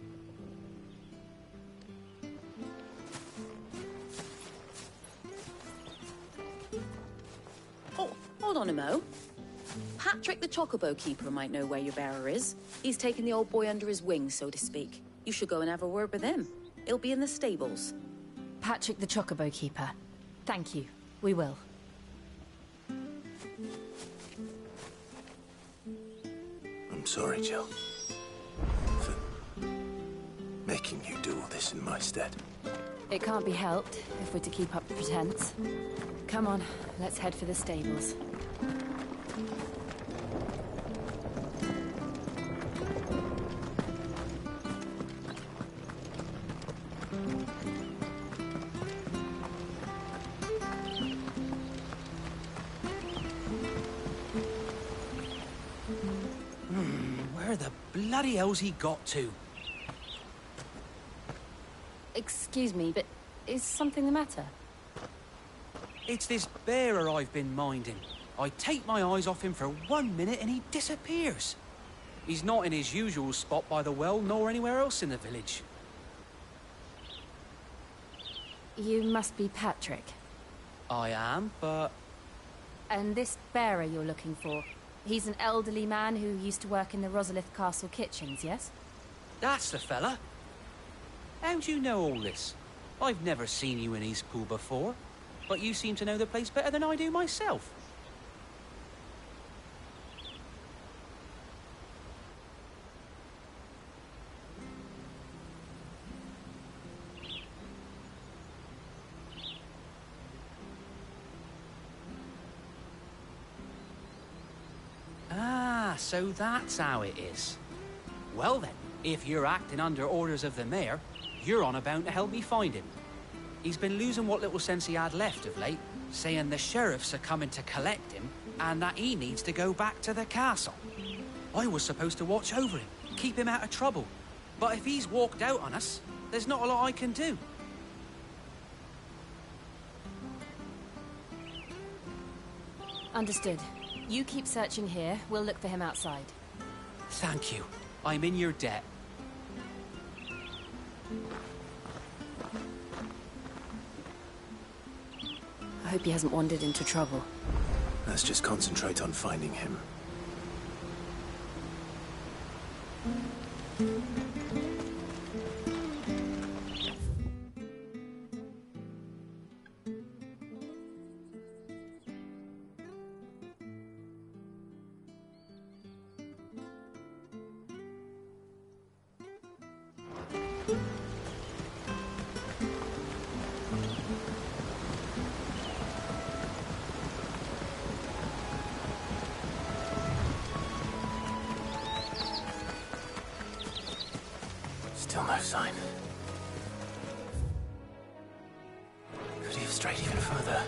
Speaker 8: Oh, hold on a mo. Patrick the Chocobo Keeper might know where your bearer is. He's taken the old boy under his wing, so to speak. You should go and have a word with him. He'll be in the stables.
Speaker 16: Patrick the Chocobo Keeper. Thank you. We will.
Speaker 1: I'm sorry, Jill. For making you do all this in my stead.
Speaker 16: It can't be helped if we're to keep up the pretense. Come on, let's head for the stables.
Speaker 3: Where the bloody hell's he got to?
Speaker 16: Excuse me, but is something the matter?
Speaker 3: It's this bearer I've been minding. I take my eyes off him for 1 minute and he disappears. He's not in his usual spot by the well, nor anywhere else in the village.
Speaker 16: You must be Patrick.
Speaker 3: I am, but...
Speaker 16: And this bearer you're looking for, he's an elderly man who used to work in the Rosalith Castle kitchens, yes?
Speaker 3: That's the fella. How do you know all this? I've never seen you in Eastpool before, but you seem to know the place better than I do myself. Ah, so that's how it is. Well then, if you're acting under orders of the mayor, you're on about to help me find him. He's been losing what little sense he had left of late, saying the sheriffs are coming to collect him and that he needs to go back to the castle. I was supposed to watch over him, keep him out of trouble. But if he's walked out on us, there's not a lot I can do.
Speaker 16: Understood. You keep searching here, we'll look for him outside.
Speaker 3: Thank you. I'm in your debt.
Speaker 16: I hope he hasn't wandered into trouble.
Speaker 1: Let's just concentrate on finding him. Still no sign. Could he have strayed even further?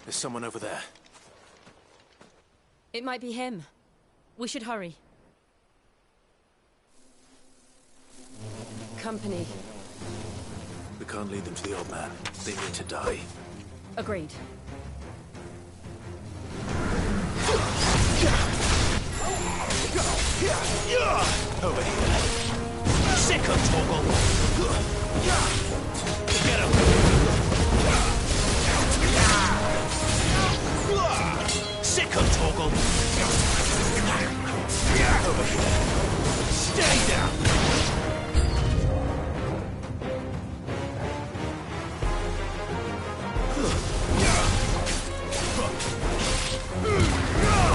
Speaker 1: There's someone over there.
Speaker 16: It might be him. We should hurry. Company.
Speaker 1: We can't lead them to the old man. They need to die.
Speaker 16: Agreed.
Speaker 3: Over here. Sick of Torgal. Get him. Sick of Torgal. Over here. Stay down.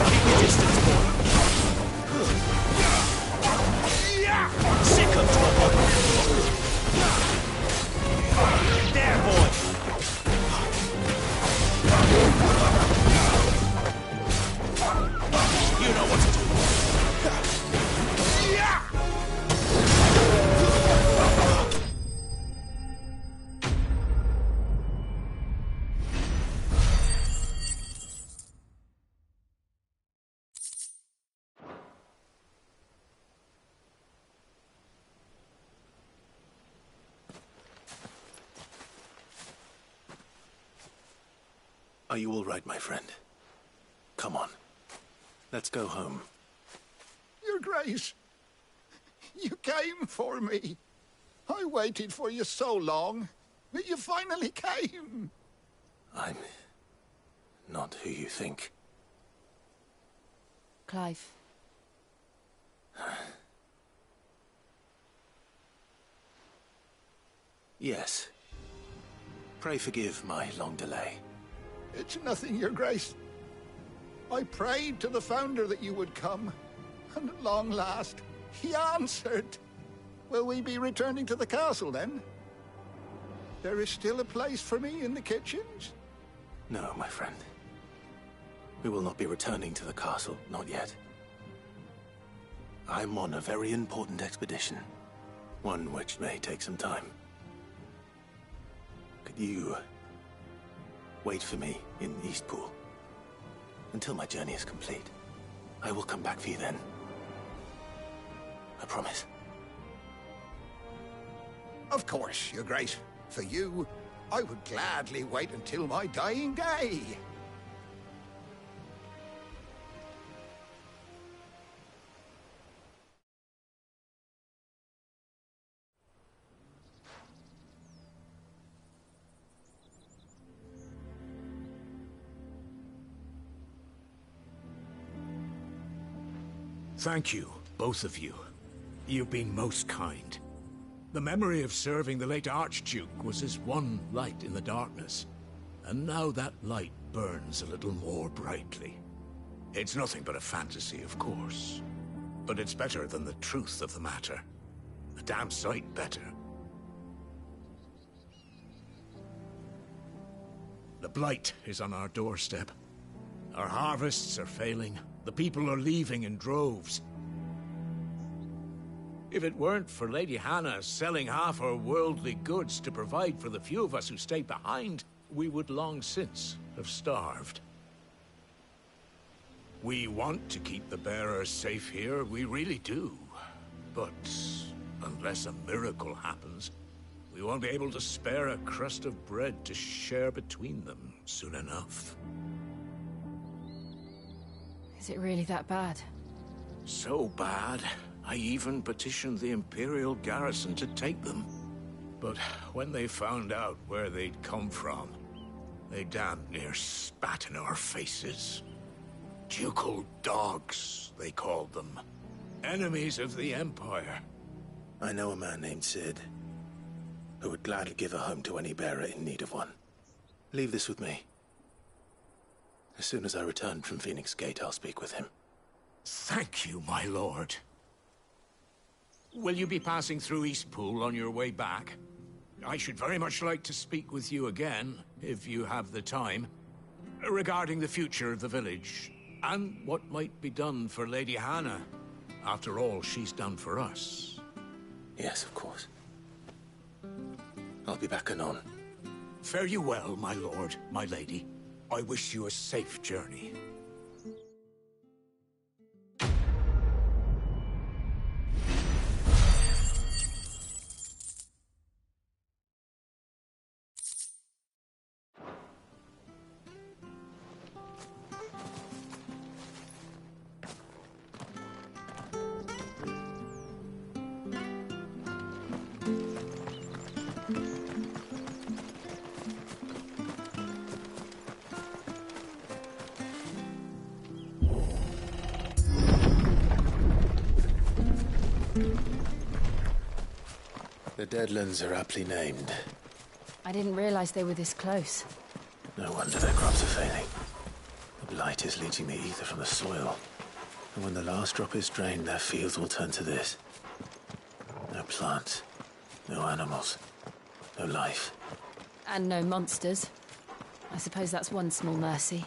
Speaker 3: Keep your distance, boy. Sick of Torgal. There, boy. You know what to do.
Speaker 1: Are you all right, my friend? Come on. Let's go home.
Speaker 6: Your Grace, you came for me. I waited for you so long, but you finally came.
Speaker 1: I'm not who you think.
Speaker 16: Clive.
Speaker 1: Yes. Pray forgive my long delay.
Speaker 6: It's nothing, Your Grace. I prayed to the Founder that you would come, and at long last, he answered. Will we be returning to the castle, then? There is still a place for me in the kitchens?
Speaker 1: No, my friend. We will not be returning to the castle, not yet. I'm on a very important expedition, one which may take some time. Could you wait for me in Eastpool until my journey is complete? I will come back for you then. I promise.
Speaker 6: Of course, Your Grace. For you, I would gladly wait until my dying day.
Speaker 9: Thank you, both of you. You've been most kind. The memory of serving the late Archduke was as one light in the darkness, and now that light burns a little more brightly. It's nothing but a fantasy, of course, but it's better than the truth of the matter. A damn sight better. The blight is on our doorstep. Our harvests are failing. The people are leaving in droves. If it weren't for Lady Hannah selling half her worldly goods to provide for the few of us who stayed behind, we would long since have starved. We want to keep the bearers safe here, we really do. But unless a miracle happens, we won't be able to spare a crust of bread to share between them soon enough.
Speaker 16: Is it really that bad?
Speaker 9: So bad, I even petitioned the Imperial garrison to take them. But when they found out where they'd come from, they damn near spat in our faces. Ducal dogs, they called them. Enemies of the Empire.
Speaker 1: I know a man named Sid, who would gladly give a home to any bearer in need of one. Leave this with me. As soon as I return from Phoenix Gate, I'll speak with him.
Speaker 9: Thank you, my lord. Will you be passing through Eastpool on your way back? I should very much like to speak with you again, if you have the time, regarding the future of the village, and what might be done for Lady Hannah, after all she's done for us.
Speaker 1: Yes, of course. I'll be back anon.
Speaker 9: Fare you well, my lord, my lady. I wish you a safe journey.
Speaker 1: The Deadlands are aptly named.
Speaker 16: I didn't realize they were this close.
Speaker 1: No wonder their crops are failing. The blight is leaching the ether from the soil. And when the last drop is drained, their fields will turn to this. No plants, no animals, no life.
Speaker 16: And no monsters. I suppose that's one small mercy.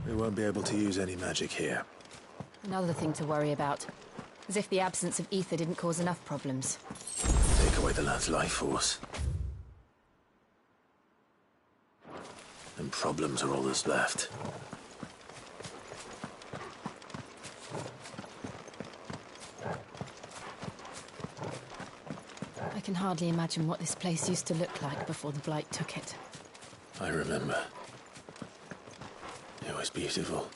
Speaker 1: We won't be able to use any magic here.
Speaker 16: Another thing to worry about. As if the absence of ether didn't cause enough problems.
Speaker 1: Take away the land's life force. And problems are all that's left.
Speaker 16: I can hardly imagine what this place used to look like before the Blight took it.
Speaker 1: I remember. It was beautiful.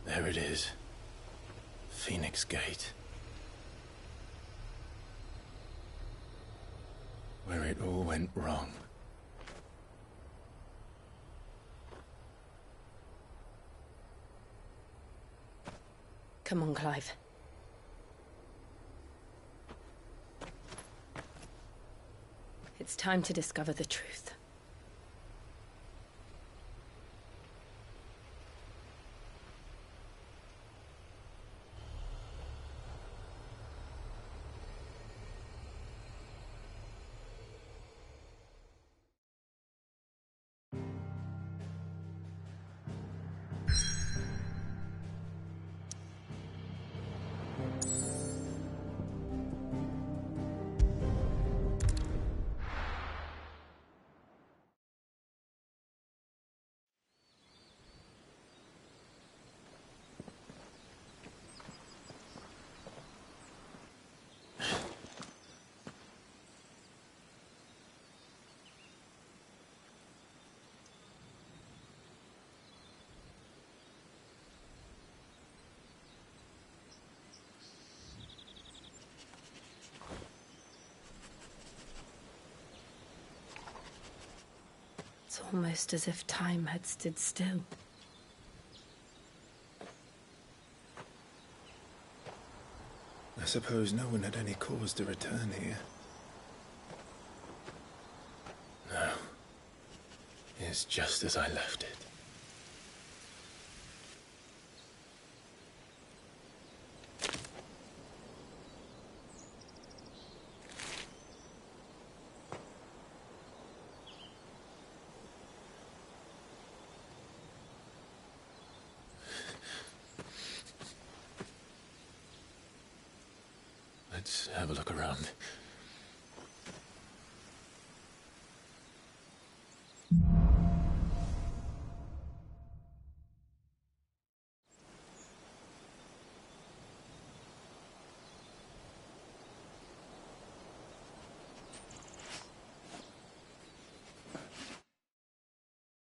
Speaker 1: There it is. Phoenix Gate. Where it all went wrong.
Speaker 20: Come on, Clive. It's time to discover the truth. It's almost as if time had stood still.
Speaker 1: I suppose no one had any cause to return here. No. It's just as I left it. Let's have a look around.